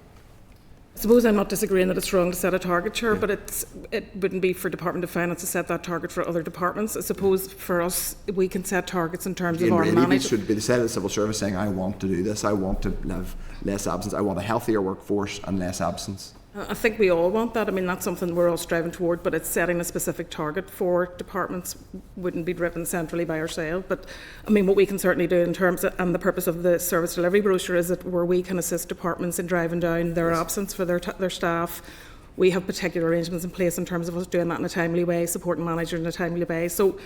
I suppose I'm not disagreeing that it's wrong to set a target, Chair, but it wouldn't be for Department of Finance to set that target for other departments. I suppose for us, we can set targets in terms of our management. It should be the head of the civil service saying, I want to do this, I want to have less absence, I want a healthier workforce and less absence. I think we all want that. I mean, that's something we're all striving toward, but it's setting a specific target for departments wouldn't be driven centrally by ourselves. But I mean, what we can certainly do in terms of, and the purpose of the service delivery brochure is that where we can assist departments in driving down their absence for their staff. We have particular arrangements in place in terms of us doing that in a timely way, supporting managers in a timely way. So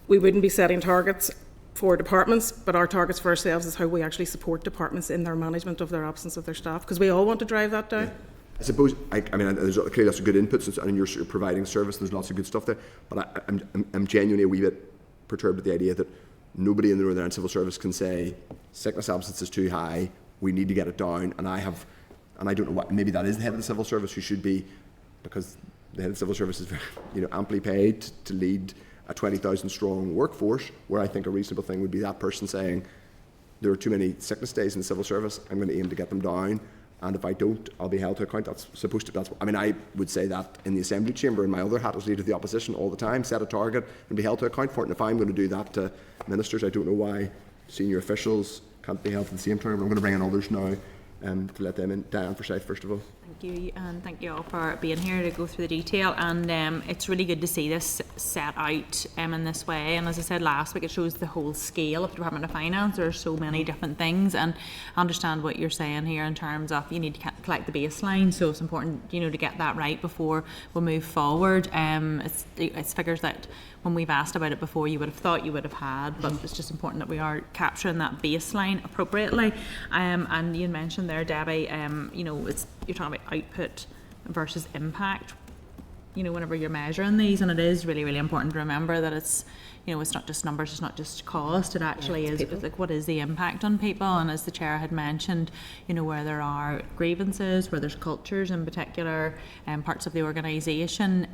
we wouldn't be setting targets for departments, but our targets for ourselves is how we actually support departments in their management of their absence of their staff, because we all want to drive that down. Yeah. I suppose, I mean, there's clearly lots of good inputs, and you're providing service, and there's lots of good stuff there, but I'm genuinely a wee bit perturbed at the idea that nobody in the Northern Ireland Civil Service can say sickness absence is too high, we need to get it down, and I don't know what, maybe that is the head of the Civil Service who should be, because the head of the Civil Service is very, amply paid to lead a 20,000 strong workforce, where I think a reasonable thing would be that person saying, there are too many sickness days in the Civil Service, I'm going to aim to get them down, and if I don't, I'll be held to account. That's supposed to. I would say that in the Assembly Chamber, in my other hat as Leader of the Opposition, all the time, set a target and be held to account for it. And if I'm going to do that to ministers, I don't know why senior officials can't be held to the same term. I'm going to bring in others now to let them in. Diane Forsyth, first of all. Thank you, and thank you all for being here to go through the detail. And it's really good to see this set out in this way. And as I said last week, it shows the whole scale of the Department of Finance. There are so many different things, and I understand what you're saying here in terms of you need to collect the baseline. So it's important, to get that right before we move forward. It's figures that when we've asked about it before, you would have thought you would have had, but it's just important that we are capturing that baseline appropriately. And you mentioned there, Debbie, you're talking about output versus impact, whenever you're measuring these, and it is really, really important to remember that it's, it's not just numbers, it's not just cost, it actually is like what is the impact on people. And as the Chair had mentioned, where there are grievances, where there's cultures in particular, parts of the organisation,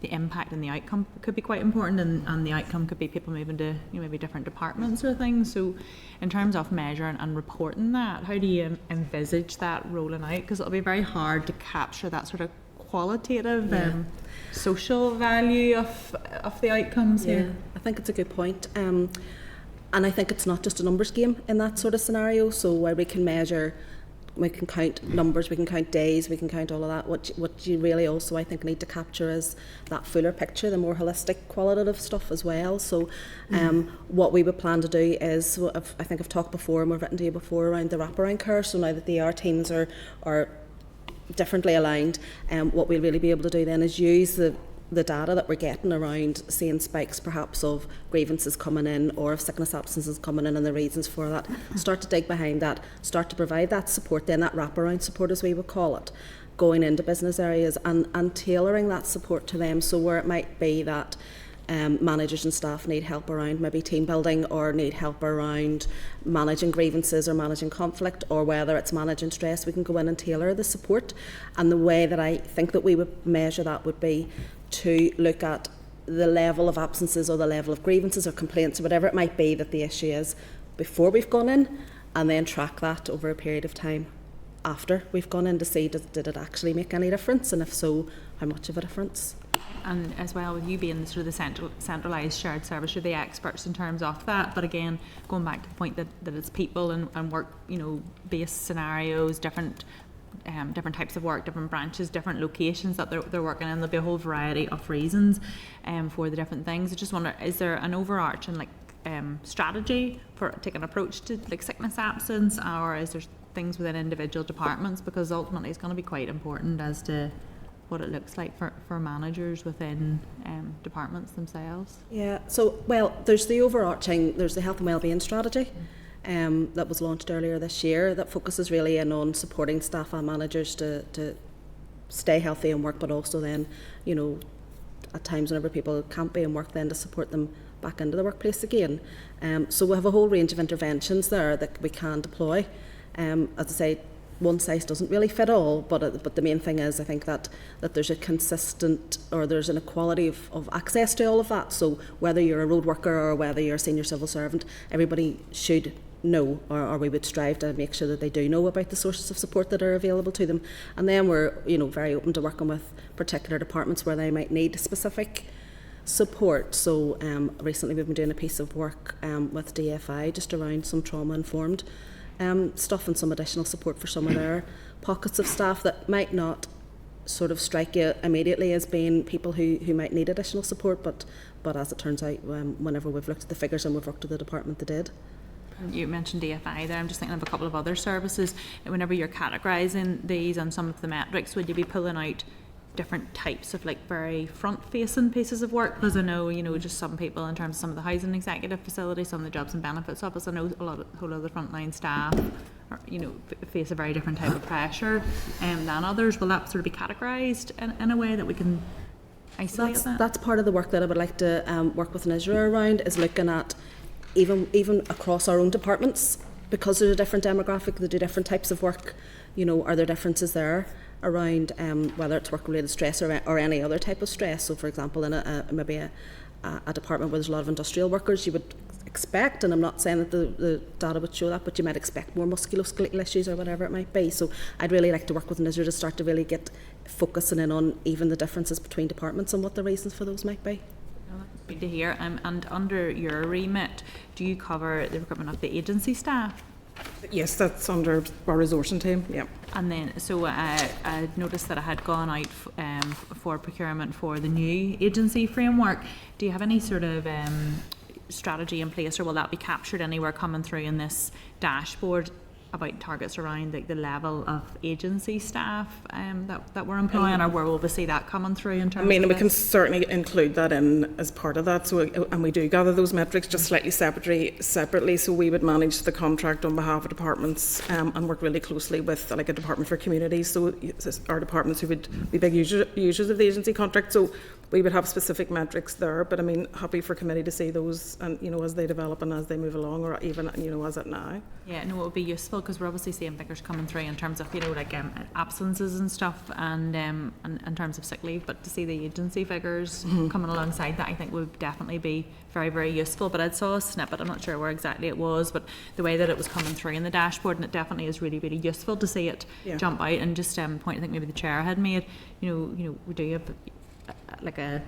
the impact and the outcome could be quite important, and the outcome could be people moving to maybe different departments or things. So in terms of measuring and reporting that, how do you envisage that rolling out? Because it'll be very hard to capture that sort of qualitative social value of the outcomes here. I think it's a good point, and I think it's not just a numbers game in that sort of scenario. So where we can measure, we can count numbers, we can count days, we can count all of that. What you really also, I think, need to capture is that fuller picture, the more holistic qualitative stuff as well. So what we would plan to do is, I think I've talked before and we've written to you before around the wraparound care. So now that the AR teams are differently aligned, what we'll really be able to do then is use the data that we're getting around seeing spikes perhaps of grievances coming in or of sickness absences coming in and the reasons for that, start to dig behind that, start to provide that support, then that wraparound support as we would call it, going into business areas and tailoring that support to them. So where it might be that managers and staff need help around maybe team building or need help around managing grievances or managing conflict, or whether it's managing stress, we can go in and tailor the support. And the way that I think that we would measure that would be to look at the level of absences or the level of grievances or complaints or whatever it might be that the issue is before we've gone in, and then track that over a period of time after we've gone in to see did it actually make any difference, and if so, how much of a difference. And as well, with you being the sort of the centralised shared service, you're the experts in terms of that. But again, going back to the point that it's people and work, based scenarios, different types of work, different branches, different locations that they're working in. There'll be a whole variety of reasons for the different things. I just wonder, is there an overarching strategy for taking an approach to sickness absence, or is there things within individual departments? Because ultimately it's going to be quite important as to what it looks like for managers within departments themselves. Yeah, so, there's the health and wellbeing strategy that was launched earlier this year that focuses really in on supporting staff and managers to stay healthy in work, but also then, at times whenever people can't be in work, then to support them back into the workplace again. So we have a whole range of interventions there that we can deploy. As I say, one size doesn't really fit all, but the main thing is, I think that there's a consistent, or there's an equality of access to all of that. So whether you're a road worker or whether you're a senior civil servant, everybody should know, or we would strive to make sure that they do know about the sources of support that are available to them. And then we're very open to working with particular departments where they might need specific support. So recently we've been doing a piece of work with DFI just around some trauma-informed stuff and some additional support for some of their pockets of staff that might not sort of strike you immediately as being people who might need additional support, but as it turns out, whenever we've looked at the figures and we've worked with the department, they did. You mentioned DFI there. I'm just thinking of a couple of other services. Whenever you're categorising these on some of the metrics, would you be pulling out different types of like very front-facing pieces of work? Because I know, you know, just some people in terms of some of the housing executive facilities, some of the jobs and benefits office, I know a whole lot of the frontline staff are, you know, face a very different type of pressure than others. Will that sort of be categorised in a way that we can isolate that? That's part of the work that I would like to work with NISRA around, is looking at even across our own departments, because there's a different demographic, they do different types of work. You know, are there differences there around whether it's work-related stress or any other type of stress? So, for example, in maybe a department where there's a lot of industrial workers, you would expect, and I'm not saying that the data would show that, but you might expect more musculoskeletal issues or whatever it might be. So I'd really like to work with NISRA to start to really get focusing in on even the differences between departments and what the reasons for those might be. Good to hear. And under your remit, do you cover the recruitment of the agency staff? Yes, that's under our resourcing team, yeah. And then, so I noticed that I had gone out for procurement for the new agency framework. Do you have any sort of strategy in place, or will that be captured anywhere coming through in this dashboard about targets around like the level of agency staff that we're employing, or where will we see that coming through in terms of we can certainly include that in as part of that. So, and we do gather those metrics just slightly separately. So we would manage the contract on behalf of departments and work really closely with like a department for communities. So our departments who would be big users of the agency contract. So we would have specific metrics there. But I mean, happy for committee to see those, and you know, as they develop and as they move along, or even, you know, as at now. Yeah, no, it would be useful because we're obviously seeing figures coming through in terms of, you know, like absences and stuff, and in terms of sick leave. But to see the agency figures coming alongside that, I think would definitely be very, very useful. But I saw a snippet, I'm not sure where exactly it was, but the way that it was coming through in the dashboard, and it definitely is really, really useful to see it jump out. And just point I think maybe the chair had made, you know, we do have like a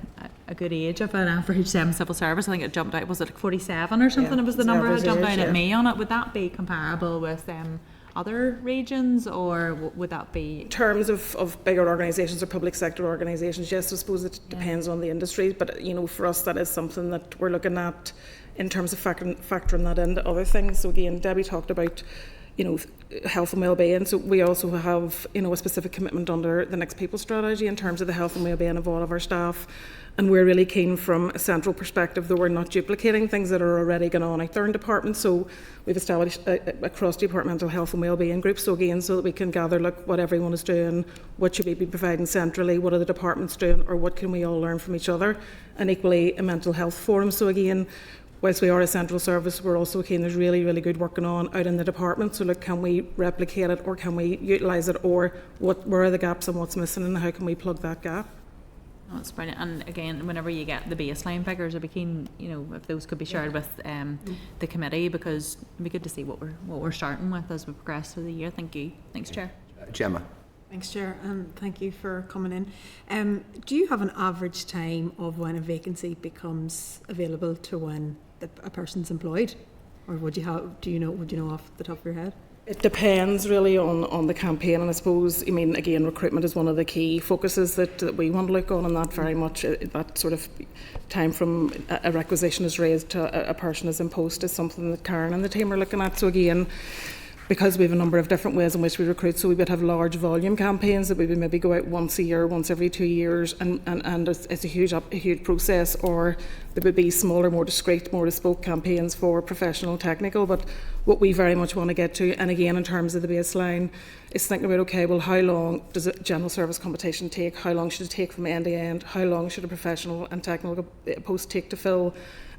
good age of an average civil service. I think it jumped out, was it like 47 or something? Yeah, it was the number that jumped out age, at me on it. Would that be comparable with other regions, or would that be in terms of bigger organisations or public sector organisations? Yes, I suppose it depends on the industry, but you know, for us that is something that we're looking at in terms of factoring that into other things. So again, Debbie talked about, you know, health and wellbeing. So we also have, you know, a specific commitment under the Next People strategy in terms of the health and wellbeing of all of our staff. And we're really keen from a central perspective that we're not duplicating things that are already going on out there in departments. So we've established a cross-departmental health and wellbeing group. So again, so that we can gather, look, what everyone is doing, what should we be providing centrally, what are the departments doing, or what can we all learn from each other. And equally, a mental health forum. So again, whilst we are a central service, we're also keen, there's really, really good working on out in the department. So look, can we replicate it, or can we utilise it, or where are the gaps and what's missing, and how can we plug that gap? Oh, that's brilliant. And again, whenever you get the baseline figures, I'd be keen, you know, if those could be shared with the committee, because it'd be good to see what we're starting with as we progress through the year. Thank you. Thanks, Chair. Gemma. Thanks, Chair, and thank you for coming in. Do you have an average time of when a vacancy becomes available to when a person's employed, or would you know off the top of your head? It depends really on the campaign, and I suppose, I mean, again, recruitment is one of the key focuses that we want to look on, and that very much, that sort of time from a requisition is raised to a person is in post is something that Karen and the team are looking at. So again, because we have a number of different ways in which we recruit, so we would have large volume campaigns that we would maybe go out once a year, once every 2 years, and it's a huge process, or there would be smaller, more discreet, more bespoke campaigns for professional, technical. But what we very much want to get to, and again in terms of the baseline, is thinking about, okay, well, how long does a general service competition take? How long should it take from end to end? How long should a professional and technical post take to fill?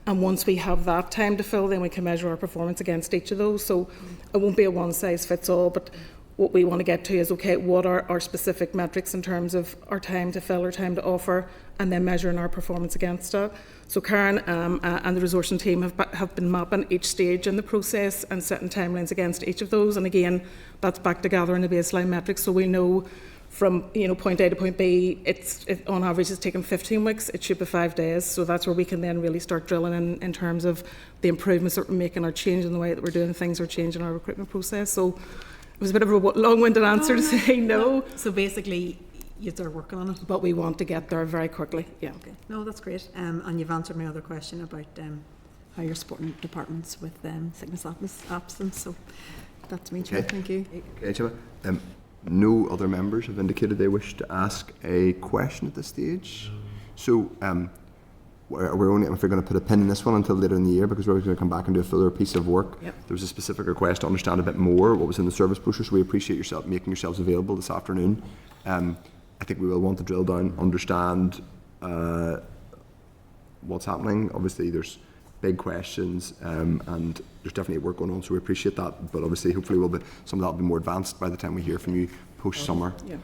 And once we have that time to fill, then we can measure our performance against each of those. So it won't be a one-size-fits-all, but what we want to get to is, okay, what are our specific metrics in terms of our time to fill, our time to offer, and then measuring our performance against it. So Karen and the resourcing team have been mapping each stage in the process and setting timelines against each of those. And again, that's back to gathering the baseline metrics, so we know from, you know, point A to point B, it on average it's taken 15 weeks, it should be 5 days. So that's where we can then really start drilling in terms of the improvements that we're making, or changing the way that we're doing things, or changing our recruitment process. So it was a bit of a long-winded answer to say no. So basically, you're working on it. But we want to get there very quickly, yeah. Okay, no, that's great. And you've answered my other question about how you're supporting departments with sickness absence. So that's me, Chair. Okay. Thank you. Okay, Gemma. No other members have indicated they wish to ask a question at this stage. So we're only, if we're going to put a pin in this one until later in the year, because we're always going to come back and do a fuller piece of work. Yep. There was a specific request to understand a bit more what was in the service brochure, so we appreciate making yourselves available this afternoon. I think we will want to drill down, understand what's happening. Obviously there's big questions and there's definitely work going on, so we appreciate that, but obviously hopefully some of that will be more advanced by the time we hear from you post-summer. Yeah.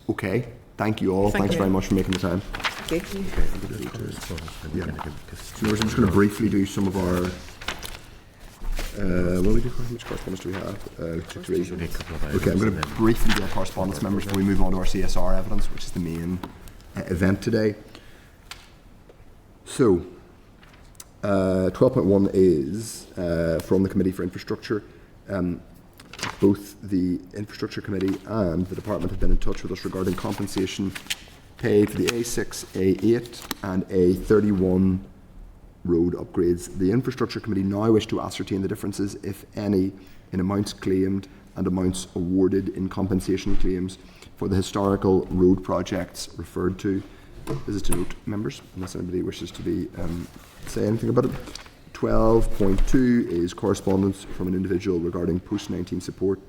Okay, thank you all. Thanks very much for making the time. Thank you. Yeah. So we're just going to briefly do some of our what do we do? How much correspondence do we have? 3. Okay, I'm going to briefly do our correspondence, members, before we move on to our CSR evidence, which is the main event today. So 12.1 is from the Committee for Infrastructure. Both the Infrastructure Committee and the Department have been in touch with us regarding compensation paid for the A6, A8 and A31 road upgrades. The Infrastructure Committee now wish to ascertain the differences, if any, in amounts claimed and amounts awarded in compensation claims for the historical road projects referred to. This is to note, members, unless anybody wishes to say anything about it. 12.2 is correspondence from an individual regarding post-19 support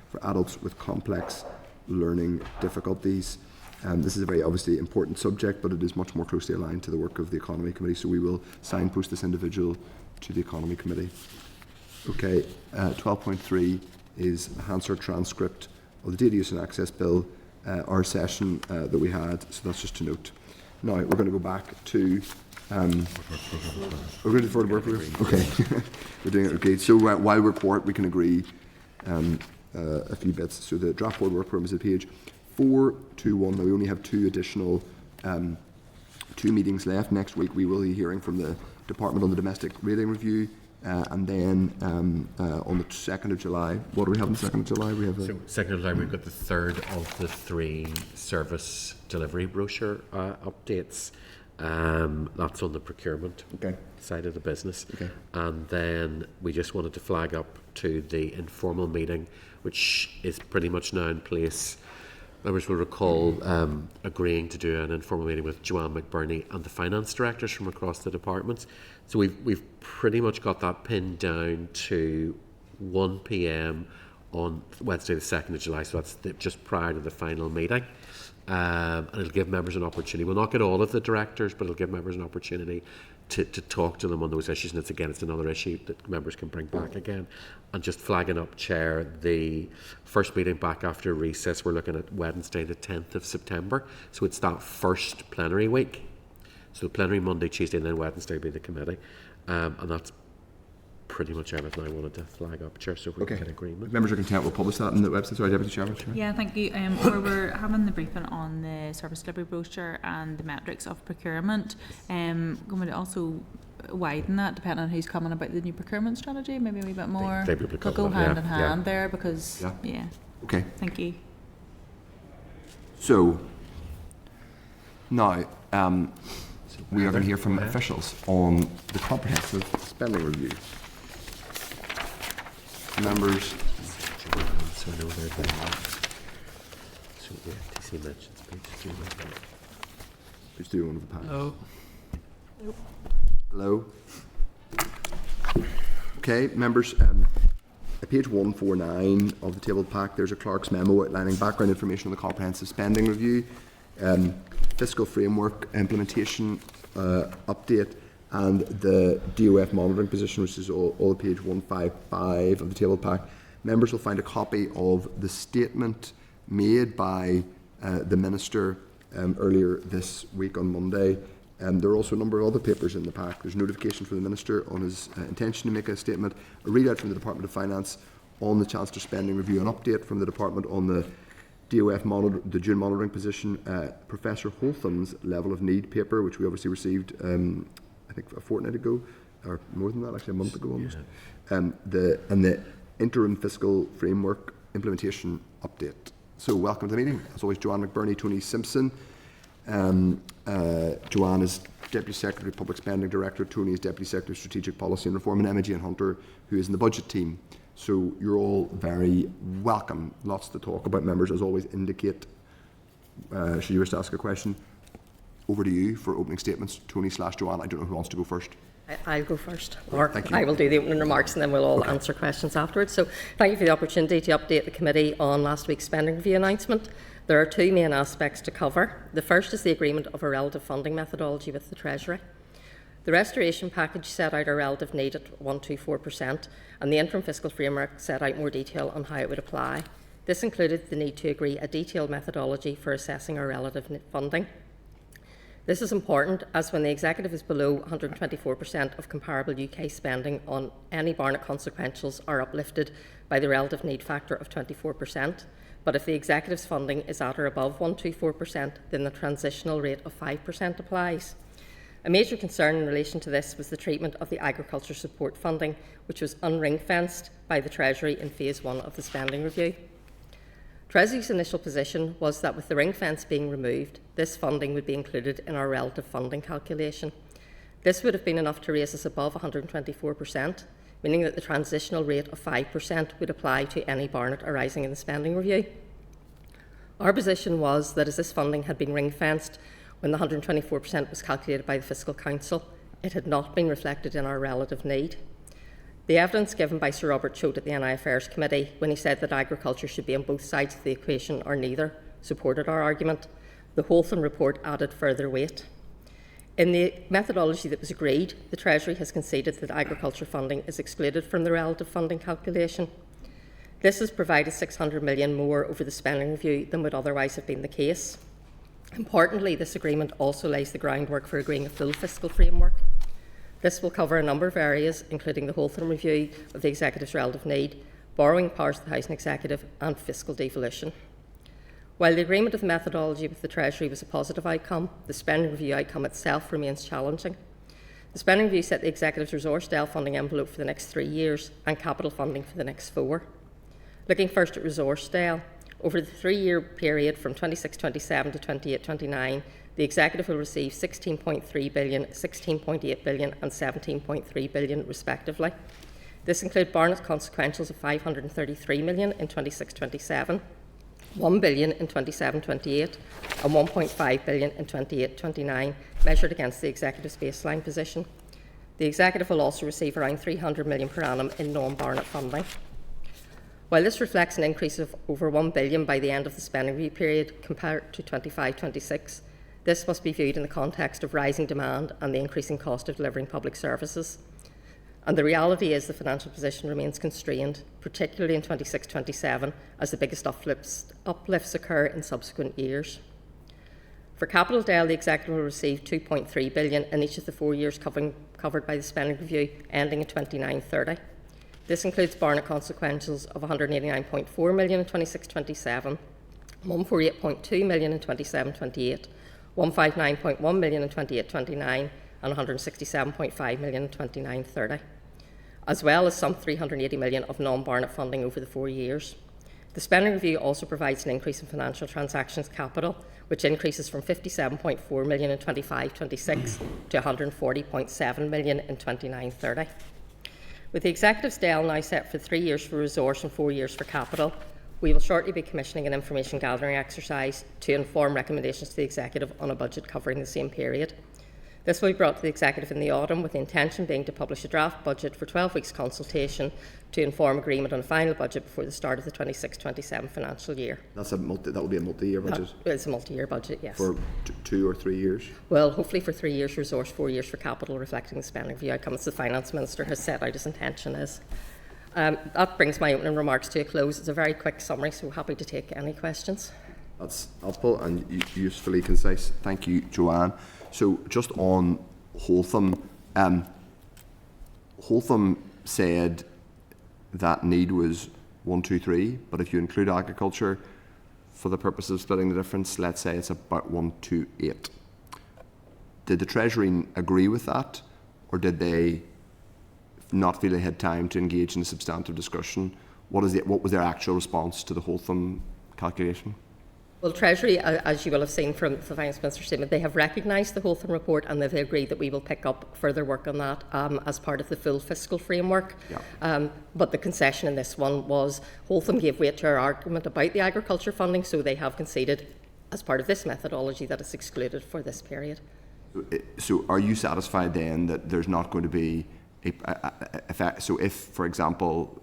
for adults with complex learning difficulties. This is a very obviously important subject, but it is much more closely aligned to the work of the Economy Committee, so we will signpost this individual to the Economy Committee. Okay, 12.3 is a Hansard transcript of the Data Use and Access Bill, our session that we had, so that's just to note. Now, we're going to go back to we're going to do forward work group. Okay, we're doing it. Okay, so while we're report, we can agree a few bits. So the draft board work program is at page 421. Now we only have 2 additional 2 meetings left. Next week we will be hearing from the Department on the Domestic Rating Review, and then on the 2nd of July. What do we have on the 2nd of July? We have so 2nd of July we've got the 3rd of the 3 service delivery brochure updates. That's on the procurement side of the business. Okay. And then we just wanted to flag up to the informal meeting, which is pretty much now in place. Members will recall agreeing to do an informal meeting with Joanne McBurney and the finance directors from across the departments. So we've pretty much got that pinned down to 1 p.m. on Wednesday the 2nd of July, so that's just prior to the final meeting. And it'll give members an opportunity. We'll not get all of the directors, but it'll give members an opportunity to talk to them on those issues. And it's another issue that members can bring back again. And just flagging up, Chair, the first meeting back after recess, we're looking at Wednesday the 10th of September. So it's that first plenary week. So the plenary Monday, Tuesday, and then Wednesday will be the committee. And that's pretty much everything I wanted to flag up, Chair, so if we can get agreement. If members are content, we'll publish that on the website. Sorry, Deputy Chairman. Yeah, thank you. We're having the briefing on the service delivery brochure and the metrics of procurement. Going to also widen that depending on who's coming about the new procurement strategy, maybe a wee bit more. They'll go hand in hand there because, Okay. Thank you. So, now, we are going to hear from officials on the comprehensive spending review. Members. So I know they're there. So the FTC mentions page 2. Page 2 of the pack. Hello. Hello. Okay, members. At page 149 of the tabled pack, there's a Clerk's memo outlining background information on the comprehensive spending review, fiscal framework implementation update, and the DOF monitoring position, which is all at page 155 of the table pack. Members will find a copy of the statement made by the Minister earlier this week on Monday. There are also a number of other papers in the pack. There's notification from the Minister on his intention to make a statement, a readout from the Department of Finance on the Chancellor spending review, an update from the Department on the DOF the June monitoring position, Professor Holtham's level of need paper, which we obviously received I think a fortnight ago, or more than that, actually a month ago almost, and the interim fiscal framework implementation update. So welcome to the meeting. As always, Joanne McBurney, Tony Simpson. Joanne is Deputy Secretary, Public Spending Director. Tony is Deputy Secretary, Strategic Policy and Reform, and Emma Jane Hunter, who is in the budget team. So you're all very welcome. Lots to talk about. Members, as always, indicate should you wish to ask a question. Over to you for opening statements. Tony/Joanne. I don't know who wants to go first. I'll go first, or Thank you. I will do the opening remarks and then we'll all answer questions afterwards. So thank you for the opportunity to update the committee on last week's spending review announcement. There are two main aspects to cover. The first is the agreement of a relative funding methodology with the Treasury. The restoration package set out a relative need at 124%, and the interim fiscal framework set out more detail on how it would apply. This included the need to agree a detailed methodology for assessing our relative funding. This is important as when the executive is below 124% of comparable UK spending on any Barnett consequentials are uplifted by the relative need factor of 24%. But if the executive's funding is at or above 124%, then the transitional rate of 5% applies. A major concern in relation to this was the treatment of the agriculture support funding, which was unring-fenced by the Treasury in Phase 1 of the spending review. Treasury's initial position was that with the ring fence being removed, this funding would be included in our relative funding calculation. This would have been enough to raise us above 124%, meaning that the transitional rate of 5% would apply to any Barnett arising in the spending review. Our position was that as this funding had been ring-fenced when the 124% was calculated by the Fiscal Council, it had not been reflected in our relative need. The evidence given by Sir Robert Choate at the NI Affairs Committee when he said that agriculture should be on both sides of the equation or neither supported our argument. The Holtham report added further weight. In the methodology that was agreed, the Treasury has conceded that agriculture funding is excluded from the relative funding calculation. This has provided 600 million more over the spending review than would otherwise have been the case. Importantly, this agreement also lays the groundwork for agreeing a full fiscal framework. This will cover a number of areas, including the Holtham review of the Executive's relative need, borrowing powers of the Housing Executive and fiscal devolution. While the agreement of the methodology with the Treasury was a positive outcome, the spending review outcome itself remains challenging. The spending review set the Executive's resource DEL funding envelope for the next 3 years and capital funding for the next 4. Looking first at resource DEL, over the 3-year period from 26-27 to 28-29, the Executive will receive 16.3 billion, 16.8 billion and 17.3 billion respectively. This includes Barnett consequentials of 533 million in 26-27, 1 billion in 27-28 and 1.5 billion in 28-29, measured against the Executive's baseline position. The Executive will also receive around 300 million per annum in non-Barnett funding. While this reflects an increase of over 1 billion by the end of the spending review period compared to 25-26, this must be viewed in the context of rising demand and the increasing cost of delivering public services. And the reality is the financial position remains constrained, particularly in 26-27, as the biggest uplifts occur in subsequent years. For capital DEL, the Executive will receive 2.3 billion in each of the 4 years covered by the spending review, ending in 29-30. This includes Barnett consequentials of 189.4 million in 26-27, 148.2 million in 27-28, 159.1 million in 28-29 and 167.5 million in 29-30, as well as some 380 million of non-Barnett funding over the 4 years. The spending review also provides an increase in financial transactions capital, which increases from 57.4 million in 25-26 to 140.7 million in 29-30. With the Executive's DEL now set for 3 years for resource and 4 years for capital, we will shortly be commissioning an information gathering exercise to inform recommendations to the Executive on a budget covering the same period. This will be brought to the Executive in the autumn, with the intention being to publish a draft budget for 12 weeks consultation to inform agreement on a final budget before the start of the 26-27 financial year. That will be a multi-year budget? It's a multi-year budget, yes. For 2 or 3 years? Well, hopefully for 3 years resource, 4 years for capital, reflecting the spending review outcomes the Finance Minister has set out his intention is. That brings my opening remarks to a close. It's a very quick summary, so happy to take any questions. That's helpful and usefully concise. Thank you, Joanne. So just on Holtham, Holtham said that need was 123, but if you include agriculture, for the purpose of splitting the difference, let's say it's about 128. Did the Treasury agree with that, or did they not feel they had time to engage in a substantive discussion? What was their actual response to the Holtham calculation? Well, Treasury, as you will have seen from the Finance Minister's statement, they have recognised the Holtham report and they've agreed that we will pick up further work on that as part of the full fiscal framework. Yeah. But the concession in this one was Holtham gave weight to our argument about the agriculture funding, so they have conceded as part of this methodology that it's excluded for this period. So are you satisfied then that there's not going to be so if, for example,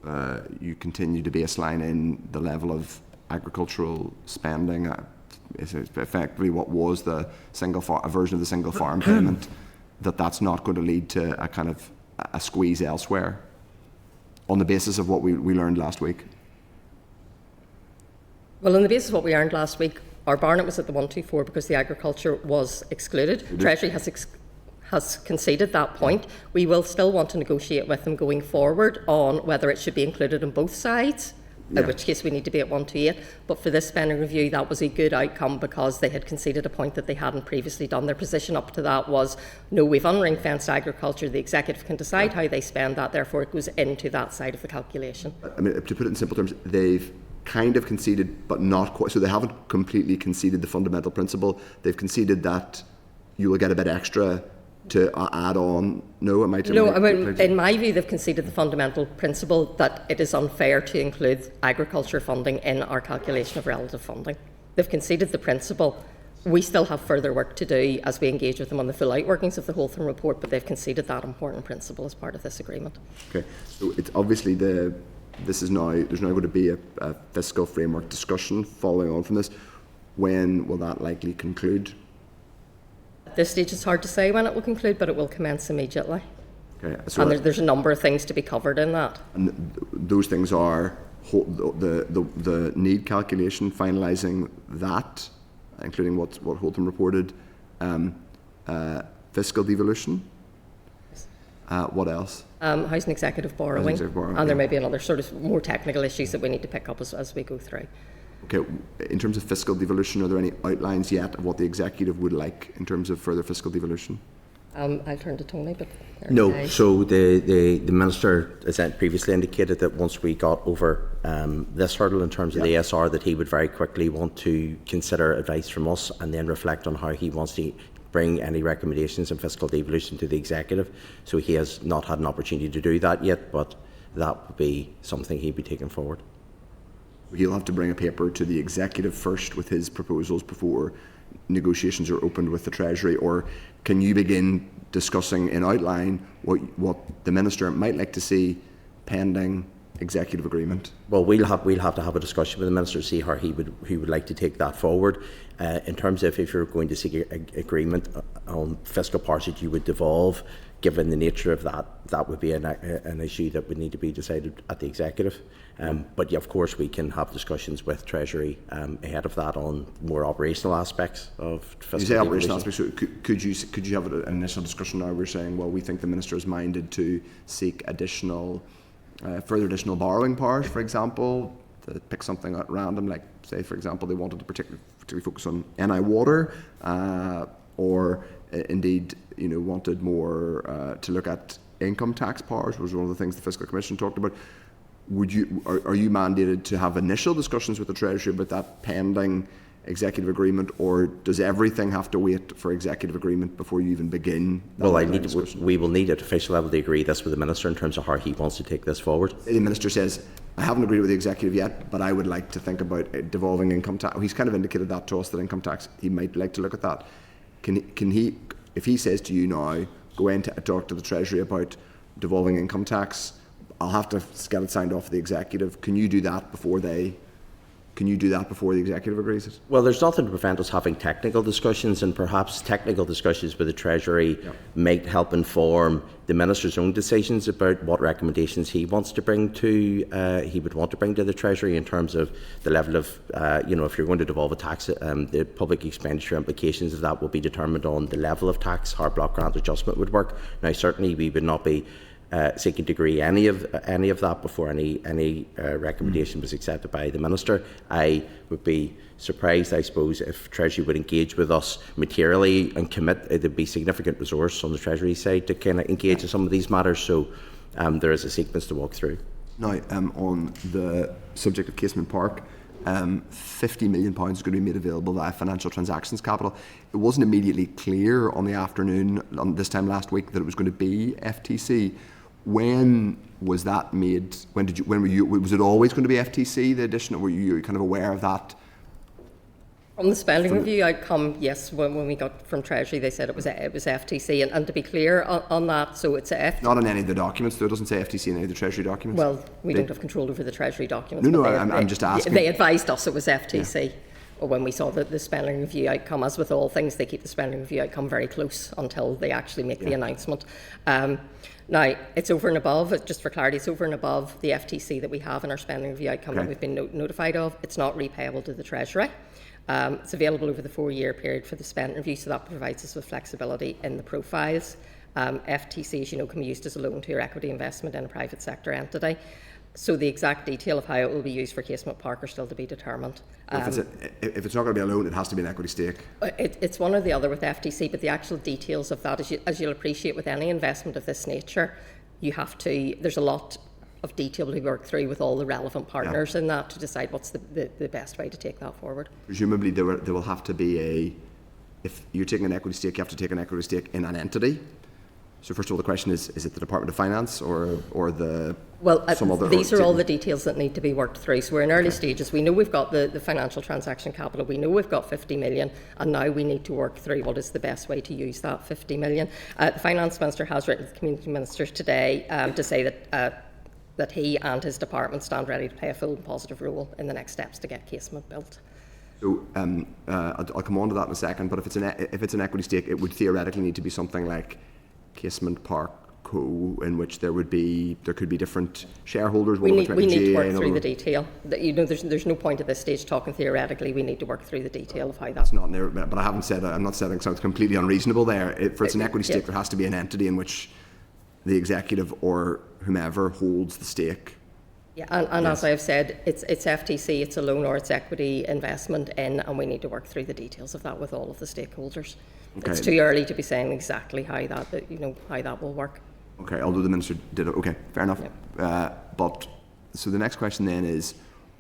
you continue to baseline in the level of agricultural spending, is effectively what was the a version of the single farm payment, that's not going to lead to a kind of a squeeze elsewhere on the basis of what we learned last week? Well, on the basis of what we learned last week, our Barnett was at the 124 because the agriculture was excluded. Treasury has conceded that point. We will still want to negotiate with them going forward on whether it should be included on both sides, in which case we need to be at 128. But for this spending review, that was a good outcome because they had conceded a point that they hadn't previously done. Their position up to that was, no, we've unring-fenced agriculture, the executive can decide how they spend that, therefore it goes into that side of the calculation. I mean, to put it in simple terms, they've kind of conceded, but not quite. So they haven't completely conceded the fundamental principle. They've conceded that you will get a bit extra to add on. No, it might. No, I mean, in my view, they've conceded the fundamental principle that it is unfair to include agriculture funding in our calculation of relative funding. They've conceded the principle. We still have further work to do as we engage with them on the full outworkings of the Holtham report, but they've conceded that important principle as part of this agreement. Okay, so it's obviously there's now going to be a fiscal framework discussion following on from this. When will that likely conclude? At this stage, it's hard to say when it will conclude, but it will commence immediately. Okay, so and there's a number of things to be covered in that. And those things are the need calculation, finalising that, including what Holtham reported, fiscal devolution. What else? Housing executive borrowing, and there may be another sort of more technical issues that we need to pick up as we go through. Okay, in terms of fiscal devolution, are there any outlines yet of what the executive would like in terms of further fiscal devolution? I'll turn to Tony, but no. So the minister has previously indicated that once we got over this hurdle in terms of the ASR, that he would very quickly want to consider advice from us and then reflect on how he wants to bring any recommendations on fiscal devolution to the executive. So he has not had an opportunity to do that yet, but that would be something he'd be taking forward. He'll have to bring a paper to the executive first with his proposals before negotiations are opened with the Treasury, or can you begin discussing in outline what the minister might like to see pending executive agreement? Well, we'll have to have a discussion with the minister to see how he would like to take that forward. In terms of if you're going to seek agreement on fiscal parts that you would devolve, given the nature of that would be an issue that would need to be decided at the executive. But yeah, of course we can have discussions with Treasury ahead of that on more operational aspects of fiscal. You say operational aspects. So could you have an initial discussion now? We're saying, well, we think the minister is minded to seek further additional borrowing powers, for example, to pick something at random, like say, for example, they wanted to particularly focus on NI Water, or indeed, wanted more to look at income tax powers, was one of the things the Fiscal Commission talked about. Are you mandated to have initial discussions with the Treasury about that pending executive agreement, or does everything have to wait for executive agreement before you even begin? Well, we will need at official level to agree this with the minister in terms of how he wants to take this forward. The minister says, I haven't agreed with the executive yet, but I would like to think about devolving income tax. He's kind of indicated that to us, that income tax, he might like to look at that. Can he, if he says to you now, go in to talk to the Treasury about devolving income tax, I'll have to get it signed off of the executive. Can you do that before the executive agrees it? Well, there's nothing to prevent us having technical discussions, and perhaps technical discussions with the Treasury might help inform the minister's own decisions about what recommendations he would want to bring to the Treasury in terms of the level of, if you're going to devolve a tax, the public expenditure implications of that will be determined on the level of tax, how block grant adjustment would work. Now, certainly we would not be seeking to agree any of that before any recommendation was accepted by the minister. I would be surprised, I suppose, if Treasury would engage with us materially and commit. There'd be significant resource on the Treasury side to kind of engage in some of these matters. So there is a sequence to walk through. Now, on the subject of Casement Park, £50 million is going to be made available via financial transactions capital. It wasn't immediately clear on the afternoon, on this time last week, that it was going to be FTC. When was that made? When were you? Was it always going to be FTC? The addition, or were you kind of aware of that? From the spending review outcome, yes, when we got from Treasury, they said it was FTC. And to be clear on that, so it's a FTC. Not in any of the documents, though. It doesn't say FTC in any of the Treasury documents. Well, we don't have control over the Treasury documents. No, I'm just asking. They advised us it was FTC. But when we saw the spending review outcome, as with all things, they keep the spending review outcome very close until they actually make the announcement. Now, it's over and above, just for clarity, it's over and above the FTC that we have in our spending review outcome that we've been notified of. It's not repayable to the Treasury. It's available over the 4-year period for the spending review, so that provides us with flexibility in the profiles. FTC, as you know, can be used as a loan to your equity investment in a private sector entity. So the exact detail of how it will be used for Casement Park are still to be determined. If it's not going to be a loan, it has to be an equity stake. It's one or the other with FTC, but the actual details of that, as you'll appreciate with any investment of this nature, there's a lot of detail to be worked through with all the relevant partners in that to decide what's the best way to take that forward. Presumably there will have to be if you're taking an equity stake, you have to take an equity stake in an entity. So first of all, the question is it the Department of Finance or some other? These are all the details that need to be worked through. So we're in early stages. We know we've got the financial transaction capital. We know we've got 50 million, and now we need to work through what is the best way to use that 50 million. The Finance Minister has written to the Community Ministers today to say that he and his department stand ready to play a full and positive role in the next steps to get Casement built. So I'll come on to that in a second. But if it's an equity stake, it would theoretically need to be something like Casement Park Co, in which there could be different shareholders. We need to work through the detail. There's no point at this stage talking theoretically. We need to work through the detail of how that's not there. But I'm not saying something completely unreasonable there. If it's an equity stake, there has to be an entity in which the executive or whomever holds the stake. Yeah, and as I've said, it's FTC, it's a loan or it's equity investment in, and we need to work through the details of that with all of the stakeholders. Okay. It's too early to be saying exactly how that will work. Okay, although the Minister did it. Okay, fair enough. Yep. But so the next question then is,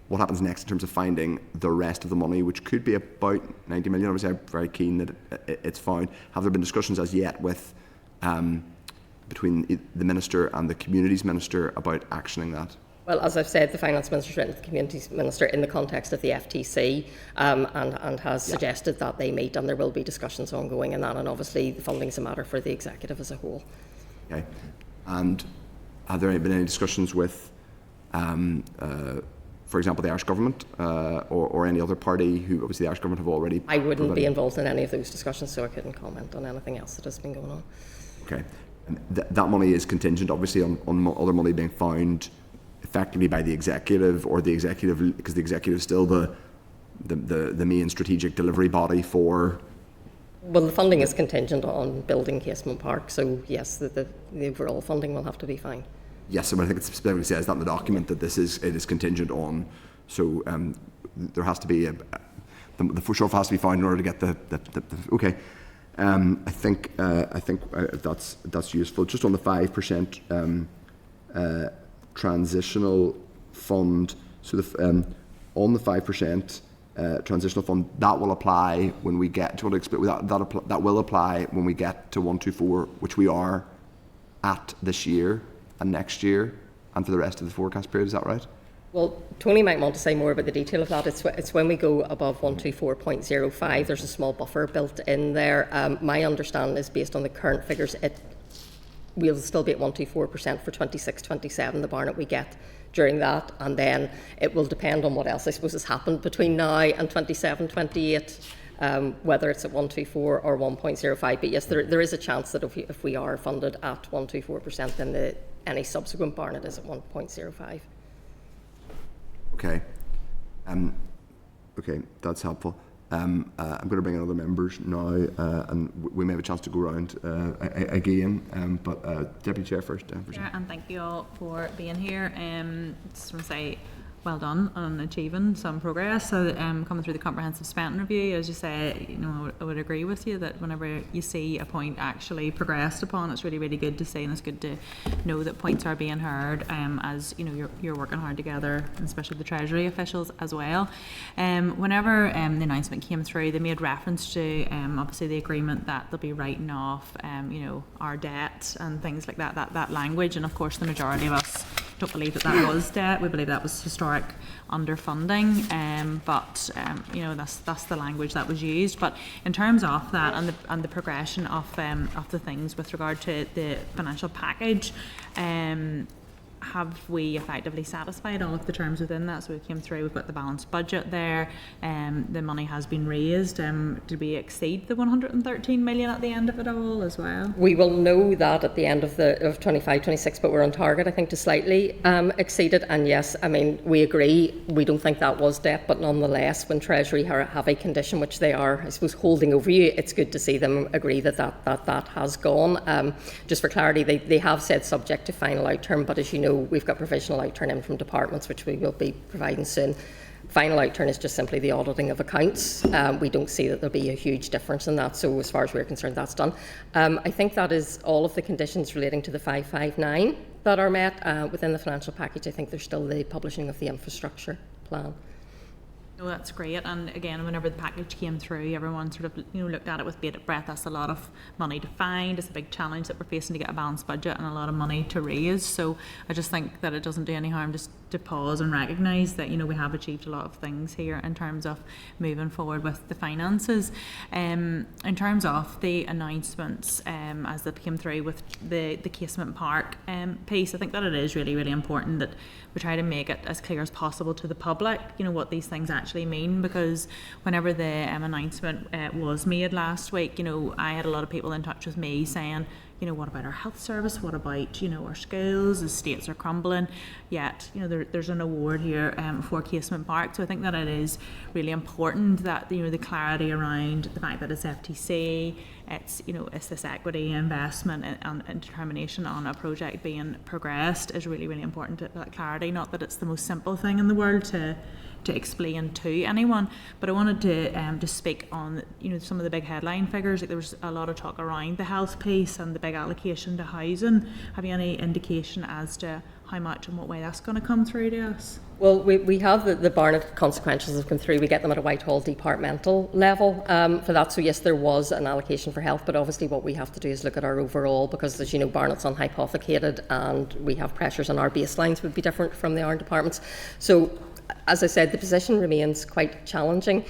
what happens next in terms of finding the rest of the money, which could be about 90 million. Obviously, I'm very keen that it's found. Have there been discussions as yet with between the Minister and the Communities Minister about actioning that? Well, as I've said, the Finance Minister has written to the Communities Minister in the context of the FTC and has suggested that they meet, and there will be discussions ongoing in that, and obviously the funding is a matter for the Executive as a whole. Okay. And have there been any discussions with, for example, the Irish Government or any other party who, obviously the Irish Government have already... I wouldn't be involved in any of those discussions, so I couldn't comment on anything else that has been going on. Okay. And that money is contingent, obviously, on other money being found effectively by the Executive, or the Executive, because the Executive is still the main strategic delivery body for... Well, the funding is contingent on building Casement Park, so yes, the overall funding will have to be fine. Yes, but I think it specifically says that in the document that it is contingent on. So there has to be the shortfall has to be found in order to get the okay. I think that's useful. Just on the 5% transitional fund. So on the 5%. Transitional fund, that will apply when we get to that will apply when we get to 124, which we are at this year and next year and for the rest of the forecast period. Is that right? Well, Tony might want to say more about the detail of that. It's when we go above 124.05, there's a small buffer built in there. My understanding is, based on the current figures, we'll still be at 124% for 26-27, the Barnett we get during that, and then it will depend on what else I suppose has happened between now and 27-28, whether it's at 124 or 1.05. But yes, there is a chance that if we are funded at 124%, then any subsequent Barnett is at 1.05. Okay. Okay, that's helpful. I'm going to bring in other members now, and we may have a chance to go around again. But Deputy Chair first. Sure, and thank you all for being here. Just want to say, well done on achieving some progress. So coming through the comprehensive spending review, as you say, you know, I would agree with you that whenever you see a point actually progressed upon, it's really, really good to see, and it's good to know that points are being heard, as you know, you're working hard together, and especially the Treasury officials as well. Whenever the announcement came through, they made reference to obviously the agreement that they'll be writing off you know, our debt and things like that, that language, and of course the majority of us don't believe that was debt. We believe that was historic underfunding, but you know, that's the language that was used. But in terms of that and the progression of the things with regard to the financial package, have we effectively satisfied all of the terms within that? So we came through, we've got the balanced budget there, the money has been raised. Did we exceed the 113 million at the end of it all as well? We will know that at the end of 25-26, but we're on target, I think, to slightly exceed it. And yes, I mean, we agree, we don't think that was debt, but nonetheless, when Treasury have a condition which they are, I suppose, holding over you, it's good to see them agree that has gone. Just for clarity, they have said subject to final outturn, but as you know, we've got provisional outturn in from departments, which we will be providing soon. Final outturn is just simply the auditing of accounts. We don't see that there'll be a huge difference in that, so as far as we're concerned, that's done. I think that is all of the conditions relating to the 559 that are met within the financial package. I think there's still the publishing of the infrastructure plan. No, that's great. And again, whenever the package came through, everyone sort of, you know, looked at it with bated breath. That's a lot of money to find. It's a big challenge that we're facing to get a balanced budget and a lot of money to raise. So I just think that it doesn't do any harm just to pause and recognise that, you know, we have achieved a lot of things here in terms of moving forward with the finances. In terms of the announcements, as they came through with the Casement Park piece, I think that it is really, really important that we try to make it as clear as possible to the public, you know, what these things actually mean, because whenever the announcement was made last week, you know, I had a lot of people in touch with me saying, you know, what about our health service? What about, you know, our schools? The estates are crumbling. Yet, you know, there's an award here for Casement Park. So I think that it is really important that, you know, the clarity around the fact that it's FTC, it's, you know, it's this equity investment and determination on a project being progressed is really, really important, that clarity. Not that it's the most simple thing in the world to explain to anyone, but I wanted to just speak on, you know, some of the big headline figures. Like there was a lot of talk around the health piece and the big allocation to housing. Have you any indication as to how much and what way that's going to come through to us? Well, we have the Barnett consequences have come through. We get them at a Whitehall departmental level for that. So yes, there was an allocation for health, but obviously what we have to do is look at our overall, because as you know, Barnett's unhypothecated and we have pressures on our baselines would be different from the other departments. So as I said, the position remains quite challenging.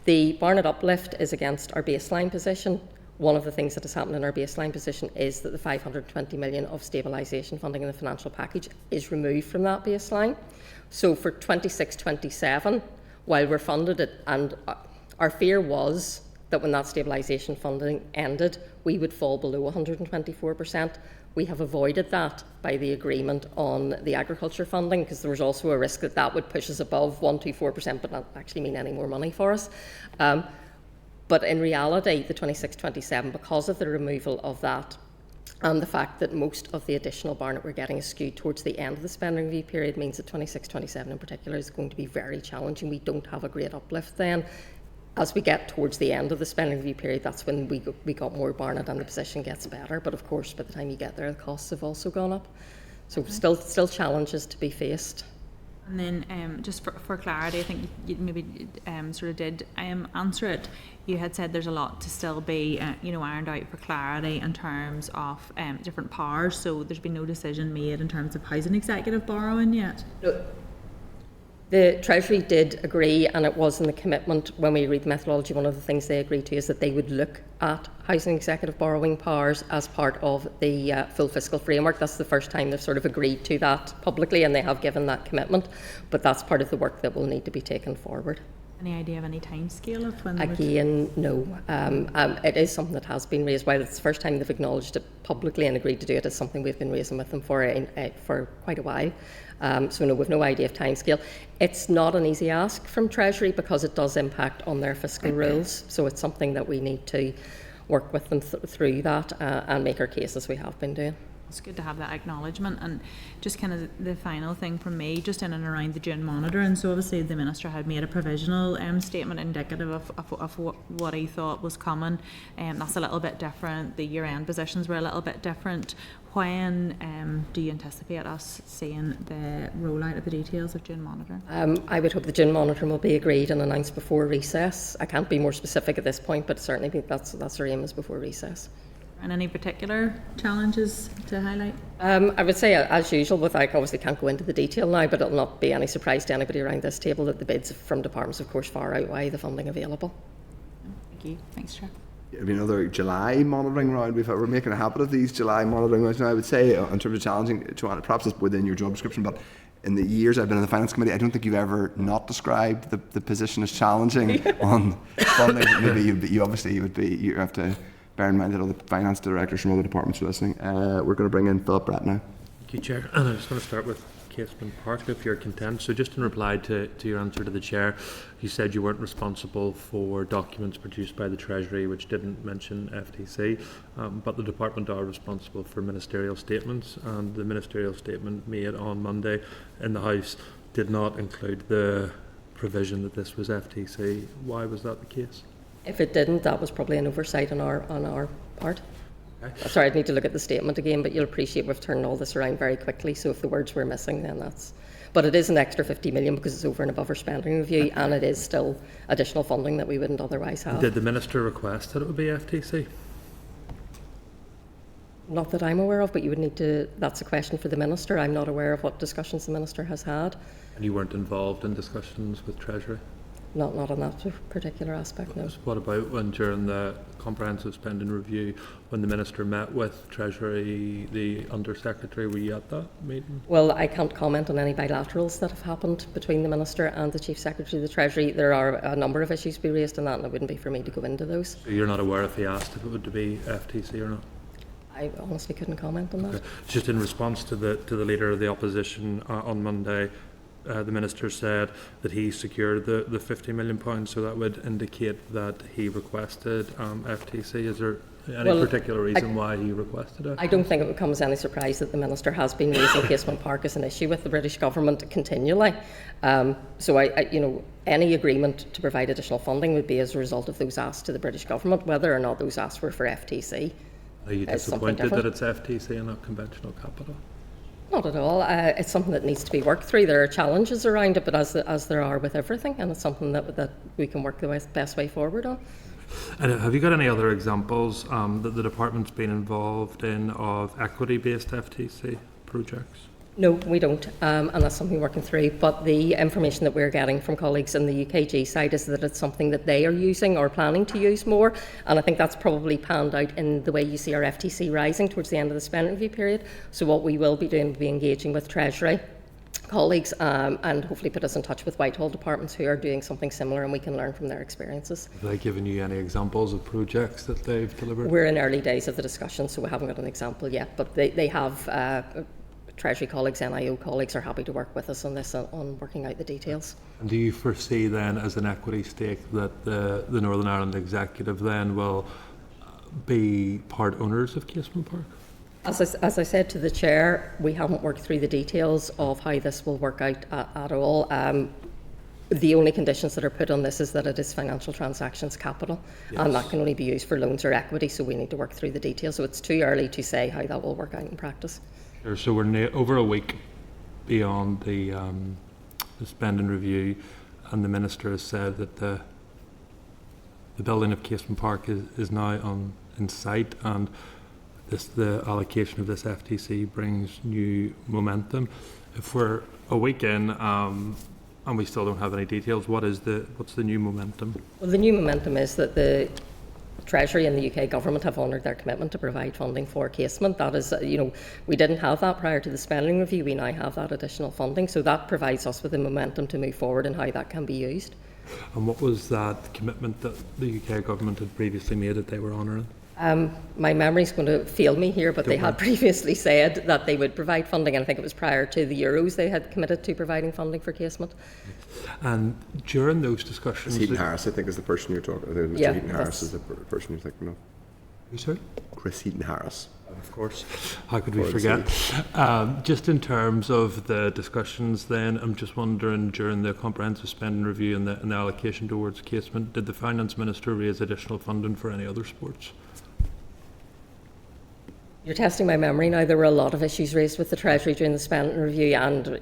The Barnett uplift is against our baseline position. One of the things that has happened in our baseline position is that the 520 million of stabilisation funding in the financial package is removed from that baseline. So for 26-27, while we're funded it, and our fear was that when that stabilisation funding ended, we would fall below 124%. We have avoided that by the agreement on the agriculture funding, because there was also a risk that that would push us above 124%, but not actually mean any more money for us. But in reality, the 26-27, because of the removal of that and the fact that most of the additional Barnett we're getting is skewed towards the end of the spending review period, means that 26-27 in particular is going to be very challenging. We don't have a great uplift then. As we get towards the end of the spending review period, that's when we got more Barnett and the position gets better. But of course, by the time you get there, the costs have also gone up. So still challenges to be faced. And then just for clarity, I think you maybe sort of did answer it. You had said there's a lot to still be you know, ironed out for clarity in terms of different powers. So there's been no decision made in terms of housing executive borrowing yet? No. The Treasury did agree, and it was in the commitment when we read the methodology, one of the things they agreed to is that they would look at housing executive borrowing powers as part of the full fiscal framework. That's the first time they've sort of agreed to that publicly, and they have given that commitment, but that's part of the work that will need to be taken forward. Any idea of any time scale of when? Again, no. It is something that has been raised. While it's the first time they've acknowledged it publicly and agreed to do it, it's something we've been raising with them for quite a while. So no, we've no idea of timescale. It's not an easy ask from Treasury because it does impact on their fiscal rules. So it's something that we need to work with them through that and make our case as we have been doing. It's good to have that acknowledgement. And just kind of the final thing from me, just in and around the June monitoring. So obviously the Minister had made a provisional statement indicative of what he thought was coming. That's a little bit different. The year-end positions were a little bit different. When do you anticipate us seeing the rollout of the details of June monitoring? I would hope the June monitoring will be agreed and announced before recess. I can't be more specific at this point, but certainly think that's our aim, is before recess. And any particular challenges to highlight? I would say, as usual, with I obviously can't go into the detail now, but it'll not be any surprise to anybody around this table that the bids from departments, of course, far outweigh the funding available. Thank you. Thanks, Chair. It'll be another July monitoring round. We're making a habit of these July monitoring rounds. And I would say, in terms of challenging, Joanna, perhaps it's within your job description, but in the years I've been in the Finance Committee, I don't think you've ever not described the position as challenging on funding. Maybe you have to bear in mind that other finance directors from other departments are listening. We're going to bring in Philip Bratt now. Thank you, Chair. And I just want to start with Casement Park, if you're content. So just in reply to your answer to the Chair, you said you weren't responsible for documents produced by the Treasury which didn't mention FTC, but the department are responsible for ministerial statements, and the ministerial statement made on Monday in the House did not include the provision that this was FTC. Why was that the case? If it didn't, that was probably an oversight on our part. Okay. Sorry, I'd need to look at the statement again, but you'll appreciate we've turned all this around very quickly, so if the words were missing, then that's... But it is an extra 50 million because it's over and above our spending review, and it is still additional funding that we wouldn't otherwise have. Did the Minister request that it would be FTC? Not that I'm aware of, but you would need to... That's a question for the Minister. I'm not aware of what discussions the Minister has had. And you weren't involved in discussions with Treasury? Not on that particular aspect, no. What about when during the comprehensive spending review, when the Minister met with Treasury, the Under-Secretary, were you at that meeting? Well, I can't comment on any bilaterals that have happened between the Minister and the Chief Secretary of the Treasury. There are a number of issues to be raised in that, and it wouldn't be for me to go into those. So you're not aware if he asked if it would be FTC or not? I honestly couldn't comment on that. Okay. Just in response to the Leader of the Opposition on Monday, the Minister said that he secured the £50 million, so that would indicate that he requested FTC. Is there any particular reason why he requested it? I don't think it would come as any surprise that the Minister has been raising Casement Park as an issue with the British Government continually. So any agreement to provide additional funding would be as a result of those asks to the British Government, whether or not those asks were for FTC. Are you disappointed that it's FTC and not conventional capital? Not at all. It's something that needs to be worked through. There are challenges around it, but as there are with everything, and it's something that we can work the best way forward on. And have you got any other examples that the department's been involved in of equity-based FTC projects? No, we don't, and that's something we're working through. But the information that we're getting from colleagues in the UKG side is that it's something that they are using or planning to use more, and I think that's probably panned out in the way you see our FTC rising towards the end of the spending review period. So what we will be doing will be engaging with Treasury colleagues and hopefully put us in touch with Whitehall departments who are doing something similar, and we can learn from their experiences. Have they given you any examples of projects that they've delivered? We're in early days of the discussion, so we haven't got an example yet, but they have... Treasury colleagues, NIO colleagues are happy to work with us on this, on working out the details. And do you foresee then, as an equity stake, that the Northern Ireland Executive then will be part owners of Casement Park? As I said to the Chair, we haven't worked through the details of how this will work out at all. The only conditions that are put on this is that it is financial transactions capital, and that can only be used for loans or equity, so we need to work through the details. So it's too early to say how that will work out in practice. So we're over a week beyond the spending review, and the Minister has said that the building of Casement Park is now in sight, and the allocation of this FTC brings new momentum. If we're a week in and we still don't have any details, what's the new momentum? Well, the new momentum is that the Treasury and the UK Government have honoured their commitment to provide funding for Casement. That is, we didn't have that prior to the spending review. We now have that additional funding, so that provides us with the momentum to move forward and how that can be used. And what was that commitment that the UK Government had previously made that they were honouring? My memory's going to fail me here, but they had previously said that they would provide funding, and I think it was prior to the Euros they had committed to providing funding for Casement. And during those discussions... Chris Heaton-Harris, I think, is the person you're talking about. Mr. Heaton-Harris is the person you're thinking of. Who, sorry? Chris Heaton-Harris. Of course, how could we forget? Just in terms of the discussions then, I'm just wondering, during the comprehensive spending review and the allocation towards casement, did the Finance Minister raise additional funding for any other sports? You're testing my memory now. There were a lot of issues raised with the Treasury during the spending review, and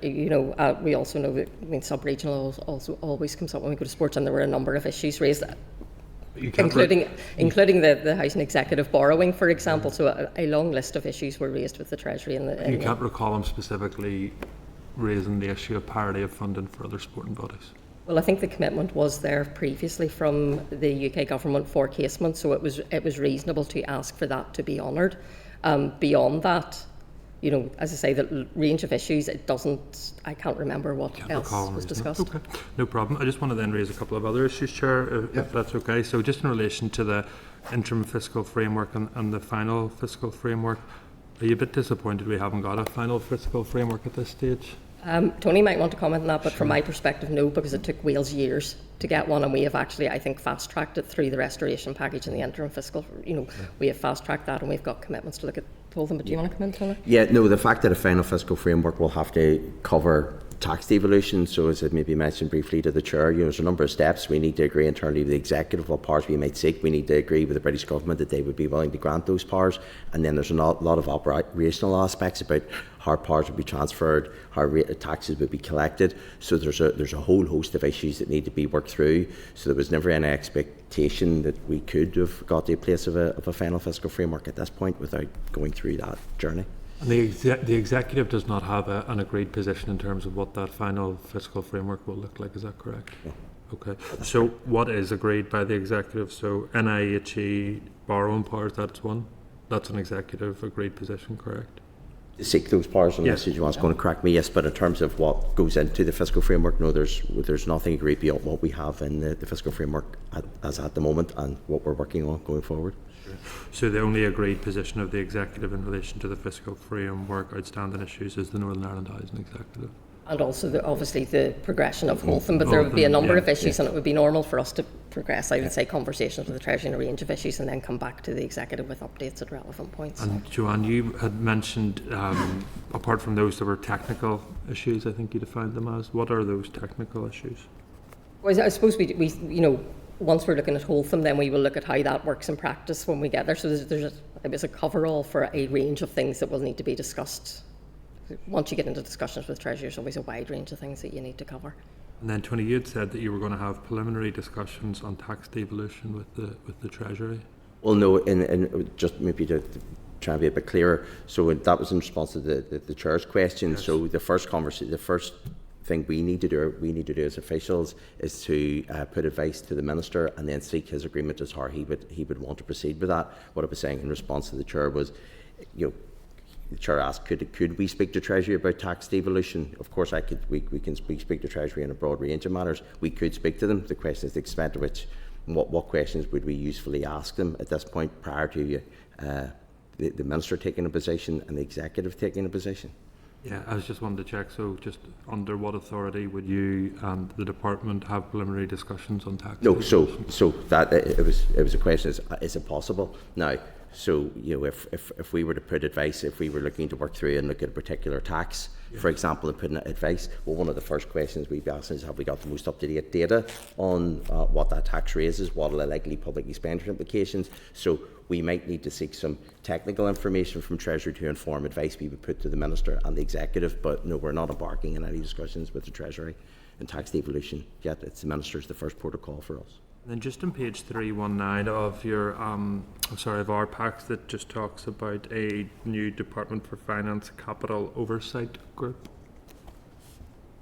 we also know that sub-regional also always comes up when we go to sports, and there were a number of issues raised, including the Housing Executive borrowing, for example. So a long list of issues were raised with the Treasury. You can't recall him specifically raising the issue of parity of funding for other sporting bodies? Well, I think the commitment was there previously from the UK government for casement, so it was reasonable to ask for that to be honoured. Beyond that, as I say, the range of issues, I can't remember what else was discussed. Okay, no problem. I just want to then raise a couple of other issues, Chair, if that's okay. So just in relation to the interim fiscal framework and the final fiscal framework, are you a bit disappointed we haven't got a final fiscal framework at this stage? Tony might want to comment on that, but from my perspective, no, because it took Wales years to get one, and we have actually, I think, fast-tracked it through the restoration package and the interim fiscal. We have fast-tracked that, and we've got commitments to look at both of them. But do you want to comment, Tony? Yeah, no, the fact that a final fiscal framework will have to cover tax devolution, so as I maybe mentioned briefly to the Chair, there's a number of steps we need to agree internally with the Executive, what powers we might seek. We need to agree with the British Government that they would be willing to grant those powers, and then there's a lot of operational aspects about how powers would be transferred, how taxes would be collected. So there's a whole host of issues that need to be worked through. So there was never any expectation that we could have got to a place of a final fiscal framework at this point without going through that journey. And the Executive does not have an agreed position in terms of what that final fiscal framework will look like, is that correct? Yeah. Okay, so what is agreed by the Executive? So NIHE borrowing powers, that's one. That's an Executive agreed position, correct? Seek those powers, unless you want going to correct me, yes, but in terms of what goes into the fiscal framework, no, there's nothing agreed beyond what we have in the fiscal framework as at the moment and what we're working on going forward. So the only agreed position of the Executive in relation to the fiscal framework outstanding issues is the Northern Ireland Housing Executive. And also, obviously, the progression of Holtham, but there would be a number of issues, and it would be normal for us to progress, I would say, conversations with the Treasury on a range of issues, and then come back to the Executive with updates at relevant points. And Joanne, you had mentioned, apart from those, there were technical issues, I think you defined them as. What are those technical issues? Well, I suppose we once we're looking at Holtham, then we will look at how that works in practice when we get there. So there's a cover-all for a range of things that will need to be discussed. Once you get into discussions with Treasury, there's always a wide range of things that you need to cover. And then, Tony, you had said that you were going to have preliminary discussions on tax devolution with the Treasury. Well, no, and just maybe to try and be a bit clearer. So that was in response to the Chair's question. Yes. So the first thing we need to do as officials is to put advice to the Minister and then seek his agreement as how he would want to proceed with that. What I was saying in response to the Chair was, the Chair asked, could we speak to Treasury about tax devolution? Of course, we can speak to Treasury in a broad range of matters. We could speak to them. The question is the extent to which, what questions would we usefully ask them at this point prior to the Minister taking a position and the Executive taking a position? Yeah, I was just wanted to check, so just under what authority would you and the department have preliminary discussions on tax? No, so that it was a question, is it possible? Now, so if we were to put advice, if we were looking to work through and look at a particular tax, for example, and put in advice, well, one of the first questions we'd be asking is, have we got the most up-to-date data on what that tax raises, what are the likely public expenditure implications? So we might need to seek some technical information from Treasury to inform advice we would put to the Minister and the Executive, but no, we're not embarking in any discussions with the Treasury and tax devolution yet. It's the Minister's the first port of call for us. And then just on page 319 of your, of our packs, that just talks about a new Department for Finance Capital Oversight Group.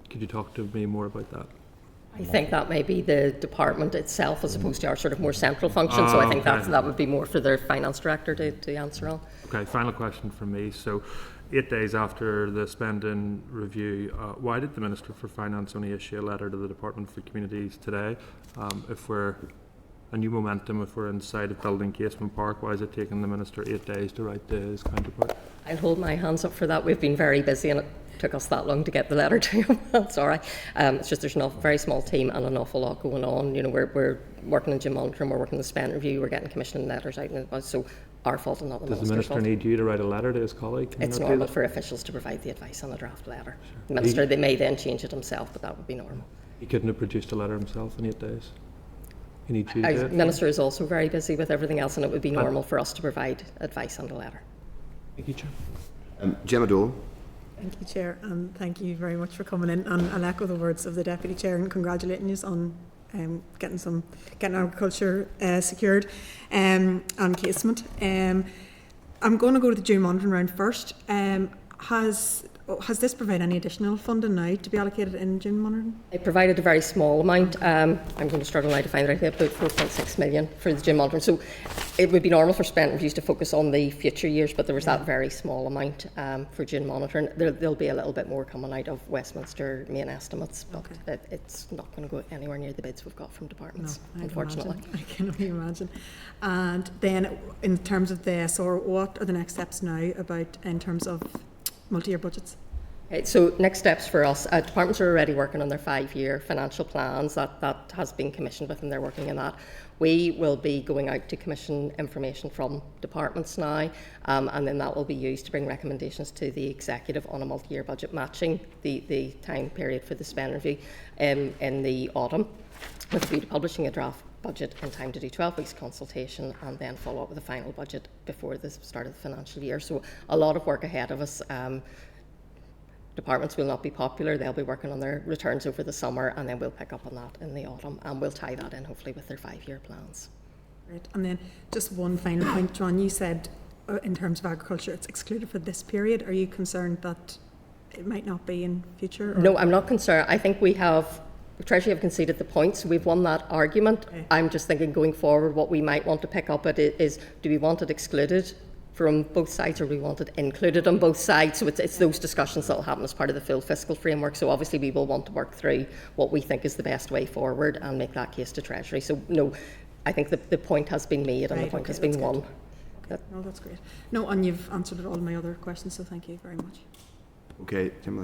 Could you talk to me more about that? I think that may be the department itself as opposed to our sort of more central function, so I think that would be more for the Finance Director to answer on. Okay, final question from me. So 8 days after the spending review, why did the Minister for Finance only issue a letter to the Department for Communities today? If we're a new momentum, if we're inside of building Casement Park, why is it taking the Minister 8 days to write to his counterpart? I'll hold my hands up for that. We've been very busy, and took us that long to get the letter to him. That's all right. It's just there's a very small team and an awful lot going on. You know, we're working in gym monitoring, we're working in the spend review, we're getting commissioning letters out, and so our fault and not the Does the minister's Minister fault. need you to write a letter to his colleague? Can you It's not do normal that? for officials to provide the advice on a draft letter. Sure. The Minister, they may then change it himself, but that would be normal. He couldn't have produced a letter himself in 8 days? He needs you to do The it? Minister is also very busy with everything else, and it would be normal for us to provide advice on the letter. Thank you, Chair. Gemma Dole. Thank you, Chair, and thank you very much for coming in. And I'll echo the words of the Deputy Chair and congratulating you on getting agriculture secured and casement. I'm going to go to the June monitoring round first. Has this provided any additional funding now to be allocated in June monitoring? It provided a very small amount. I'm going to struggle now to find it. I think about 4.6 million for the gym monitoring. So it would be normal for spend reviews to focus on the future years, but there was that very small amount for gym monitoring. There'll be a little bit more coming out of Westminster main estimates, but it's not going to go anywhere near the bids we've got from departments, unfortunately. I can only imagine. And then in terms of the SR, what are the next steps now about in terms of multi-year budgets? So next steps for us, departments are already working on their 5-year financial plans. That has been commissioned with them, they're working on that. We will be going out to commission information from departments now, and then that will be used to bring recommendations to the executive on a multi-year budget, matching the time period for the spend review in the autumn, with a view to publishing a draft budget in time to do 12 weeks consultation and then follow up with a final budget before the start of the financial year. So a lot of work ahead of us. Departments will not be popular, they'll be working on their returns over the summer, and then we'll pick up on that in the autumn, and we'll tie that in hopefully with their 5-year plans. Right, and then just one final point, John, you said in terms of agriculture it's excluded for this period. Are you concerned that it might not be in future? Or? No, I'm not concerned. I think Treasury have conceded the points. We've won that argument. Okay. I'm just thinking going forward what we might want to pick up at is do we want it excluded from both sides, or we want it included on both sides? So it's those discussions that will happen as part of the full fiscal framework. So obviously we will want to work through what we think is the best way forward and make that case to Treasury. So no, I think the point has been made and the point has been won. Okay. No, that's great. No, and you've answered all my other questions, so thank you very much. Okay, Tim,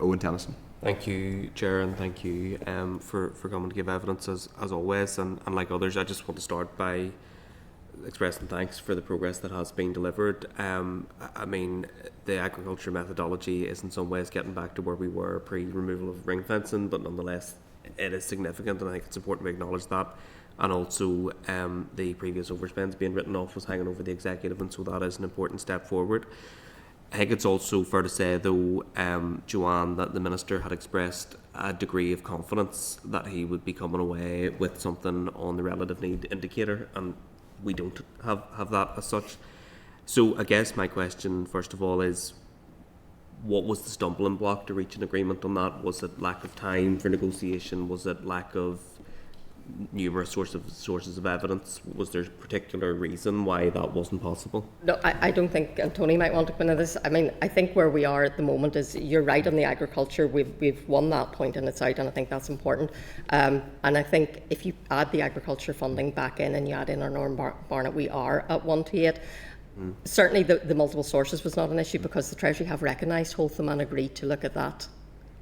Owen Tennyson. Thank you, Chair, and thank you for coming to give evidence as always. And like others, I just want to start by expressing thanks for the progress that has been delivered. I mean, the agriculture methodology is in some ways getting back to where we were pre-removal of ring fencing, but nonetheless it is significant, and I think it's important to acknowledge that. And also the previous overspends being written off was hanging over the executive, and so that is an important step forward. I think it's also fair to say, though, Joanne, that the Minister had expressed a degree of confidence that he would be coming away with something on the relative need indicator, and we don't have that as such. So I guess my question, first of all, is what was the stumbling block to reach an agreement on that? Was it lack of time for negotiation? Was it lack of numerous sources of evidence? Was there a particular reason why that wasn't possible? No, I don't think, and Tony might want to come into this. I mean, I think where we are at the moment is, you're right on the agriculture, we've won that point and it's out, and I think that's important. And I think if you add the agriculture funding back in and you add in our Norm Barnett, we are at 1 to 8. Certainly the multiple sources was not an issue, because the Treasury have recognised Holtham and agreed to look at that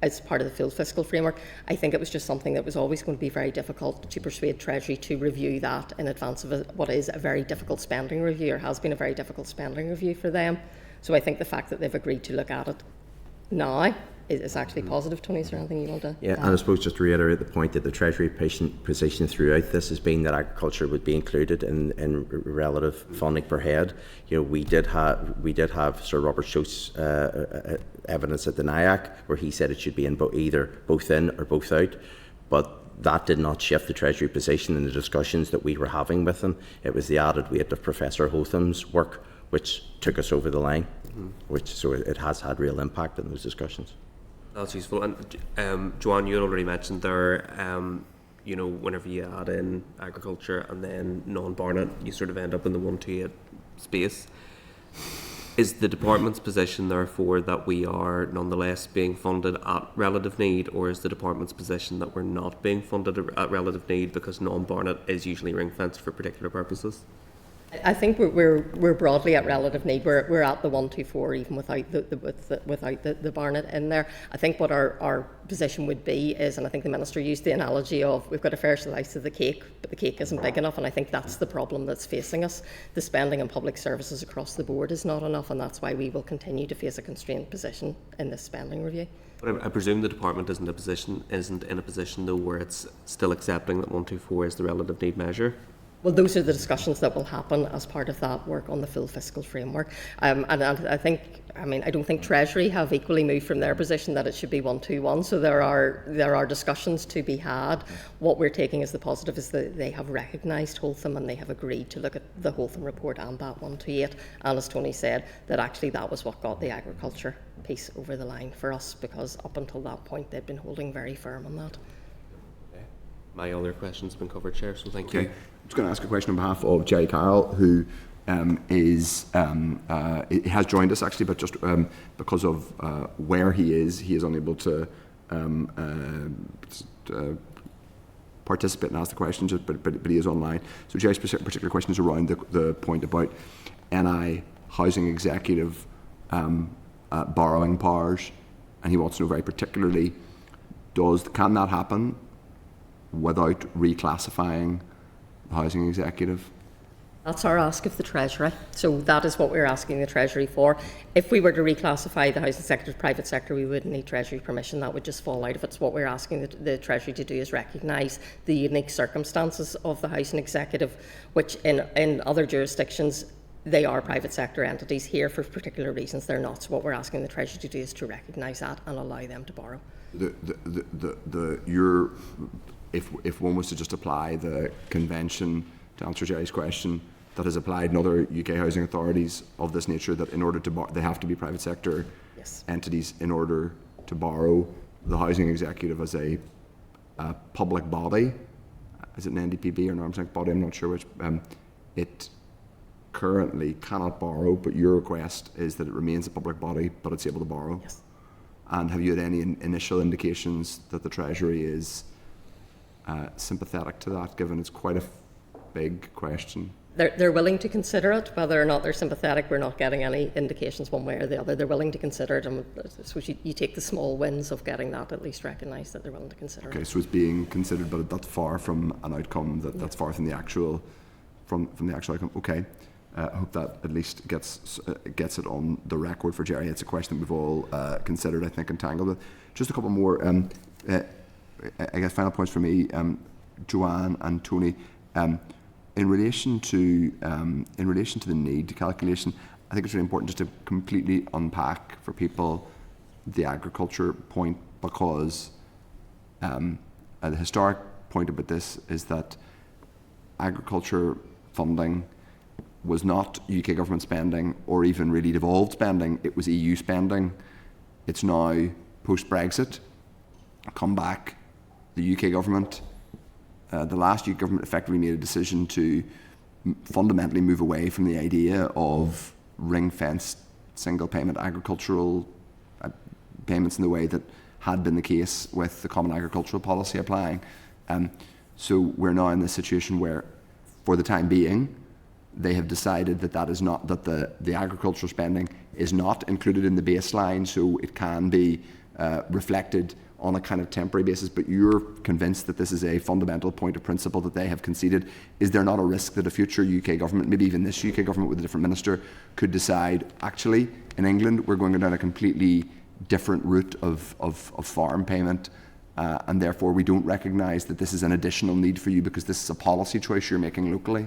as part of the full fiscal framework. I think it was just something that was always going to be very difficult to persuade Treasury to review that in advance of what is a very difficult spending review, or has been a very difficult spending review for them. So I think the fact that they've agreed to look at it now is actually positive. Tony, is there anything you want to Yeah, add? and I suppose just to reiterate the point that the Treasury position throughout this has been that agriculture would be included in relative funding per head. You know, we did have Sir Robert Schoe's evidence at the NIAC, where he said it should be in either both in or both out, but that did not shift the Treasury position in the discussions that we were having with them. It was the added weight of Professor Holtham's work which took us over the line, so it has had real impact in those discussions. That's useful. And Joanne, you had already mentioned there, you know, whenever you add in agriculture and then non-Barnett, you sort of end up in the 1 to 8 space. Is the department's position, therefore, that we are nonetheless being funded at relative need, or is the department's position that we're not being funded at relative need because non-Barnett is usually ring-fenced for particular purposes? I think we're broadly at relative need. We're at the 124 even without the Barnett in there. I think what our position would be is, and I think the Minister used the analogy of we've got a fair slice of the cake, but the cake isn't big enough, and I think that's the problem that's facing us. The spending on public services across the board is not enough, and that's why we will continue to face a constrained position in this spending review. But I presume the department isn't in a position though where it's still accepting that 124 is the relative need measure. Well, those are the discussions that will happen as part of that work on the full fiscal framework. And I don't think Treasury have equally moved from their position that it should be 121. So there are discussions to be had. What we're taking as the positive is that they have recognised Holtham and they have agreed to look at the Holtham report and that 128. And as Tony said, that actually that was what got the agriculture piece over the line for us, because up until that point they'd been holding very firm on that. My other questions have been covered, Chair, so thank you. I'm just going to ask a question on behalf of Jerry Carroll, who has joined us actually, but just because of where he is unable to participate and ask the questions, but he is online. So Jerry's particular question is around the point about NI housing executive borrowing powers, and he wants to know very particularly, can that happen without reclassifying the housing executive? That's our ask of the Treasury. So that is what we're asking the Treasury for. If we were to reclassify the housing sector to private sector, we wouldn't need Treasury permission. That would just fall out of it. So what we're asking the Treasury to do is recognise the unique circumstances of the housing executive, which in other jurisdictions they are private sector entities. Here, for particular reasons, they're not. So what we're asking the Treasury to do is to recognise that and allow them to borrow. If one was to just apply the convention to answer Jerry's question that has applied in other UK housing authorities of this nature, that in order to they have to be private sector entities in order to borrow, the housing executive as a public body, is it an NDPB or an arm's length body, I'm not sure which, it currently cannot borrow, but your request is that it remains a public body but it's able to borrow. Yes. And have you had any initial indications that the Treasury is sympathetic to that, given it's quite a big question? They're willing to consider it. Whether or not they're sympathetic, we're not getting any indications one way or the other. They're willing to consider it, and so you take the small wins of getting that at least recognised that they're willing to consider it. Okay, so it's being considered, but that's far from an outcome. That's far from the actual from the actual outcome. Okay, I hope that at least gets it on the record for Jerry. It's a question that we've all considered, I think, and tangled with. Just a couple more. I guess final points for me, Joanne and Tony. In relation to the need calculation, I think it's really important just to completely unpack for people the agriculture point, because the historic point about this is that agriculture funding was not UK government spending or even really devolved spending, it was EU spending. It's now post-Brexit, come back, the UK government, the last UK government effectively made a decision to fundamentally move away from the idea of ring-fenced single payment agricultural payments in the way that had been the case with the Common Agricultural Policy applying. So we're now in this situation where, for the time being, they have decided that is not, that the agricultural spending is not included in the baseline, so it can be reflected on a kind of temporary basis, but you're convinced that this is a fundamental point of principle that they have conceded. Is there not a risk that a future UK government, maybe even this UK government with a different minister, could decide, actually, in England, we're going down a completely different route of farm payment, and therefore we don't recognise that this is an additional need for you because this is a policy choice you're making locally?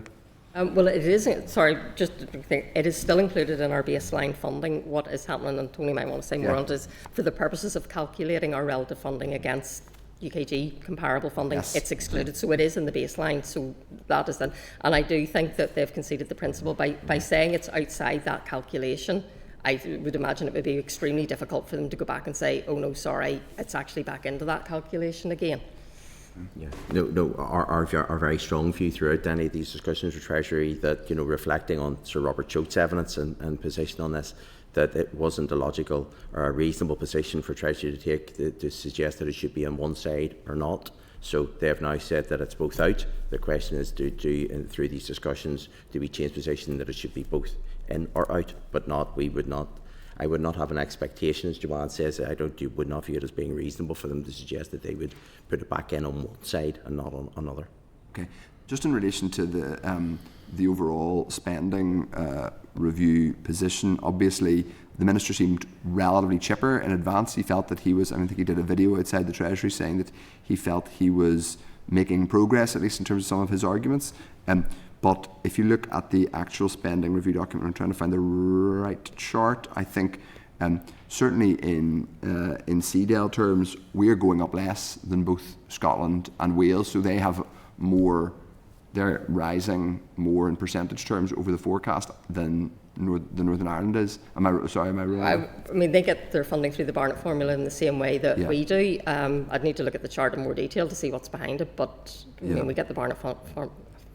Well, it isn't. Sorry, just to think, it is still included in our baseline funding. What is happening, and Tony might want to say more on it, is for the purposes of calculating our relative funding against UKG comparable funding, it's excluded. So it is in the baseline. So that is then, and I do think that they've conceded the principle by saying it's outside that calculation. I would imagine it would be extremely difficult for them to go back and say, "Oh no, sorry, it's actually back into that calculation again." Yeah, our very strong view throughout any of these discussions with Treasury that, reflecting on Sir Robert Choate's evidence and position on this, that it wasn't a logical or a reasonable position for Treasury to take to suggest that it should be on one side or not. So they have now said that it's both out. The question is, through these discussions, do we change position that it should be both in or out? But not, we would not. I would not have an expectation, as Joanne says. Would not view it as being reasonable for them to suggest that they would put it back in on one side and not on another. Okay, just in relation to the overall spending review position, obviously the Minister seemed relatively chipper in advance. He felt that he was, I think he did a video outside the Treasury saying that he felt he was making progress, at least in terms of some of his arguments. But if you look at the actual spending review document, I'm trying to find the right chart. I think certainly in CDL terms, we're going up less than both Scotland and Wales, so they have more. They're rising more in percentage terms over the forecast than Northern Ireland is. Am I wrong? I mean, they get their funding through the Barnett formula in the same way that we do. I'd need to look at the chart in more detail to see what's behind it, but I mean, we get the Barnett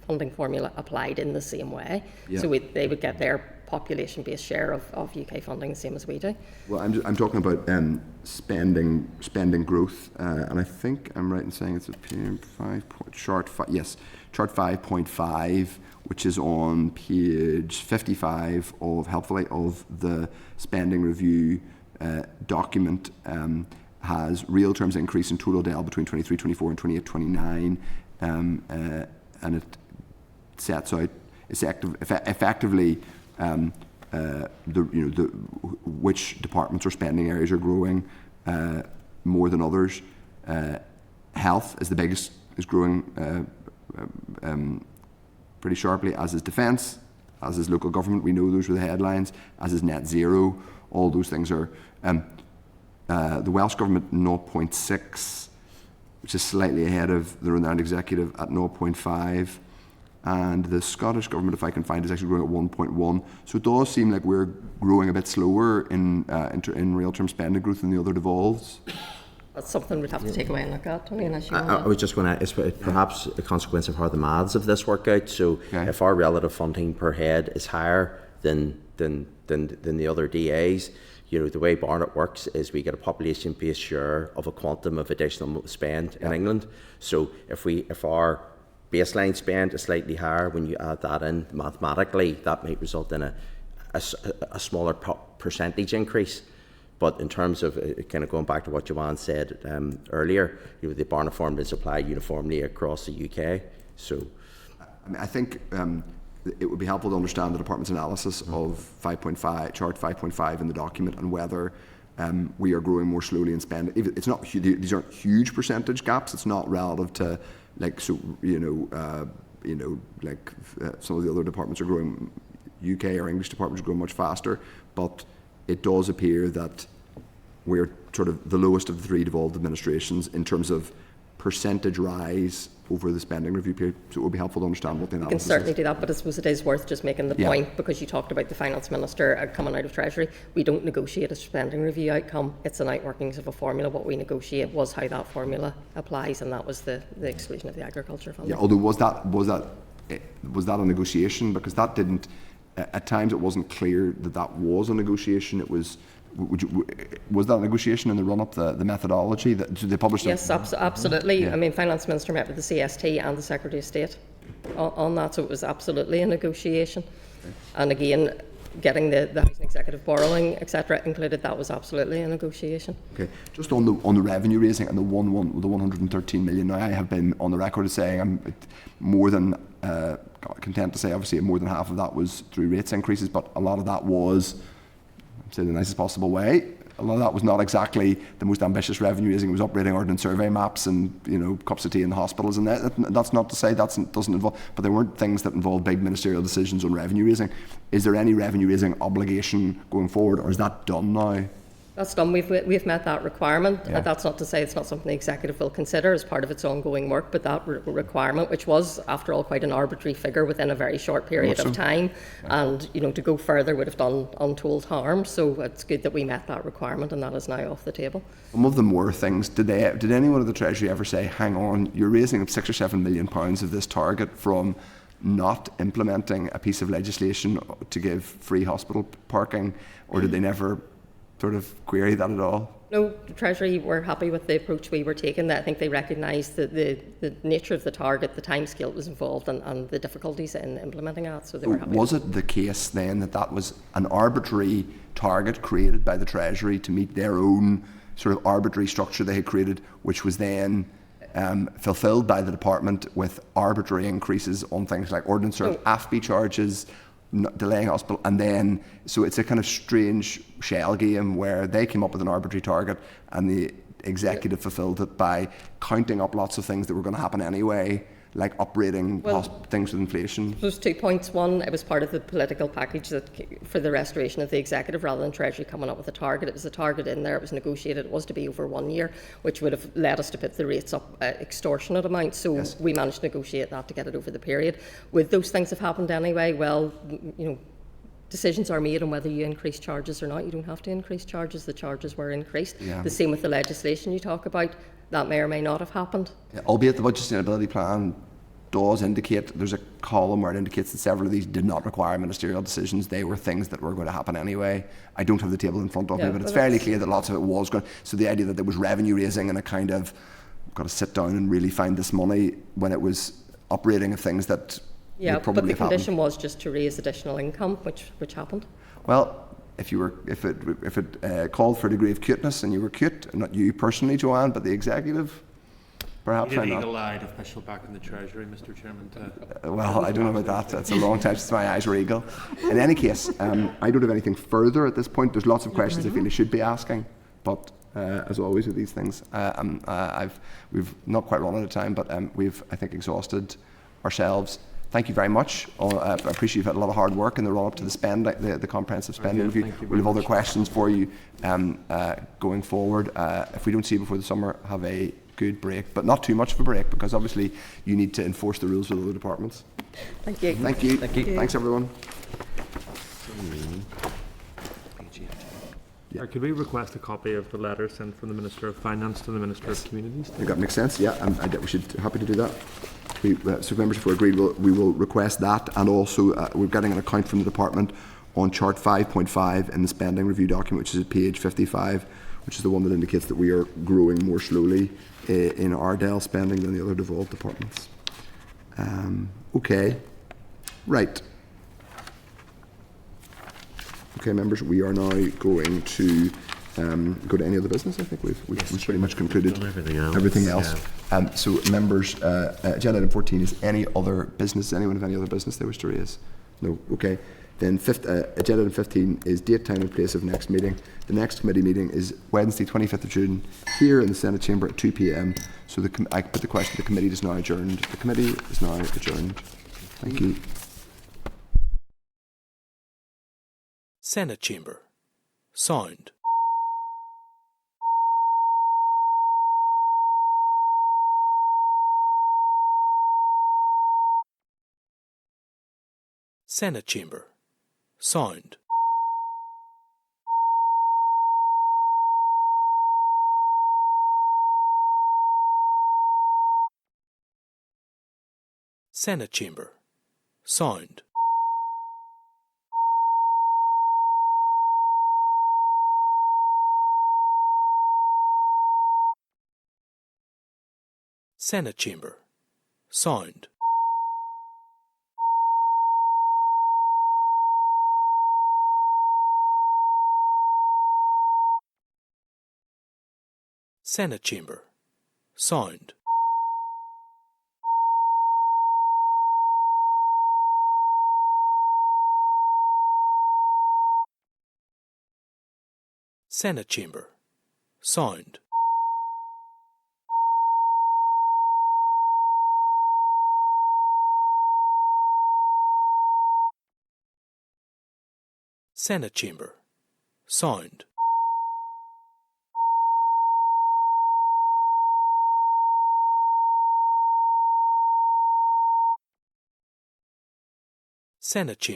funding formula applied in the same way. So they would get their population-based share of UK funding the same as we do. Well, I'm talking about spending growth, and I think I'm right in saying it's a chart 5.5, which is on page 55 of helpfully of the spending review document. Has real terms increase in total DEL between 23-24 and 28-29, and it sets out effectively which departments or spending areas are growing more than others. Health is the biggest, is growing pretty sharply, as is defence, as is local government. We know those were the headlines, as is net zero. All those things are the Welsh Government 0.6, which is slightly ahead of the Northern Ireland Executive at 0.5, and the Scottish Government, if I can find, is actually growing at 1.1. So it does seem like we're growing a bit slower in real term spending growth than the other devolves. That's something we'd have to take away and look at, Tony, unless you I was just going to, it's perhaps a consequence of how the maths of this work out. So if our relative funding per head is higher than the other DAs, the way Barnett works is we get a population-based share of a quantum of additional spend in England. So if our baseline spend is slightly higher, when you add that in mathematically, that might result in a smaller percentage increase. But in terms of kind of going back to what Joanne said earlier, the Barnett formula is applied uniformly across the UK. So, I think it would be helpful to understand the department's analysis of 5.5, chart 5.5 in the document, and whether we are growing more slowly in spend. It's not, these aren't huge percentage gaps. It's not relative to some of the other departments are growing. UK or English departments are growing much faster, but it does appear that we're sort of the lowest of the three devolved administrations in terms of percentage rise over the spending review period. So it would be helpful to understand what the analysis is. You can certainly do that, but I suppose it is worth just making the point, because you talked about the Finance Minister coming out of Treasury. We don't negotiate a spending review outcome. It's an outworkings of a formula. What we negotiate was how that formula applies, and that was the exclusion of the agriculture fund. Yeah, although was that a negotiation? Because that didn't, at times it wasn't clear that was a negotiation. It was, was that a negotiation in the run-up, the methodology that they published? Yes, absolutely. Yeah. I mean, Finance Minister met with the CST and the Secretary of State on that, so it was absolutely a negotiation. Okay. And again, getting the housing executive borrowing, etc., included, that was absolutely a negotiation. Okay, just on the revenue raising and the 113 million. Now, I have been on the record as saying I'm more than content to say, obviously, more than half of that was through rates increases, but a lot of that was, say the nicest possible way, a lot of that was not exactly the most ambitious revenue raising. It was upgrading ordnance survey maps and cups of tea in the hospitals, and that's not to say that doesn't involve, but there weren't things that involved big ministerial decisions on revenue raising. Is there any revenue raising obligation going forward, or is that done now? That's done. We've met that requirement. Yeah. That's not to say it's not something the executive will consider as part of its ongoing work, but that requirement, which was, after all, quite an arbitrary figure within a very short period of time, and to go further would have done untold harm. So it's good that we met that requirement, and that is now off the table. Some of them were things. Did anyone at the Treasury ever say, "Hang on, you're raising up £6 or £7 million of this target from not implementing a piece of legislation to give free hospital parking," or did they never sort of query that at all? No, the Treasury were happy with the approach we were taking. I think they recognised the nature of the target, the timescale that was involved, and the difficulties in implementing that, so they were happy. Was it the case then that that was an arbitrary target created by the Treasury to meet their own sort of arbitrary structure they had created, which was then fulfilled by the department with arbitrary increases on things like ordnance service, AFB charges, delaying hospital, and then so it's a kind of strange shell game where they came up with an arbitrary target and the executive fulfilled it by counting up lots of things that were going to happen anyway, like uprating things with inflation. There's 2 points. One, it was part of the political package that for the restoration of the executive, rather than Treasury coming up with a target. It was a target in there, it was negotiated, it was to be over 1 year, which would have led us to put the rates up extortionate amounts. So Yes. we managed to negotiate that to get it over the period. Would those things have happened anyway? Well, you know, decisions are made on whether you increase charges or not. You don't have to increase charges. The charges were increased. Yeah. The same with the legislation you talk about. That may or may not have happened. Albeit the Budget Sustainability Plan does indicate, there's a column where it indicates that several of these did not require ministerial decisions. They were things that were going to happen anyway. I don't have the table in front of me, but it's fairly clear that lots of it was going. So the idea that there was revenue raising and a kind of got to sit down and really find this money when it was uprating of things that would probably but the have happened. condition was just to raise additional income, which happened. Well, if it called for a degree of cuteness and you were cute, not you personally, Joanne, but the executive, perhaps You I'm did not. eagle-eyed official back in the Treasury, Mr. Chairman. Well, I don't know about that. That's a long time since my eyes were eagle. In any case, I don't have anything further at this point. There's lots of questions I feel I should be asking, but as always with these things, we've not quite run out of time, but we've, I think, exhausted ourselves. Thank you very much. I appreciate you've had a lot of hard work in the run-up to the comprehensive spending review. We'll have other questions for you going forward. If we don't see you before the summer, have a good break, but not too much of a break, because obviously you need to enforce the rules with other departments. Thank you. Thank you. Thanks, everyone. Could we request a copy of the letter sent from the Minister of Finance to the Minister of Communities? I think that makes sense. Yeah, we should happy to do that. So members, if we're agreed, we will request that, and also we're getting an account from the department on chart 5.5 in the spending review document, which is at page 55, which is the one that indicates that we are growing more slowly in Ardell spending than the other devolved departments. Okay, right. Okay, members, we are now going to go to any other business. I think we've pretty much concluded everything else. Yeah. So, members, agenda item 14 is any other business. Does anyone have any other business they wish to raise? No. Okay. Then agenda item 15 is date, time and place of next meeting. The next committee meeting is Wednesday 25th of June here in the Senate chamber at 2 p.m. So I put the question, the committee is now adjourned. The committee is now adjourned. Thank you. Senate chamber. Sound. Senate chamber. Sound. Senate chamber. Sound. Senate chamber. Sound. Senate chamber. Sound. Senate chamber. Sound. Senate chamber. Sound. Senate chamber.